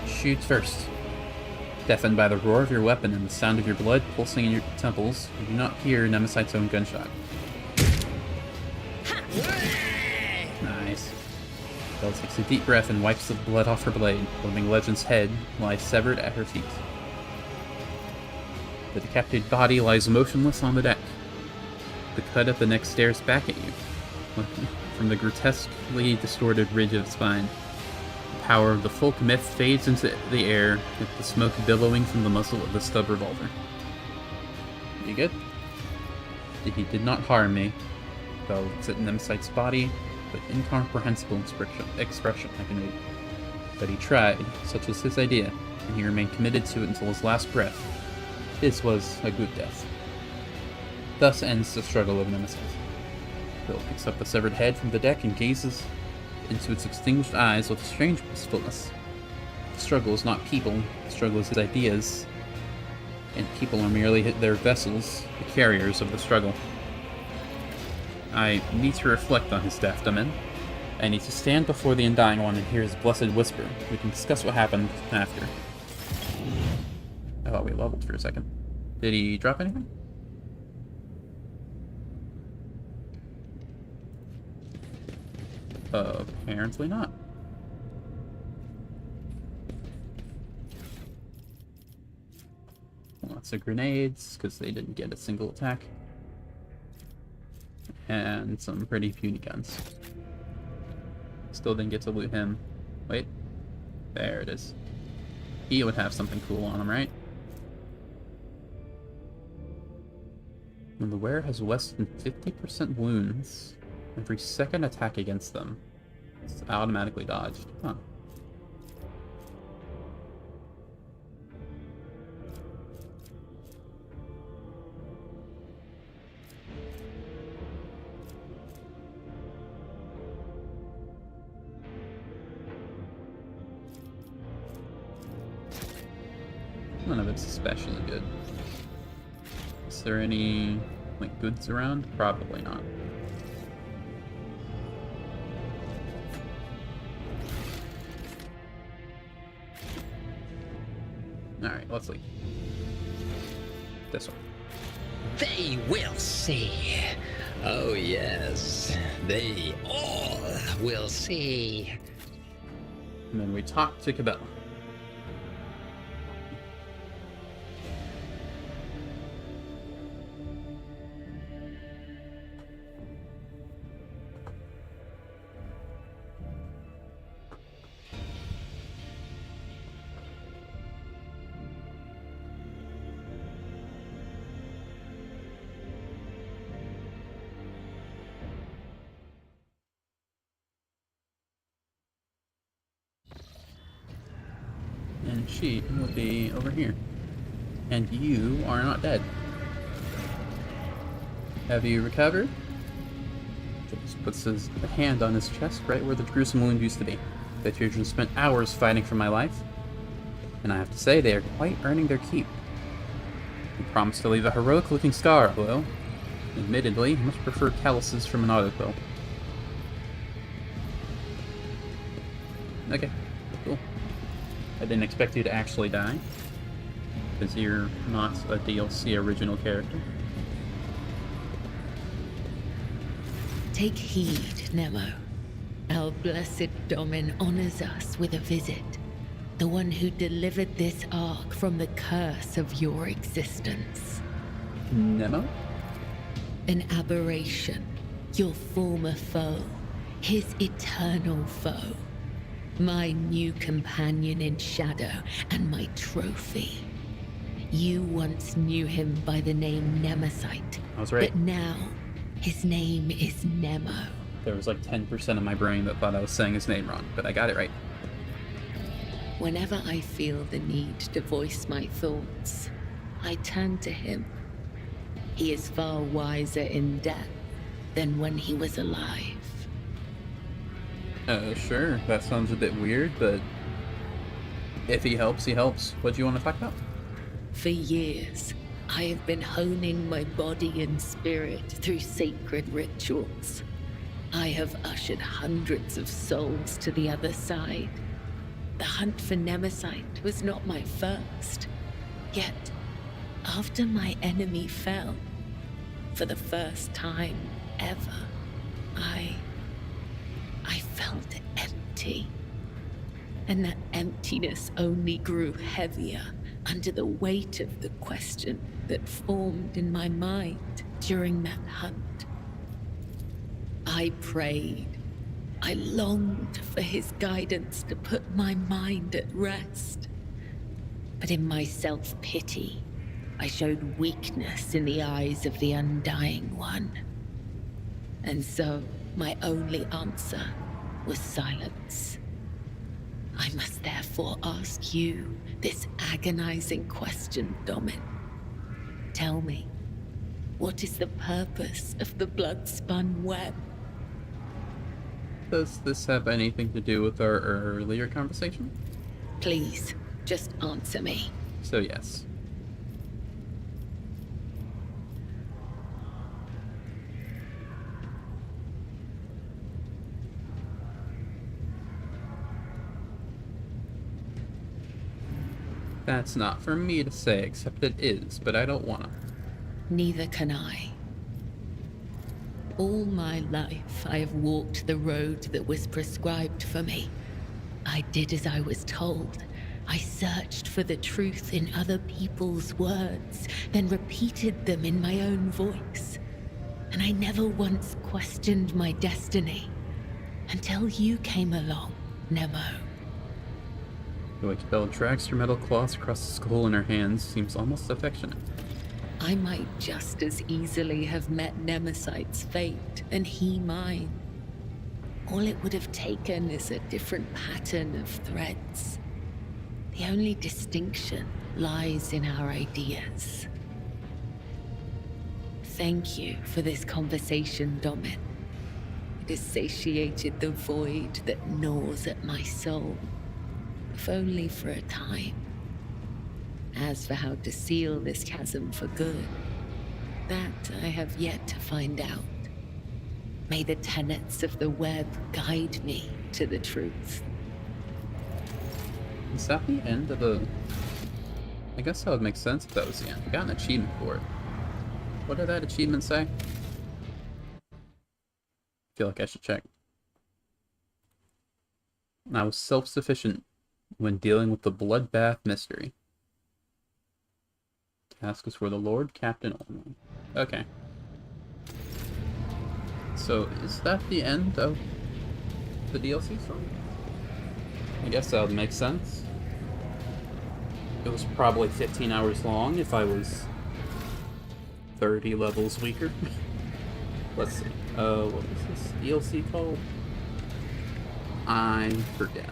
Shoot first. Deafened by the roar of your weapon and the sound of your blood pulsing in your temples, you do not hear Nemesis' own gunshot. Nice. Belle takes a deep breath and wipes the blood off her blade. The living legend's head lies severed at her feet. The decapitated body lies motionless on the deck. The cut at the neck stares back at you, from the grotesquely distorted ridge of the spine. The power of the folk myth fades into the air, with the smoke billowing from the muzzle of the stub revolver. You good? If he did not harm me, Belle looks at Nemesight's body, with incomprehensible expression I can read. But he tried, such was his idea, and he remained committed to it until his last breath. This was a good death. Thus ends the struggle of Nemesis. Bill picks up the severed head from the deck and gazes into its extinguished eyes with strange wistfulness. The struggle is not people, the struggle is his ideas, and people are merely their vessels, the carriers of the struggle. I need to reflect on his death, Damin. I need to stand before the Undying One and hear his blessed whisper. We can discuss what happened after. I thought we leveled for a second. Did he drop anything? Apparently not. Lots of grenades, because they didn't get a single attack. And some pretty puny guns. Still didn't get to loot him. Wait. There it is. He would have something cool on him, right? When the wearer has less than 50% wounds, every second attack against them is automatically dodged. Huh. None of it's especially good. Is there any, like, goods around? Probably not. Alright, let's leave. This one. They will see. Oh, yes. They all will see. And then we talk to Cabell. And she will be over here. And you are not dead. Have you recovered? Just puts his hand on his chest, right where the gruesome wound used to be. The children spent hours fighting for my life, and I have to say they are quite earning their keep. You promised to leave a heroic-looking scar, although, admittedly, I much prefer calluses from an autoquill. Okay, cool. I didn't expect you to actually die, because you're not a DLC original character. Take heed, Nemo. Our blessed Domin honors us with a visit. The one who delivered this ark from the curse of your existence. Nemo? An aberration. Your former foe. His eternal foe. My new companion in shadow and my trophy. You once knew him by the name Nemesight's. I was right. But now, his name is Nemo. There was like 10% of my brain that thought I was saying his name wrong, but I got it right. Whenever I feel the need to voice my thoughts, I turn to him. He is far wiser in death than when he was alive. Sure. That sounds a bit weird, but if he helps, he helps. What do you want to talk about? For years, I have been honing my body and spirit through sacred rituals. I have ushered hundreds of souls to the other side. The hunt for Nemesight was not my first. Yet, after my enemy fell, for the first time ever, I felt empty. And that emptiness only grew heavier under the weight of the question that formed in my mind during that hunt. I prayed. I longed for his guidance to put my mind at rest. But in my self-pity, I showed weakness in the eyes of the Undying One. And so, my only answer was silence. I must therefore ask you this agonizing question, Domin. Tell me, what is the purpose of the blood-spun web? Does this have anything to do with our earlier conversation? Please, just answer me. So yes. That's not for me to say, except it is, but I don't wanna. Neither can I. All my life, I have walked the road that was prescribed for me. I did as I was told. I searched for the truth in other people's words, then repeated them in my own voice. And I never once questioned my destiny, until you came along, Nemo. The way Belle drags her metal claws across the skull in her hands seems almost affectionate. I might just as easily have met Nemesite's fate, and he mine. All it would have taken is a different pattern of threads. The only distinction lies in our ideas. Thank you for this conversation, Domin. It has satiated the void that gnaws at my soul, if only for a time. As for how to seal this chasm for good, that I have yet to find out. May the tenets of the web guide me to the truth. Is that the end of the... I guess that would make sense if that was the end. We got an achievement for it. What did that achievement say? I feel like I should check. I was self-sufficient when dealing with the bloodbath mystery. Task is for the Lord Captain only. Okay. So, is that the end of the DLC story? I guess that would make sense. It was probably 15 hours long if I was 30 levels weaker. Let's see. What is this DLC called? I forget.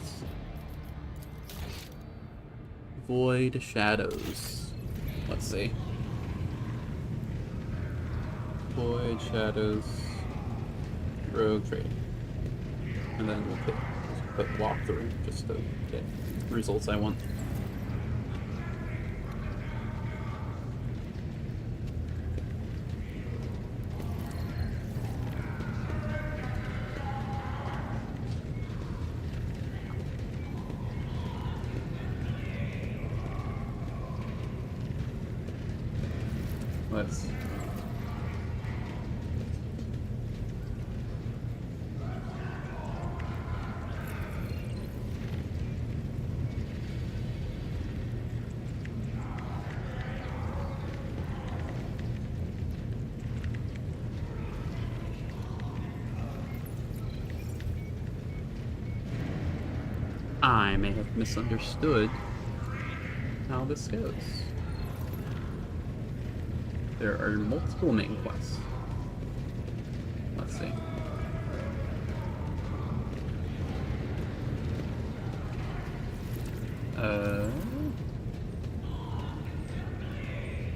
Void Shadows. Let's see. Void Shadows Rogue Trading. And then we'll put walkthrough just to get the results I want. Let's... I may have misunderstood how this goes. There are multiple main quests. Let's see.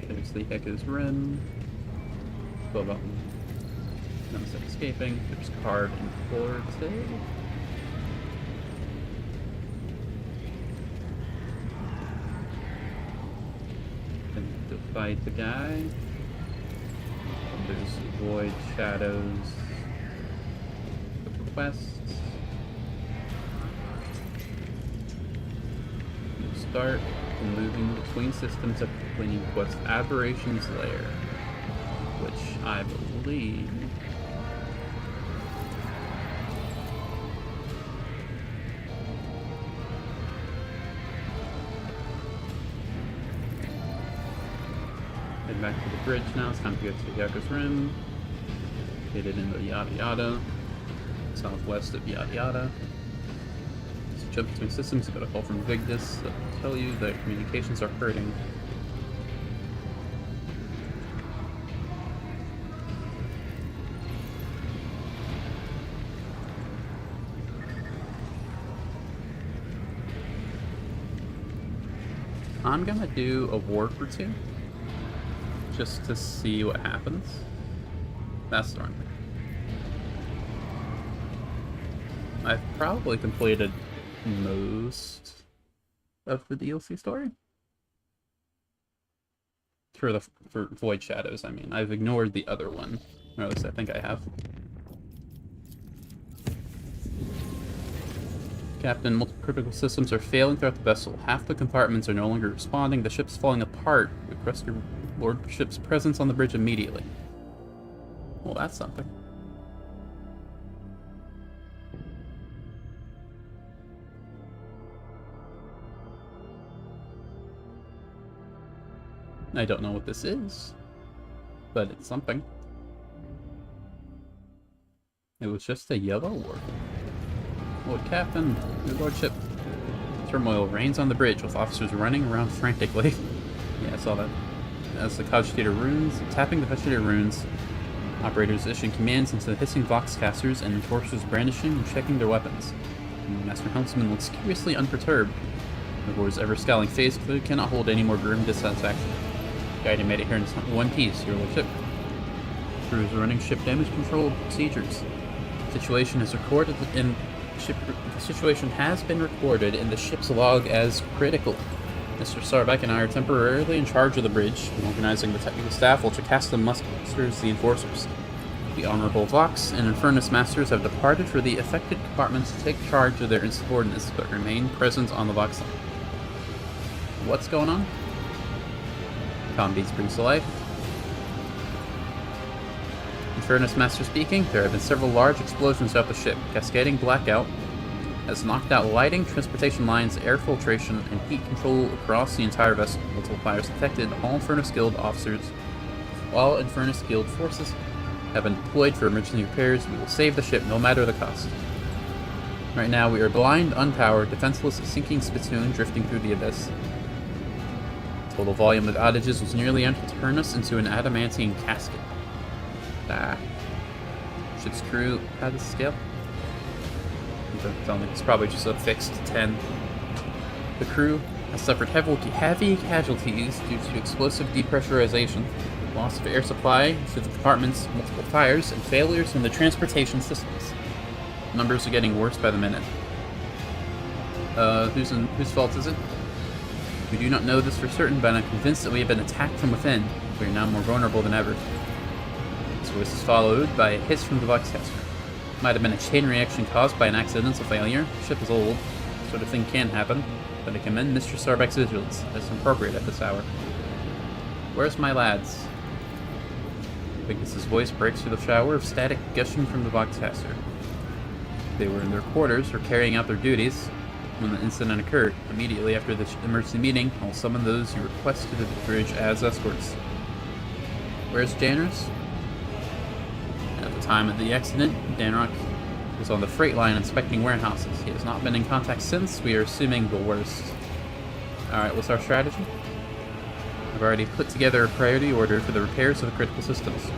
There's the Heka's Rim. 12 up. Nemesis escaping. There's Card and Forte. To fight the guy. There's Void Shadows quests. You start moving between systems after completing quest Aberration's Lair, which I believe bridge now. It's time to go to Yako's Rim. Hit it into Yada Yada. Southwest of Yada Yada. Just jump between systems. I got a call from Vigdis that will tell you that communications are hurting. I'm gonna do a warp or two, just to see what happens. That's the wrong thing. I've probably completed most of the DLC story. For Void Shadows, I mean. I've ignored the other one, or at least I think I have. Captain, multiple critical systems are failing throughout the vessel. Half the compartments are no longer responding. The ship's falling apart. Request your lordship's presence on the bridge immediately. Well, that's something. I don't know what this is, but it's something. It was just a yellow warp. Lord Captain, your lordship. Turmoil reigns on the bridge with officers running around frantically. Yeah, I saw that. As the cogitator runes, tapping the cogitator runes, operators issuing commands into the hissing voxcasters and enforcers brandishing and checking their weapons. Master Helmsman looks curiously unperturbed. The board's ever-scowling face clearly cannot hold any more grim dissatisfaction. Guiding made it here in one piece, your lordship. Crew is running ship damage control procedures. The situation is recorded in the situation has been recorded in the ship's log as critical. Mr. Sarbeck and I are temporarily in charge of the bridge, organizing the technical staff, while Jocasta musters the enforcers. The Honorable Vox and Infernus Masters have departed for the affected compartments to take charge of their insubordinates, but remain present on the Vox line. What's going on? Tom Beats brings to life. Infernus Master speaking, there have been several large explosions throughout the ship. Cascading blackout has knocked out lighting, transportation lines, air filtration, and heat control across the entire vessel. Multiple fires affected all Infernus Guild officers. While Infernus Guild forces have been deployed for emergency repairs, we will save the ship no matter the cost. Right now, we are blind, unpowered, defenseless, sinking spittoon drifting through the abyss. Total volume of outages was nearly enough to turn us into an adamantine casket. Ship's crew had a scale. Don't tell me, it's probably just a fixed 10. The crew has suffered heavy casualties due to explosive depressurization, loss of air supply to the compartments, multiple fires, and failures in the transportation systems. Numbers are getting worse by the minute. Whose fault is it? We do not know this for certain, but I'm convinced that we have been attacked from within. We are now more vulnerable than ever. This voice is followed by a hiss from the Voxcaster. Might have been a chain reaction caused by an accidental failure. The ship is old. This sort of thing can happen, but I commend Mr. Sarbeck's vigilance. It's appropriate at this hour. Where's my lads? Vigdis' voice breaks through the shower of static gushing from the Voxcaster. They were in their quarters or carrying out their duties when the incident occurred. Immediately after the emergency meeting, I'll summon those you request to the bridge as escorts. Where's Janus? At the time of the accident, Danrock was on the freight line inspecting warehouses. He has not been in contact since. We are assuming the worst. Alright, what's our strategy? I've already put together a priority order for the repairs of the critical systems.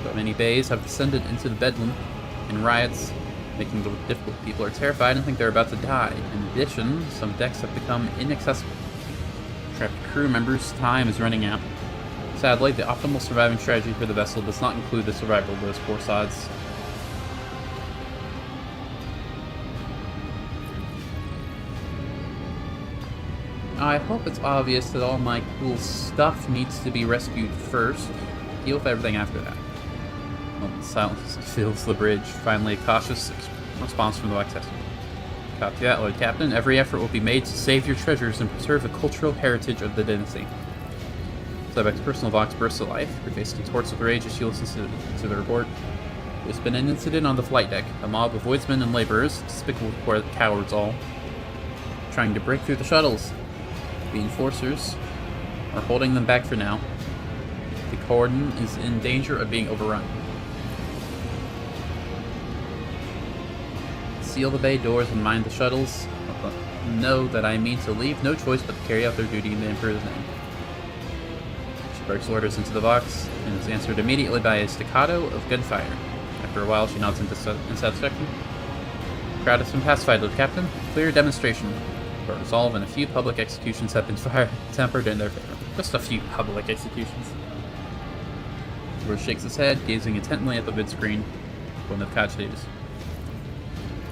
But many bays have descended into the bedlam in riots, making it difficult. People are terrified and think they're about to die. In addition, some decks have become inaccessible. Trapped crew members' time is running out. Sadly, the optimal surviving strategy for the vessel does not include the survival of those poor sods. I hope it's obvious that all my cool stuff needs to be rescued first. Deal with everything after that. Well, silence fills the bridge. Finally, a cautious response from the Voxcaster. Copy that, Lord Captain. Every effort will be made to save your treasures and preserve the cultural heritage of the dynasty. Sarbeck's personal Vox bursts to life. Her face contorts with rage as she listens to the report. There's been an incident on the flight deck. A mob of voidsmen and laborers, despicable cowards all, trying to break through the shuttles. The enforcers are holding them back for now. The cordon is in danger of being overrun. Seal the bay doors and mind the shuttles. Know that I mean to leave no choice but to carry out their duty in the Emperor's name. She barks orders into the box and is answered immediately by a staccato of gunfire. After a while, she nods in satisfaction. The crowd has been pacified, Lord Captain. Clear demonstration for resolve, and a few public executions have been tempered in their favor. Just a few public executions. George shakes his head, gazing intently at the vid screen. One of casualties.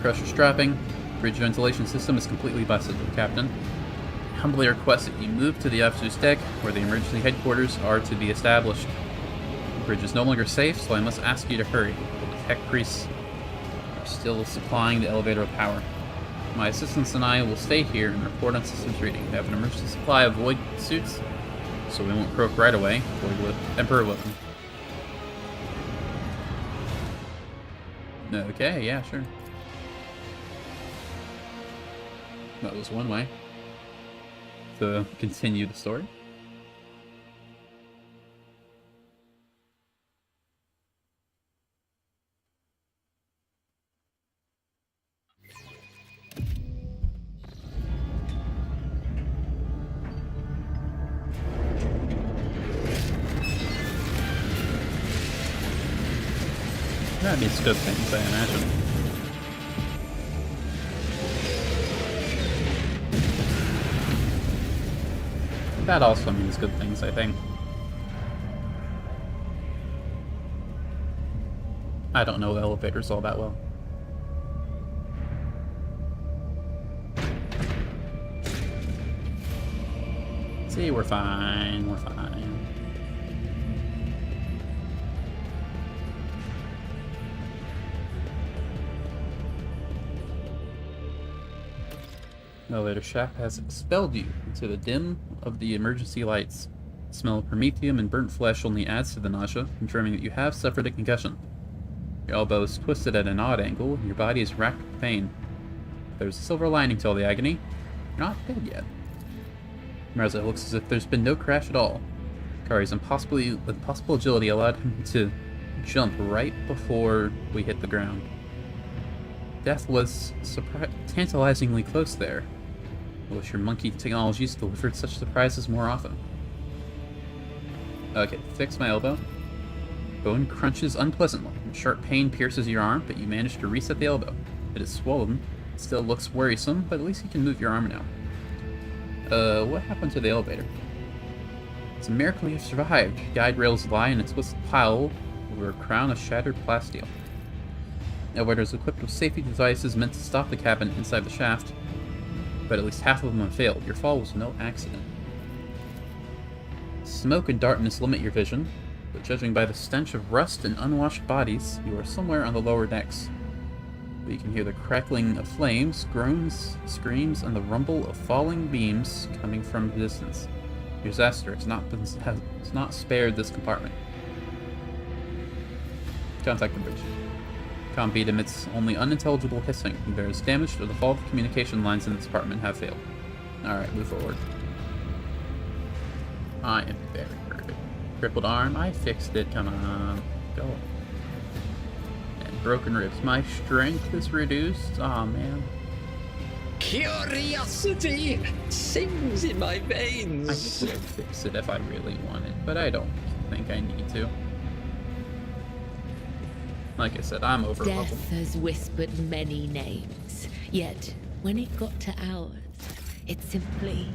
Pressure strapping. Bridge ventilation system is completely busted, Captain. I humbly request that you move to the officer's deck, where the emergency headquarters are to be established. The bridge is no longer safe, so I must ask you to hurry. The tech priests are still supplying the elevator with power. My assistants and I will stay here and report on systems reading. We have an emergency supply of void suits, so we won't croak right away. Emperor William. Okay, yeah, sure. That was one way to continue the story. That means good things, I imagine. That also means good things, I think. I don't know elevators all that well. See, we're fine, we're fine. Elevator shaft has expelled you into the dim of the emergency lights. The smell of promethium and burnt flesh only adds to the nausea, confirming that you have suffered a concussion. Your elbow is twisted at an odd angle, and your body is racked with pain. There's a silver lining to all the agony. You're not dead yet. Mirza, it looks as if there's been no crash at all. Kari's impossible agility allowed him to jump right before we hit the ground. Death was tantalizingly close there. I wish your monkey technologies delivered such surprises more often. Okay, fix my elbow. Bone crunches unpleasantly. Sharp pain pierces your arm, but you manage to reset the elbow. It is swollen. It still looks worrisome, but at least you can move your arm now. What happened to the elevator? It's a miracle you have survived. Guide rails lie in a twisted pile over a crown of shattered plasteel. The elevator is equipped with safety devices meant to stop the cabin inside the shaft, but at least half of them have failed. Your fall was no accident. Smoke and darkness limit your vision, but judging by the stench of rust and unwashed bodies, you are somewhere on the lower decks. But you can hear the crackling of flames, groans, screams, and the rumble of falling beams coming from a distance. Your disaster has not spared this compartment. Contact the bridge. Combeat emits only unintelligible hissing. There is damage to all the communication lines in this apartment have failed. Alright, move forward. I am very hurt. Crippled arm, I fixed it, come on. Go. And broken ribs. My strength is reduced. Aw, man. Curiosity sings in my veins. I could fix it if I really wanted, but I don't think I need to. Like I said, I'm overleveled. Death has whispered many names, yet when it got to ours, it simply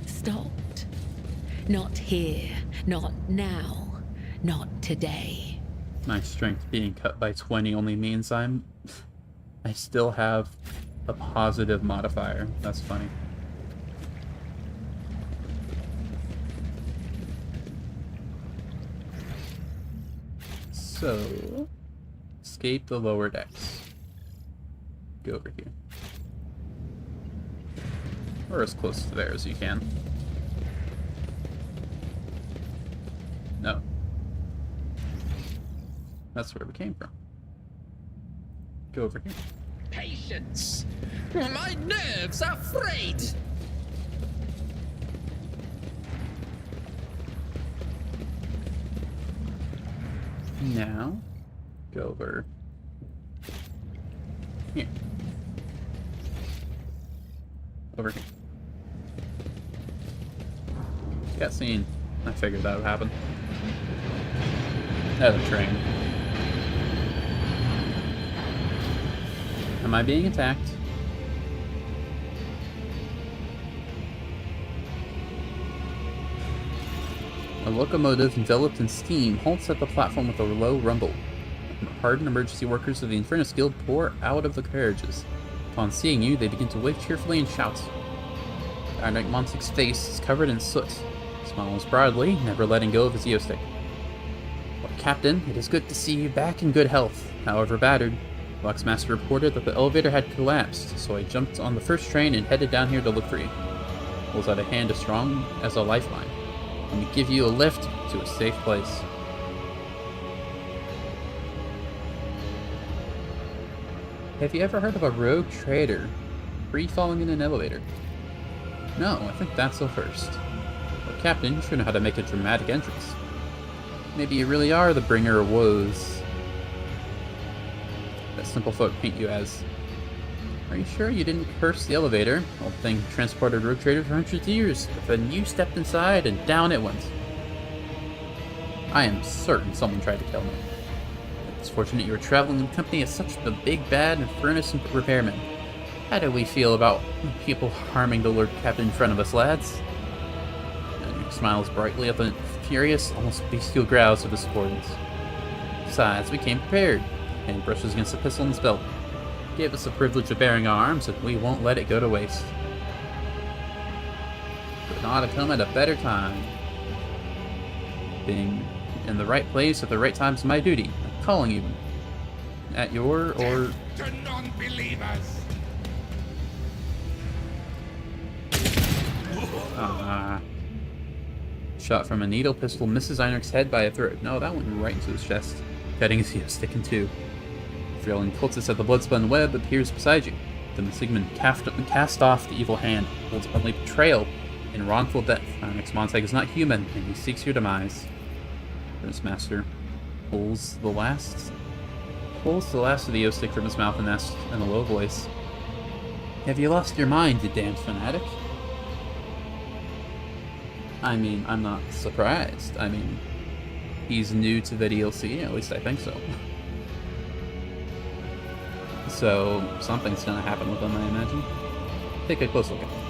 stopped. Not here, not now, not today. My strength being cut by 20 only means I still have a positive modifier. That's funny. So, escape the lower decks. Go over here. Or as close to there as you can. No. That's where we came from. Go over here. Patience! My nerves are frayed! Now, go over here. Over here. Cutscene. I figured that would happen. That's a train. Am I being attacked? A locomotive enveloped in steam halts at the platform with a low rumble. Hardened emergency workers of the Infernus Guild pour out of the carriages. Upon seeing you, they begin to wave cheerfully and shout. Ironic Montic's face is covered in soot. He smiles broadly, never letting go of his Eostick. Well, Captain, it is good to see you back in good health, however battered. Locksmaster reported that the elevator had collapsed, so I jumped on the first train and headed down here to look for you. Holds out a hand as strong as a lifeline. Let me give you a lift to a safe place. Have you ever heard of a rogue trader free-falling in an elevator? No, I think that's the first. But Captain, you sure know how to make a dramatic entrance. Maybe you really are the bringer of woes that simple folk paint you as. Are you sure you didn't curse the elevator? Old thing transported rogue traders for hundreds of years, but then you stepped inside and down it went. I am certain someone tried to kill me. It's fortunate you were traveling in company of such a big bad and furnace repairman. How do we feel about people harming the Lord Captain in front of us, lads? And he smiles brightly at the furious, almost bestial growls of his subordinates. Besides, we came prepared, and he brushes against the pistol in his belt. Gave us the privilege of bearing arms, and we won't let it go to waste. Could not have come at a better time. Being in the right place at the right time is my duty. I'm calling you at your or To non-believers! Shot from a needle pistol misses Einrich's head by a throat. No, that went right into his chest, cutting his heel stick in two. Thrilling cultist at the bloodspun web appears beside you. The Sigmund cast off the evil hand, holds only betrayal and wrongful death. Einrich's Montag is not human, and he seeks your demise. Prince Master pulls the last of the O-stick from his mouth and asks in a low voice, "Have you lost your mind, you damned fanatic?" I mean, I'm not surprised. I mean, he's new to the DLC, at least I think so. So, something's gonna happen with him, I imagine. Take a close look at him.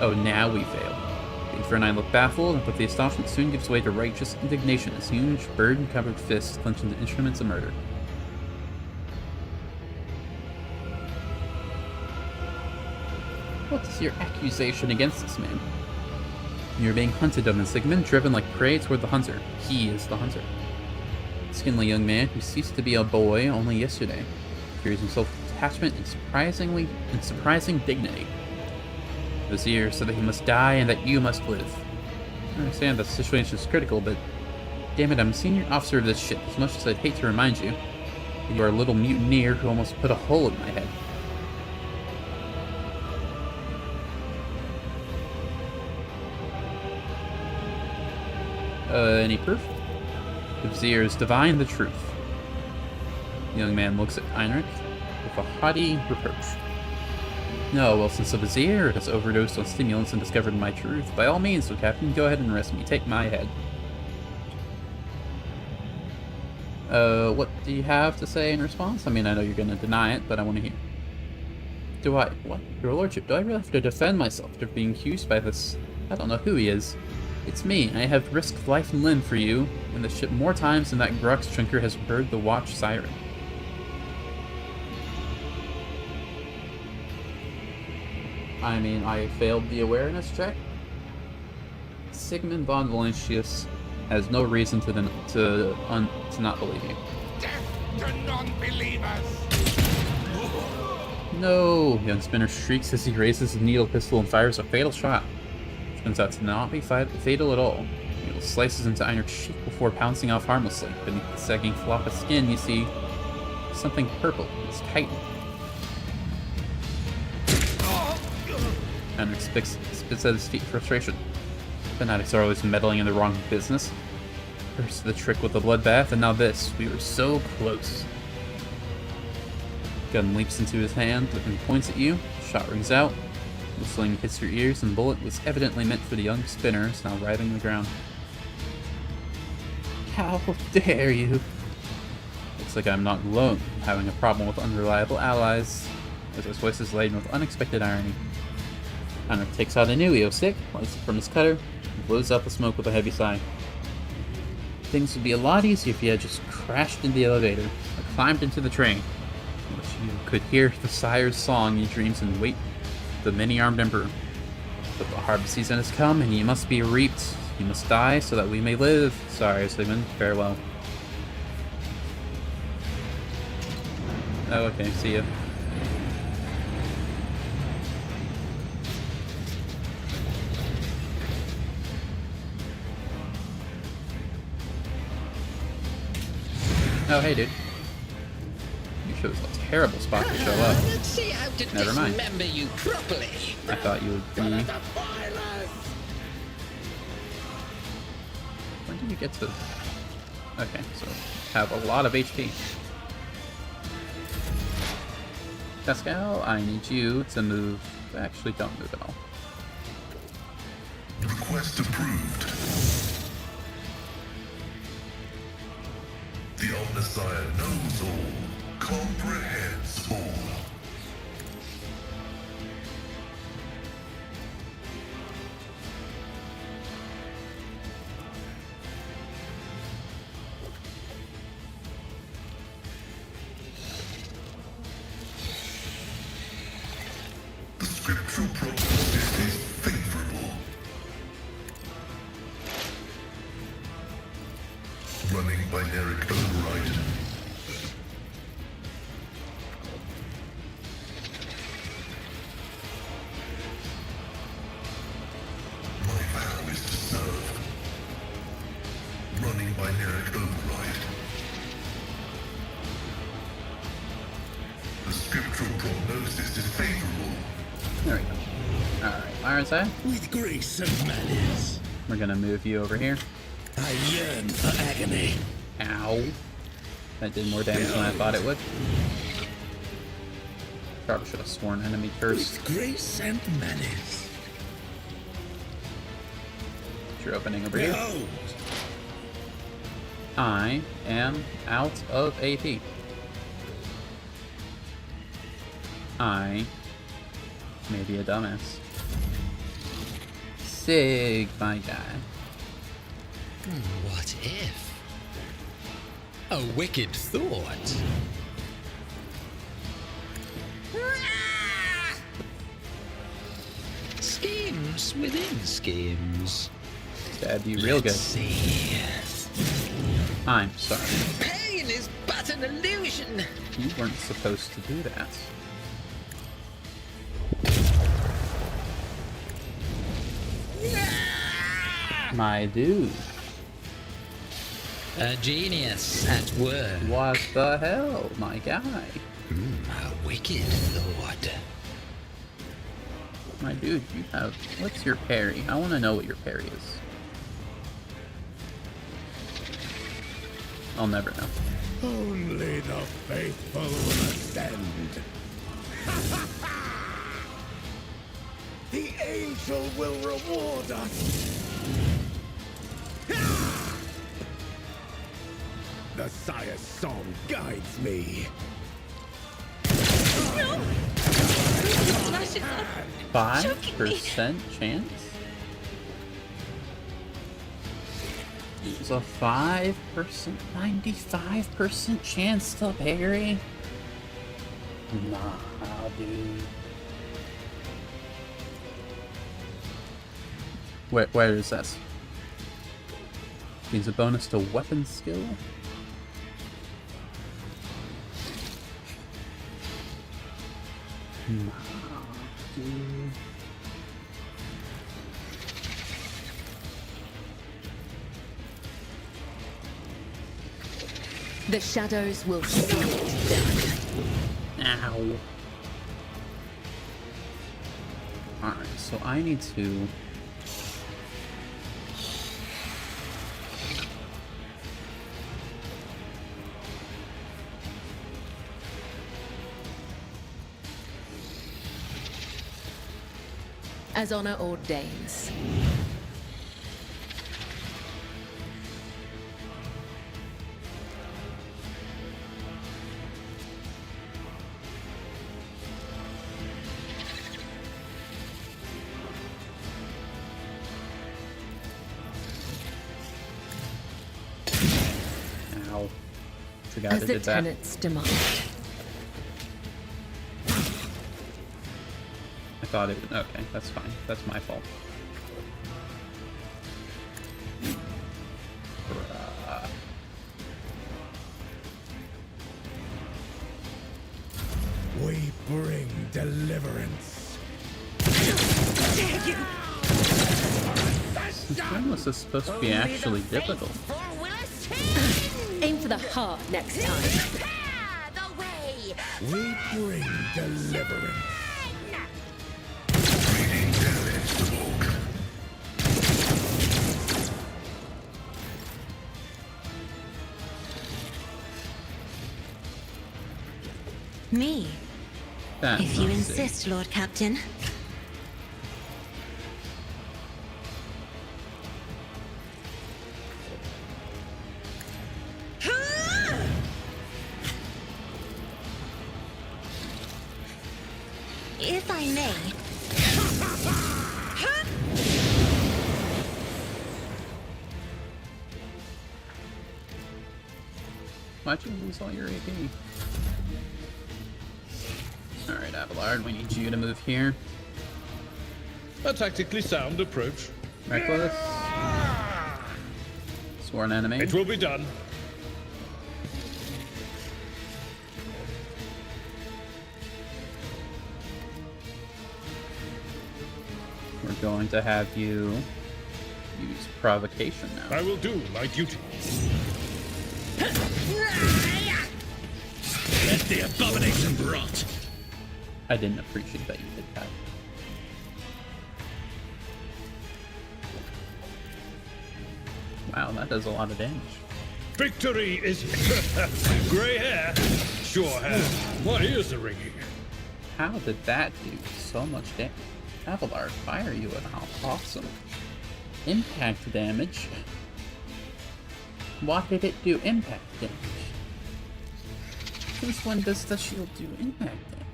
Oh, now we fail. The Inferni look baffled, but the astonishment soon gives way to righteous indignation as huge, burden-covered fists clench into instruments of murder. What is your accusation against this man? You're being hunted on, Sigmund, driven like prey toward the hunter. He is the hunter. A skinny young man who ceased to be a boy only yesterday. Carries himself with detachment and surprising dignity. Vizier said that he must die and that you must live. I understand that the situation is critical, but damn it, I'm a senior officer of this ship. As much as I'd hate to remind you, that you are a little mutineer who almost put a hole in my head. Any proof? The Vizier is divine the truth. The young man looks at Einrich with a haughty reproach. No, well, since the Vizier has overdosed on stimulants and discovered my truth, by all means, so Captain, go ahead and arrest me. Take my head. What do you have to say in response? I mean, I know you're gonna deny it, but I want to hear. Do I? What? Your Lordship, do I really have to defend myself after being accused by this? I don't know who he is. It's me. I have risked life and limb for you in the ship more times than that Grux drinker has heard the watch siren. I mean, I failed the awareness check. Sigmund von Valentius has no reason to not believe you. Death to non-believers! No! Young Spinner shrieks as he raises his needle pistol and fires a fatal shot. Turns out to not be fatal at all. The needle slices into Einrich's cheek before pouncing off harmlessly. Beneath the sagging flop of skin, you see something purple. It's tightened. Einrich spits at his feet in frustration. Fanatics are always meddling in the wrong business. First the trick with the bloodbath, and now this. We were so close. Gun leaps into his hand and points at you. Shot rings out. Whistling hits your ears, and bullet was evidently meant for the young spinners now writhing the ground. How dare you? Looks like I'm not alone, having a problem with unreliable allies, as his voice is laden with unexpected irony. Connor takes out a new EO stick, lights it from his cutter, and blows out the smoke with a heavy sigh. Things would be a lot easier if you had just crashed into the elevator, or climbed into the train, in which you could hear the sire's song in your dreams and wait for the many-armed emperor. But the harvest season has come, and you must be reaped. You must die so that we may live. Sorry, Sigmund. Farewell. Oh, okay. See ya. Oh, hey, dude. You chose a terrible spot to show up. Let's see how to Never mind. dismember you properly. I thought you would be... When did you get to... Okay, so have a lot of HP. Pascal, I need you to move... Actually, don't move at all. Request approved. The Omnissiah knows all, comprehends all. The scriptural prognosis is favorable. Running binaric override. My vow is to serve. Running binaric override. The scriptural prognosis is favorable. There we go. Alright, Ironside. With grace and malice, We're gonna move you over here. I yearn for agony. Ow. That did more damage than I thought it would. Probably should have sworn enemy first. With grace and malice. You're opening over here. Behold, I am out of AP. I may be a dumbass. Sig, my guy. What if? A wicked thought. Schemes within schemes. Stabbed you real good. Let's see. I'm sorry. Pain is but an illusion. You weren't supposed to do that. My dude. A genius at work. What the hell, my guy? A wicked lord. My dude, you have... What's your parry? I want to know what your parry is. I'll never know. only the faithful will ascend. The angel will reward us. The Sire's song guides me. 5% chance? There's a 5%, 95% chance to parry? Nah, dude. Where is this? Means a bonus to weapon skill? Nah, dude. The shadows will see it done. Ow. Alright, so I need to... as honor ordains. Ow. Forgot I As the did that. tenants demand. I thought it... Okay, that's fine. That's my fault. We bring deliverance. This game was supposed to be actually difficult. Aim for the heart next time. Prepare the way. We bring deliverance. Reading damage to Volk. Me, That's if you not insist, Lord Captain. If I may. Why'd you lose all your AP? Alright, Abelard, we need you to move here. A tactically sound approach. Reckless. Sworn enemy. It will be done. We're going to have you use provocation now. I will do my duty. Let the abomination rot. I didn't appreciate that you did that. Wow, that does a lot of damage. Victory is gray hair. Sure hair. My ears are ringing. How did that do so much damage? Abelard, why are you an awesome? Impact damage? Why did it do impact damage? Since when does the shield do impact damage?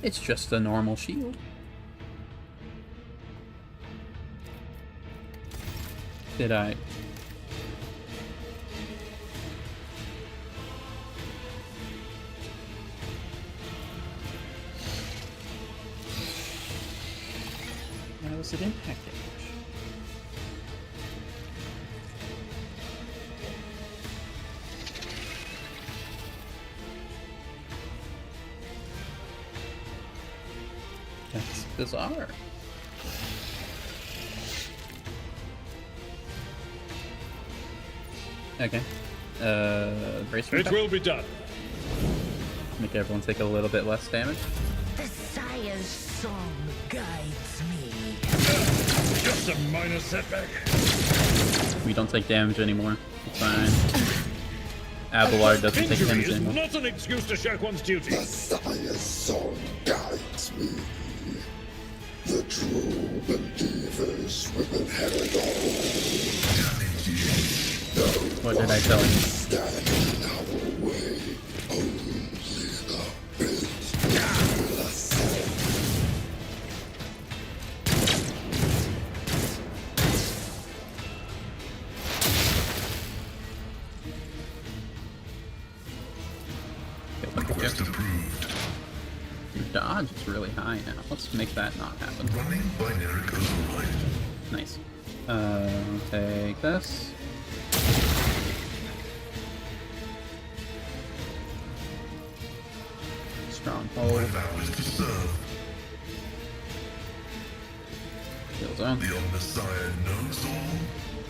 It's just a normal shield. Did I? Why was it impact damage? That's bizarre. Okay. Brace for It will be done. Make everyone take a little bit less damage. The Sire's song guides me. Just a minor setback. We don't take damage anymore. It's fine. Abelard doesn't take Injury damage is anymore. not an excuse to shirk one's duty. Sire's song guides me. The true believers will inherit all. What did I tell you? Stand in our way. Only the bit. Request approved. Your dodge is really high now. Let's make that not happen. Running binary override. Nice. Take this. Stronghold. My vow is to serve. Kill zone. The Messiah knows all,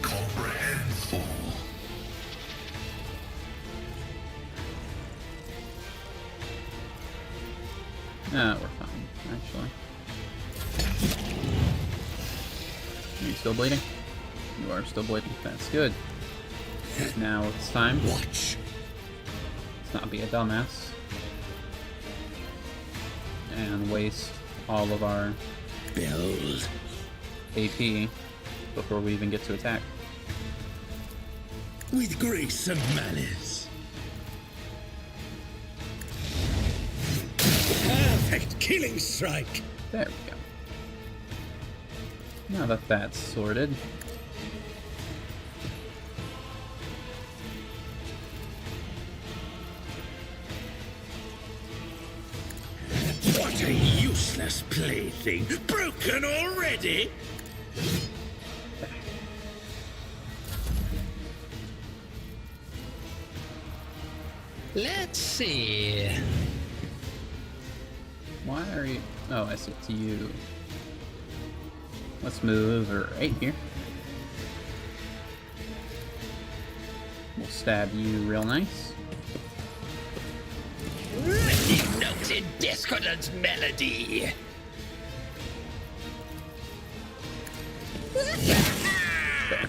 comprehends all. We're fine, actually. Are you still bleeding? You are still bleeding. That's good. Now it's time. Watch. Let's not be a dumbass. And waste all of our build. AP before we even get to attack. With grace and malice. Perfect killing strike. There we go. Now that that's sorted. What a useless plaything. Broken already? Let's see. Why are you... Oh, I see. It's you. Let's move right here. We'll stab you real nice. Many notes in discordance melody. Okay.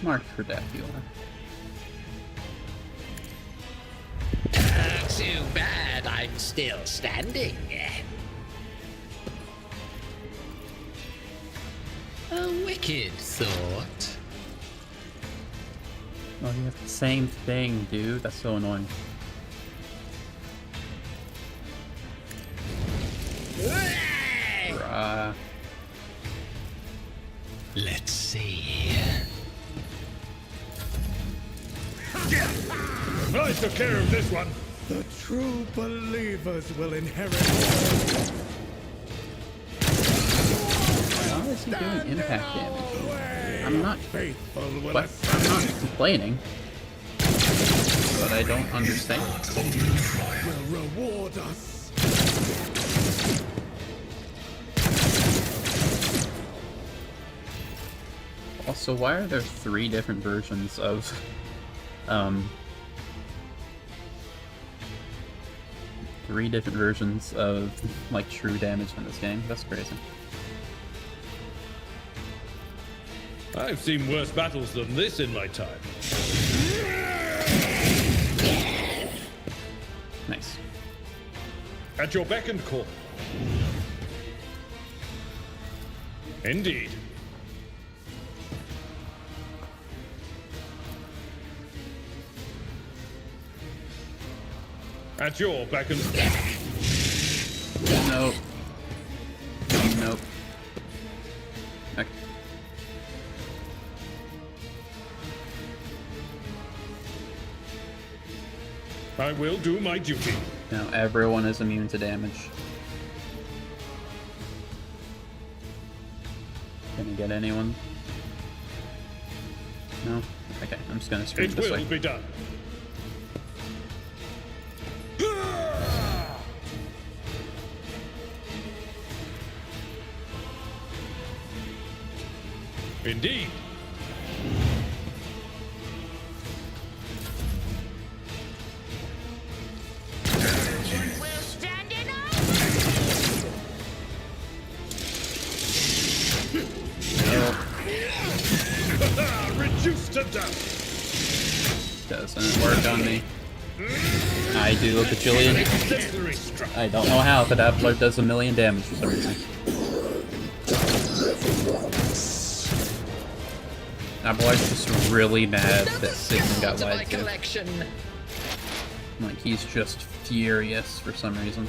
Marked for death, you are. Too bad I'm still standing. A wicked thought. Oh, you have the same thing, dude. That's so annoying. Bruh. Let's see. I took care of this one. The true believers will inherit. How is he doing impact damage? I'm not Faithful will What? I'm not complaining. But I don't understand. will reward us. Also, why are there 3 different versions of, like, true damage in this game? That's crazy. I've seen worse battles than this in my time. Nice. At your beck and call. Indeed. At your beck and... Nope. Nope. Okay. I will do my duty. Now everyone is immune to damage. Can I get anyone? No? Okay, I'm just gonna scream It this will way. be done. Indeed. We'll stand in Reduced to dust. Doesn't work on me. I do a bajillion. Sensory struck. I don't know how, but that blood does 1,000,000 damage for some reason. That boy's just really mad that Sigmund got to my lied to. collection. Like, he's just furious for some reason.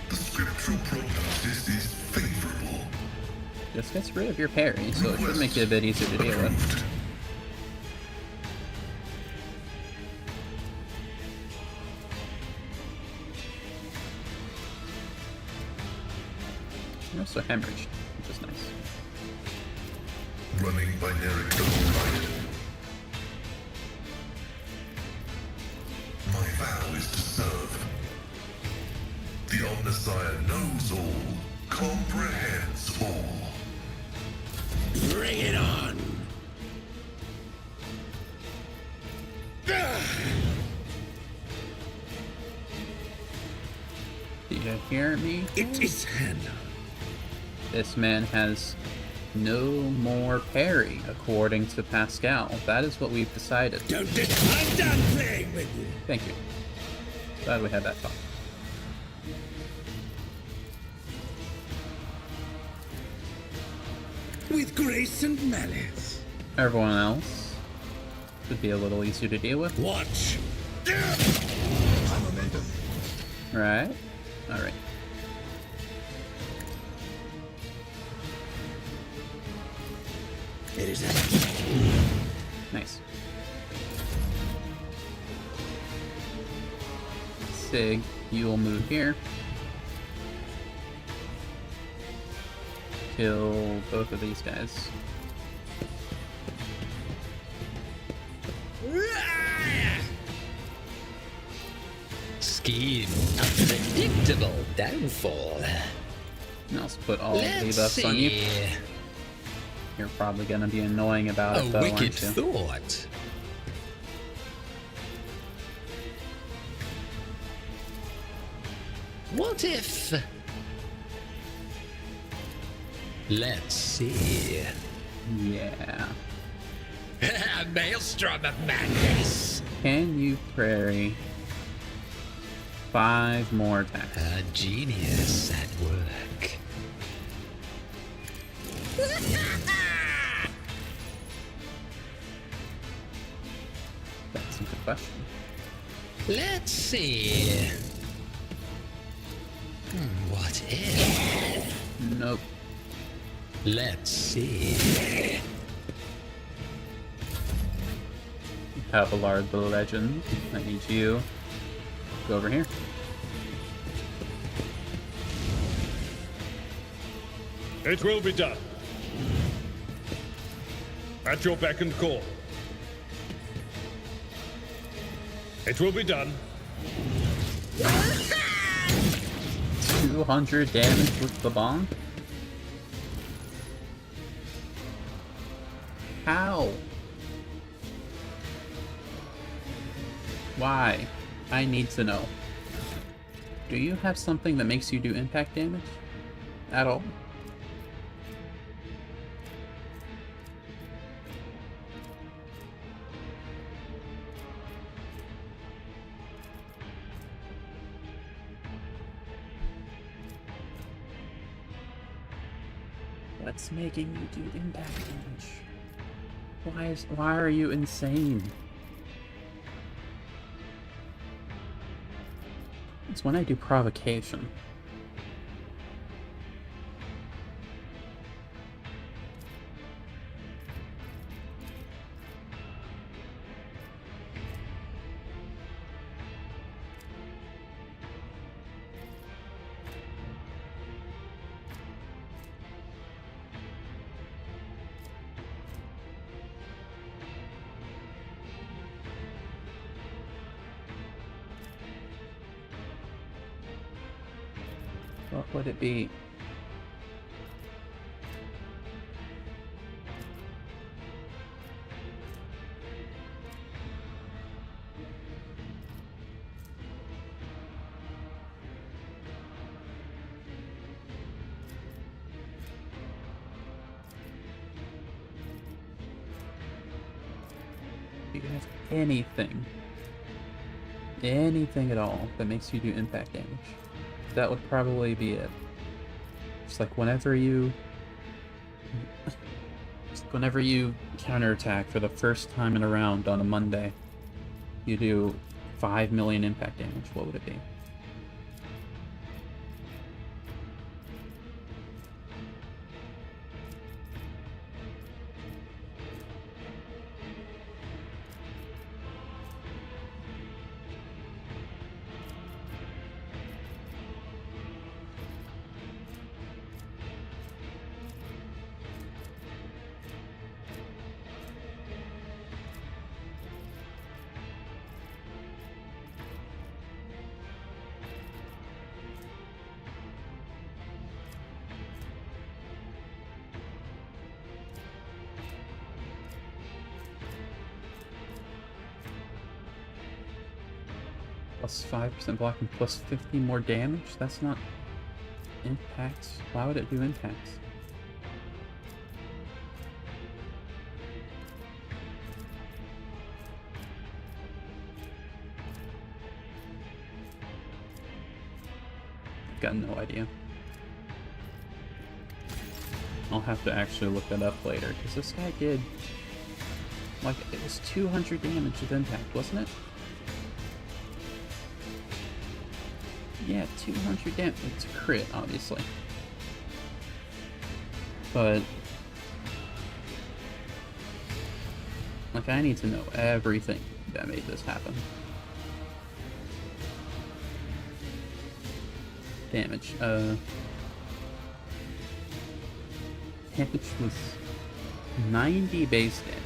The scriptural prognosis is favorable. Just gets rid of your parry, so it should make it a bit easier to deal with. You're also hemorrhaged, which is nice. Running binary double right. My vow is to serve. The Omnissiah knows all, comprehends all. Bring it on. Do you hear me? It is Hannah. This man has no more parry, according to Pascal. That is what we've decided. I'm done playing with you. Thank you. Glad we had that talk. with grace and malice. Everyone else should be a little easier to deal with. Watch. Right. Alright. It is Nice. Sig, you will move here. Kill both of these guys. Scheme. Unpredictable downfall. And also put all of the Let's buffs on you. see. You're probably gonna be annoying about A it though, wicked aren't you? thought. What if... Let's see. Yeah. Maelstrom of madness. Can you parry 5 more attacks? A genius at work. That's a good question. Let's see. What if? Nope. Let's see. Abelard the Legend. I need you. Go over here. It will be done. At your beck and call. It will be done. 200 damage with the bomb? How? Why? I need to know. Do you have something that makes you do impact damage? At all? What's making you do impact damage? Why are you insane? It's when I do provocation. What would it be? Do you have anything at all that makes you do impact damage? That would probably be it. Just like whenever you counterattack for the first time in a round on a Monday, you do 5 million impact damage, what would it be? Plus 5% block and plus 50 more damage? That's not impacts. Why would it do impacts? I've got no idea. I'll have to actually look that up later, because this guy did... Like, it was 200 damage with impact, wasn't it? Yeah, 200 damage. It's a crit, obviously. But... like, I need to know everything that made this happen. Damage. Damage was 90 base damage.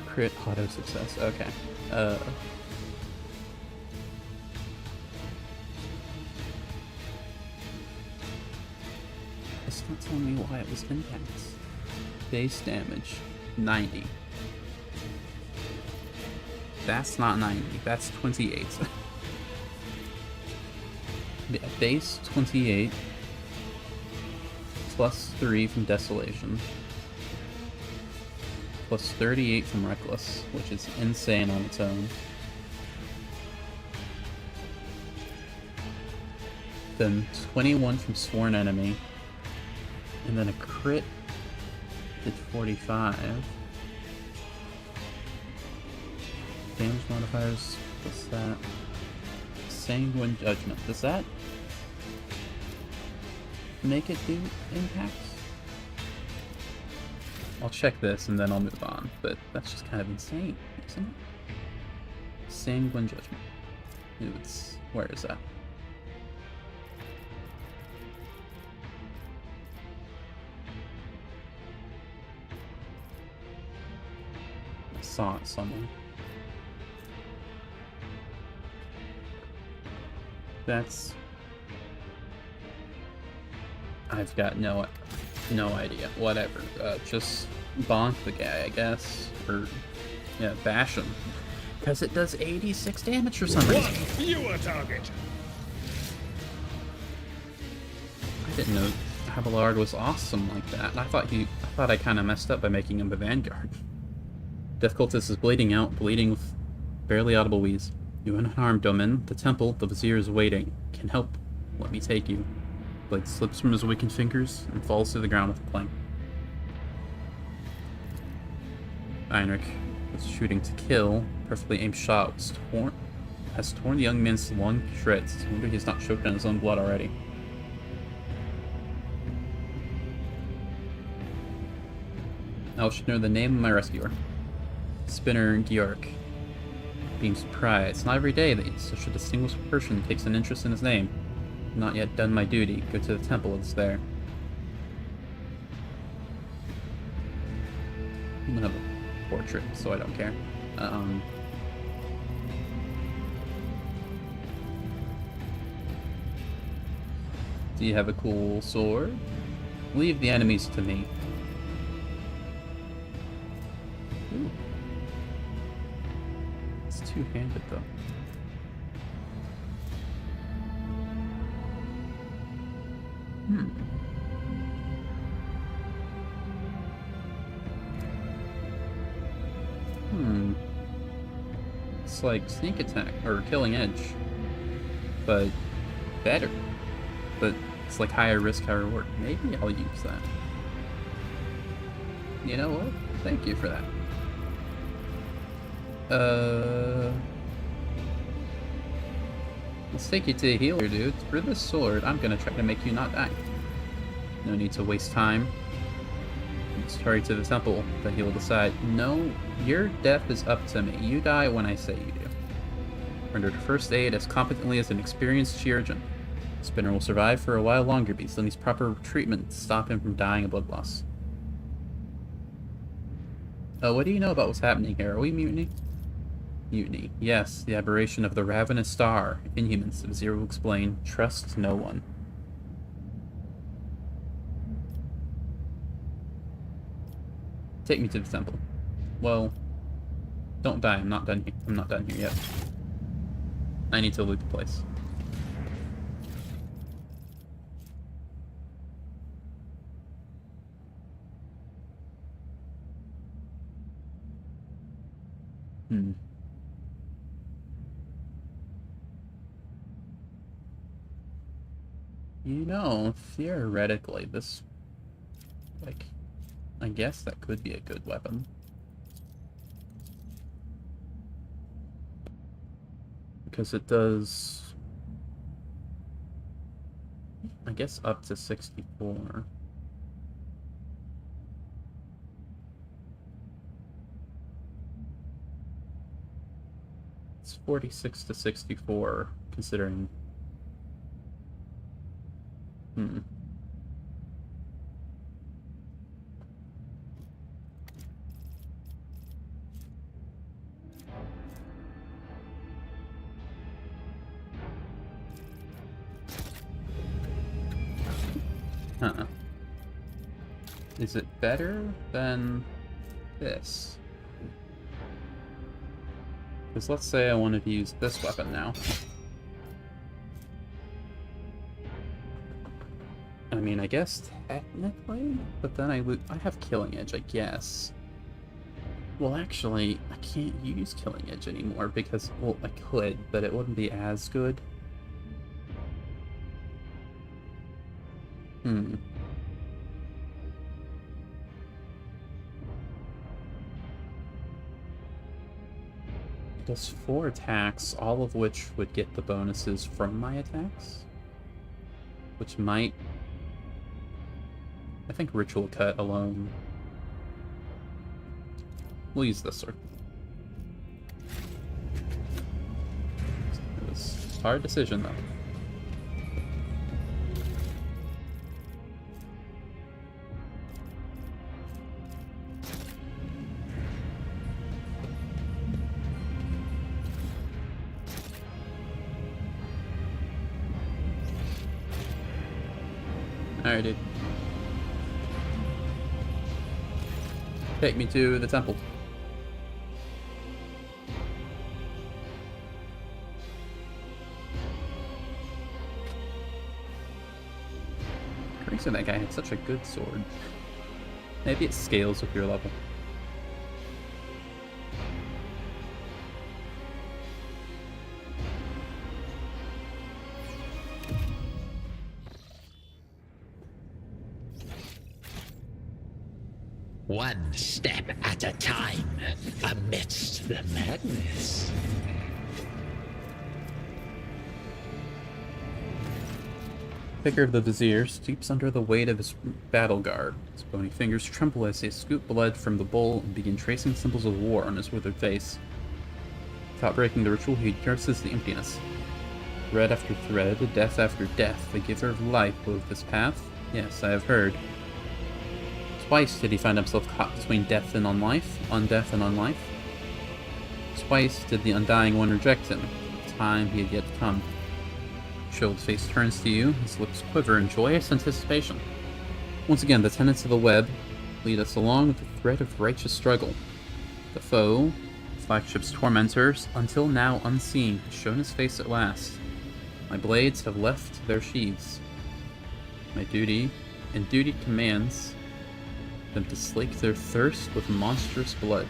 Crit auto success. Okay. It's not telling me why it was impacts. Base damage 90. That's not 90. That's 28. Yeah, base 28 plus 3 from Desolation. Plus 38 from Reckless, which is insane on its own. Then 21 from Sworn Enemy. And then a crit did 45. Damage modifiers, what's that? Sanguine Judgment. Does that make it do impacts? I'll check this and then I'll move on, but that's just kind of insane, isn't it? Sanguine Judgment. It's... where is that? I saw it somewhere. That's... I've got no idea. Whatever. Just bonk the guy, I guess. Or, yeah, bash him. Because it does 86 damage for some reason. Fewer target. I didn't know Abelard was awesome like that. I thought I kind of messed up by making him a Vanguard. Difficultist is bleeding out, bleeding with barely audible wheeze. You unharmed, Domin. The temple, the vizier is waiting. Can help. Let me take you. Blade slips from his weakened fingers and falls to the ground with a clang. Heinrich, with shooting to kill, perfectly aimed shot has torn the young man's lung to shreds. I wonder he's not choked on his own blood already. I should know the name of my rescuer. Spinner Georg. Being surprised. Not every day that such a distinguished person takes an interest in his name. Not yet done my duty. Go to the temple, it's there. I don't have a portrait, so I don't care. Do you have a cool sword? Leave the enemies to me. Ooh. It's two-handed though. It's like sneak attack or killing edge, but better. But it's like higher risk, higher reward. Maybe I'll use that. You know what? Thank you for that. Let's take you to a healer, dude. For this sword, I'm gonna try to make you not die. No need to waste time. Let's hurry to the temple, then he will decide. No, your death is up to me. You die when I say you do. Render first aid as competently as an experienced chirurgeon. Spinner will survive for a while longer, but he still needs proper treatment to stop him from dying of blood loss. What do you know about what's happening here? Are we mutiny? Mutiny. Yes, the aberration of the ravenous star. Inhumans, the Vizier will explain. Trust no one. Take me to the temple. Well, don't die. I'm not done here. I'm not done here yet. I need to loot the place. You know, theoretically, this... like... I guess that could be a good weapon. Because it does... I guess up to 64. It's 46 to 64, considering... Huh. Is it better than this? Because let's say I wanted to use this weapon now. I mean, I guess technically, but then I have Killing Edge, I guess. Well, actually, I can't use Killing Edge anymore because, well, I could, but it wouldn't be as good. It does 4 attacks, all of which would get the bonuses from my attacks. Which might... I think Ritual Cut alone. We'll use this sword. It was a hard decision, though. Alright, dude. Take me to the temple. Crazy that guy had such a good sword. Maybe it scales with your level. One step at a time, amidst the madness. Figure of the Vizier steeps under the weight of his battle guard. His bony fingers tremble as they scoop blood from the bowl and begin tracing symbols of war on his withered face. Without breaking the ritual, he curses the emptiness. Thread after thread, death after death, the giver of life moved this path. Yes, I have heard. Twice did he find himself caught between death and unlife, undeath and unlife. Twice did the Undying One reject him. The time he had yet to come. Shield's face turns to you, his lips quiver in joyous anticipation. Once again, the tenets of the web lead us along the thread of righteous struggle. The foe, the flagship's tormentors, until now unseen, has shown his face at last. My blades have left their sheaths. My duty, and duty commands them to slake their thirst with monstrous blood.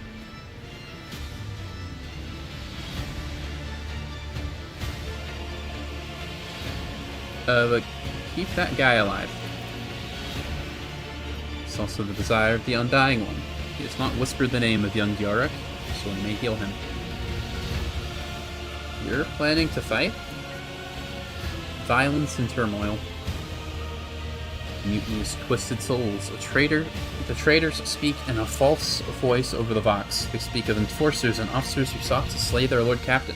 But keep that guy alive. It's also the desire of the Undying One. He has not whispered the name of young Yorick, so we may heal him. You're planning to fight? Violence and turmoil. Mutinous, twisted souls. A traitor. The traitors speak in a false voice over the Vox. They speak of enforcers and officers who sought to slay their Lord Captain.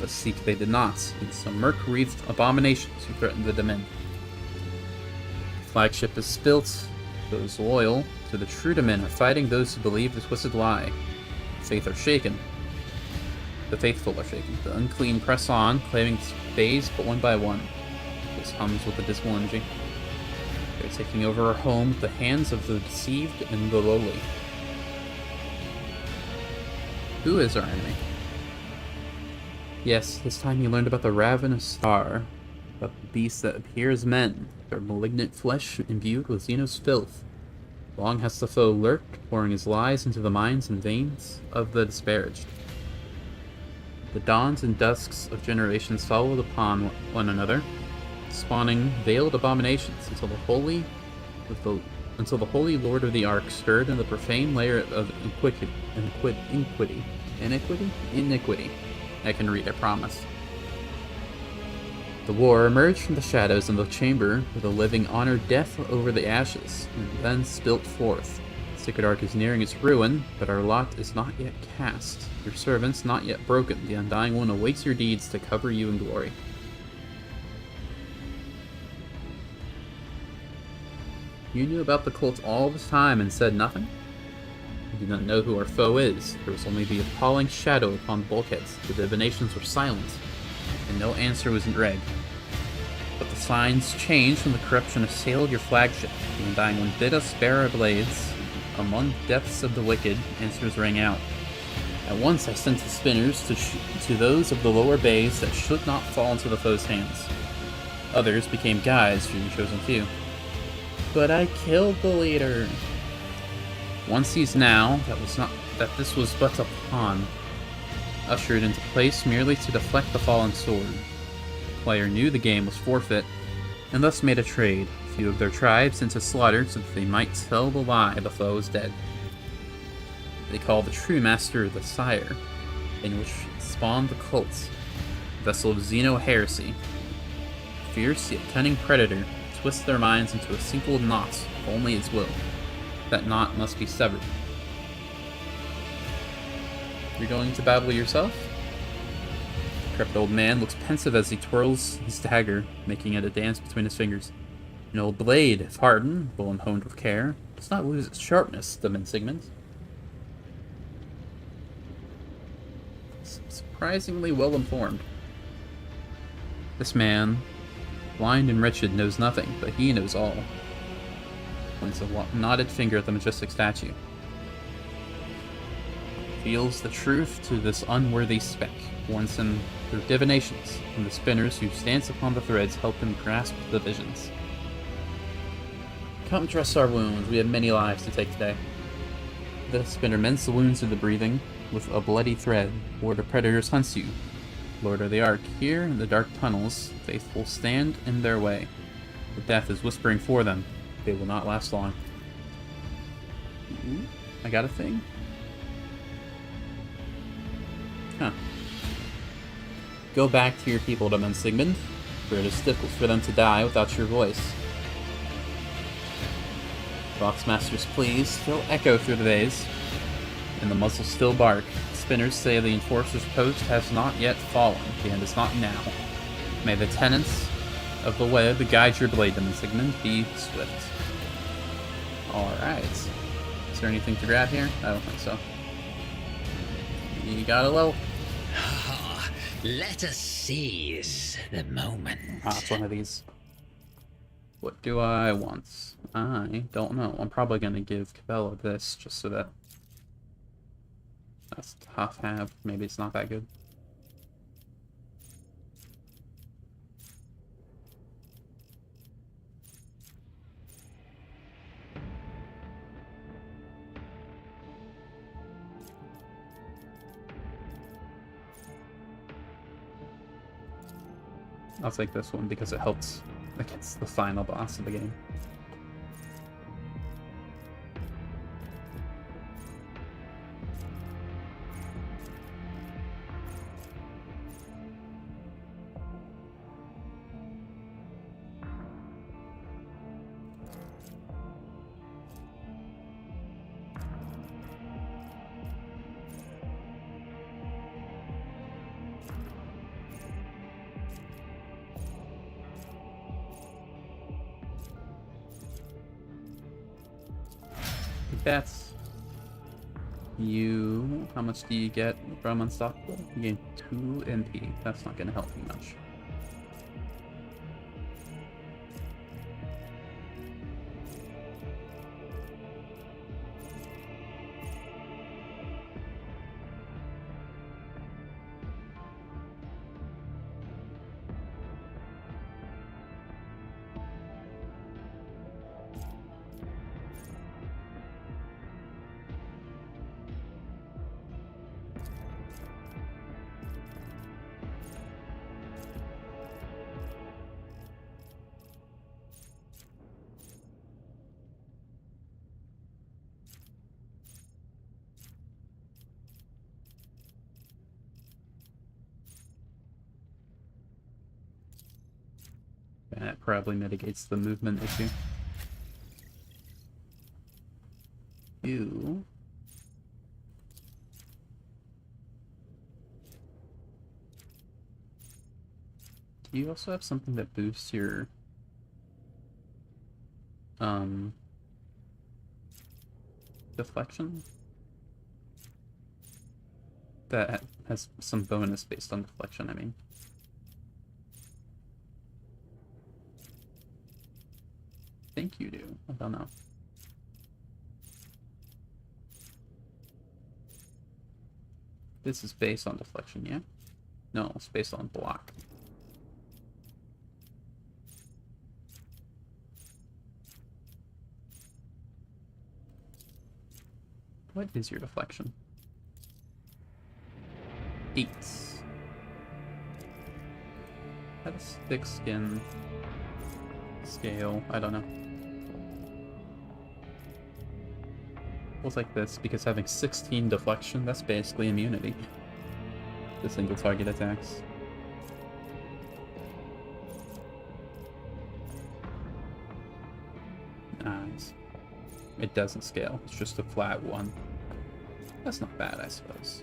But seek they did not, in some murk-wreathed abominations who threatened the Domin. The flagship is spilt. Those loyal to the true Domin are fighting those who believe the twisted lie. The faith are shaken. The faithful are shaken. The unclean press on, claiming days but one by one. This hums with a dismal energy. They're taking over our home with the hands of the deceived and the lowly. Who is our enemy? Yes, this time you learned about the ravenous star, about the beast that appear as men, their malignant flesh imbued with Xenos filth. Long has the foe lurked, pouring his lies into the minds and veins of the disparaged. The dawns and dusks of generations followed upon one another. spawning veiled abominations until the holy Lord of the Ark stirred in the profane layer of iniquity. I can read, I promise. The war emerged from the shadows in the chamber where the living honored death over the ashes, and then spilt forth. The Sacred Ark is nearing its ruin, but our lot is not yet cast. Your servants not yet broken. The Undying One awaits your deeds to cover you in glory. You knew about the cult all this time and said nothing? You do not know who our foe is. There was only the appalling shadow upon the bulkheads. The divinations were silent, and no answer was read. But the signs changed when the corruption assailed your flagship. The Undying One bid us bear our blades. Among the depths of the wicked, answers rang out. At once I sent the spinners to those of the lower bays that should not fall into the foe's hands. Others became guides for your chosen few. But I killed the leader. One sees now that this was but a pawn, ushered into place merely to deflect the fallen sword. The player knew the game was forfeit, and thus made a trade, a few of their tribes into slaughter so that they might tell the lie the foe is dead. They call the true master the Sire, in which spawned the cults, vessel of Xeno heresy. Fierce yet cunning predator twists their minds into a single knot, if only its will. That knot must be severed. You're going to battle yourself? The decrepit old man looks pensive as he twirls his dagger, making it a dance between his fingers. An old blade, if hardened, well and honed with care, does not lose its sharpness, the Sigmund. Surprisingly well informed. This man, blind and wretched, knows nothing, but he knows all. Points a knotted finger at the majestic statue. Feels the truth to this unworthy speck, warns him through divinations, and the spinners who dance upon the threads help him grasp the visions. Come dress our wounds, we have many lives to take today. The spinner mends the wounds of the breathing with a bloody thread, or the predators hunts you. Lord of the Ark, here in the dark tunnels, faithful stand in their way. The death is whispering for them. They will not last long. Ooh, I got a thing? Huh. Go back to your people, Demon Sigmund, for it is difficult for them to die without your voice. Boxmaster's pleas still echo through the days, and the muzzles still bark. Spinners say the Enforcer's post has not yet fallen. The end is not now. May the tenets of the web guide your blade, Demon Sigmund. Be swift. Alright. Is there anything to grab here? I don't think so. You got a low. Let us seize the moment. Ah, it's one of these. What do I want? I don't know. I'm probably going to give Cabela this just so that... That's tough have. Maybe it's not that good. I'll take this one because it helps against the final boss of the game. That's you. How much do you get from Unstoppable? You gain 2 MP. That's not going to help you much. That probably mitigates the movement issue. You... Do you also have something that boosts your... deflection? That has some bonus based on deflection, I mean. I think you do. I don't know. This is based on deflection, yeah? No, it's based on block. What is your deflection? 8. That's thick skin. Scale, I don't know. Feels like this because having 16 deflection, that's basically immunity to single target attacks. Nice. It doesn't scale, it's just a flat 1. That's not bad, I suppose.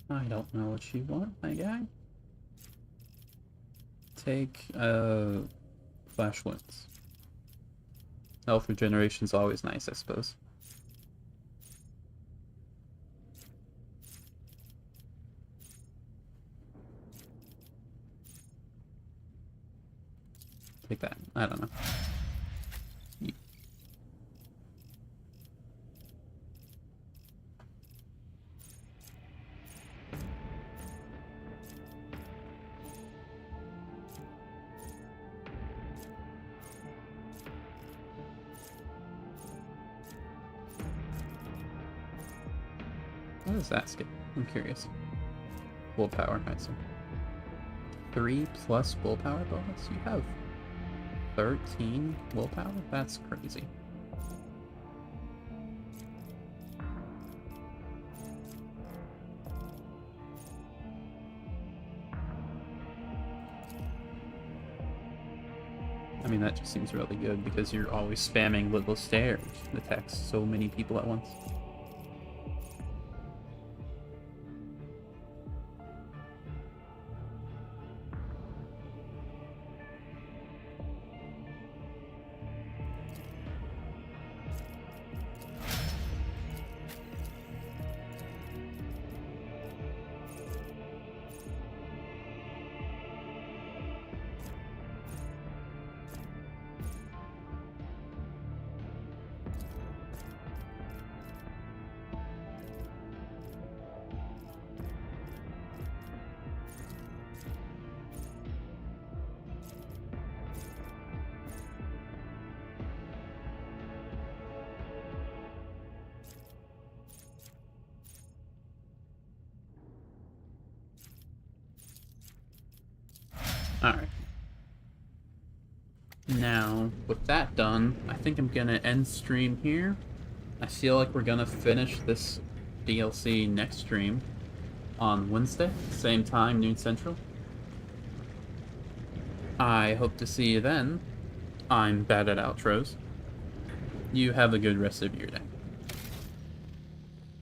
I don't know what you want, my guy. Take, flash wounds. Health regeneration's always nice, I suppose. Take that. I don't know. What does that skip? I'm curious. Willpower, I see. 3 plus willpower bonus? You have 13 willpower? That's crazy. I mean, that just seems really good because you're always spamming little stairs. It attacks so many people at once. Alright. Now, with that done, I think I'm gonna end stream here. I feel like we're gonna finish this DLC next stream on Wednesday, same time, noon central. I hope to see you then. I'm bad at outros. You have a good rest of your day.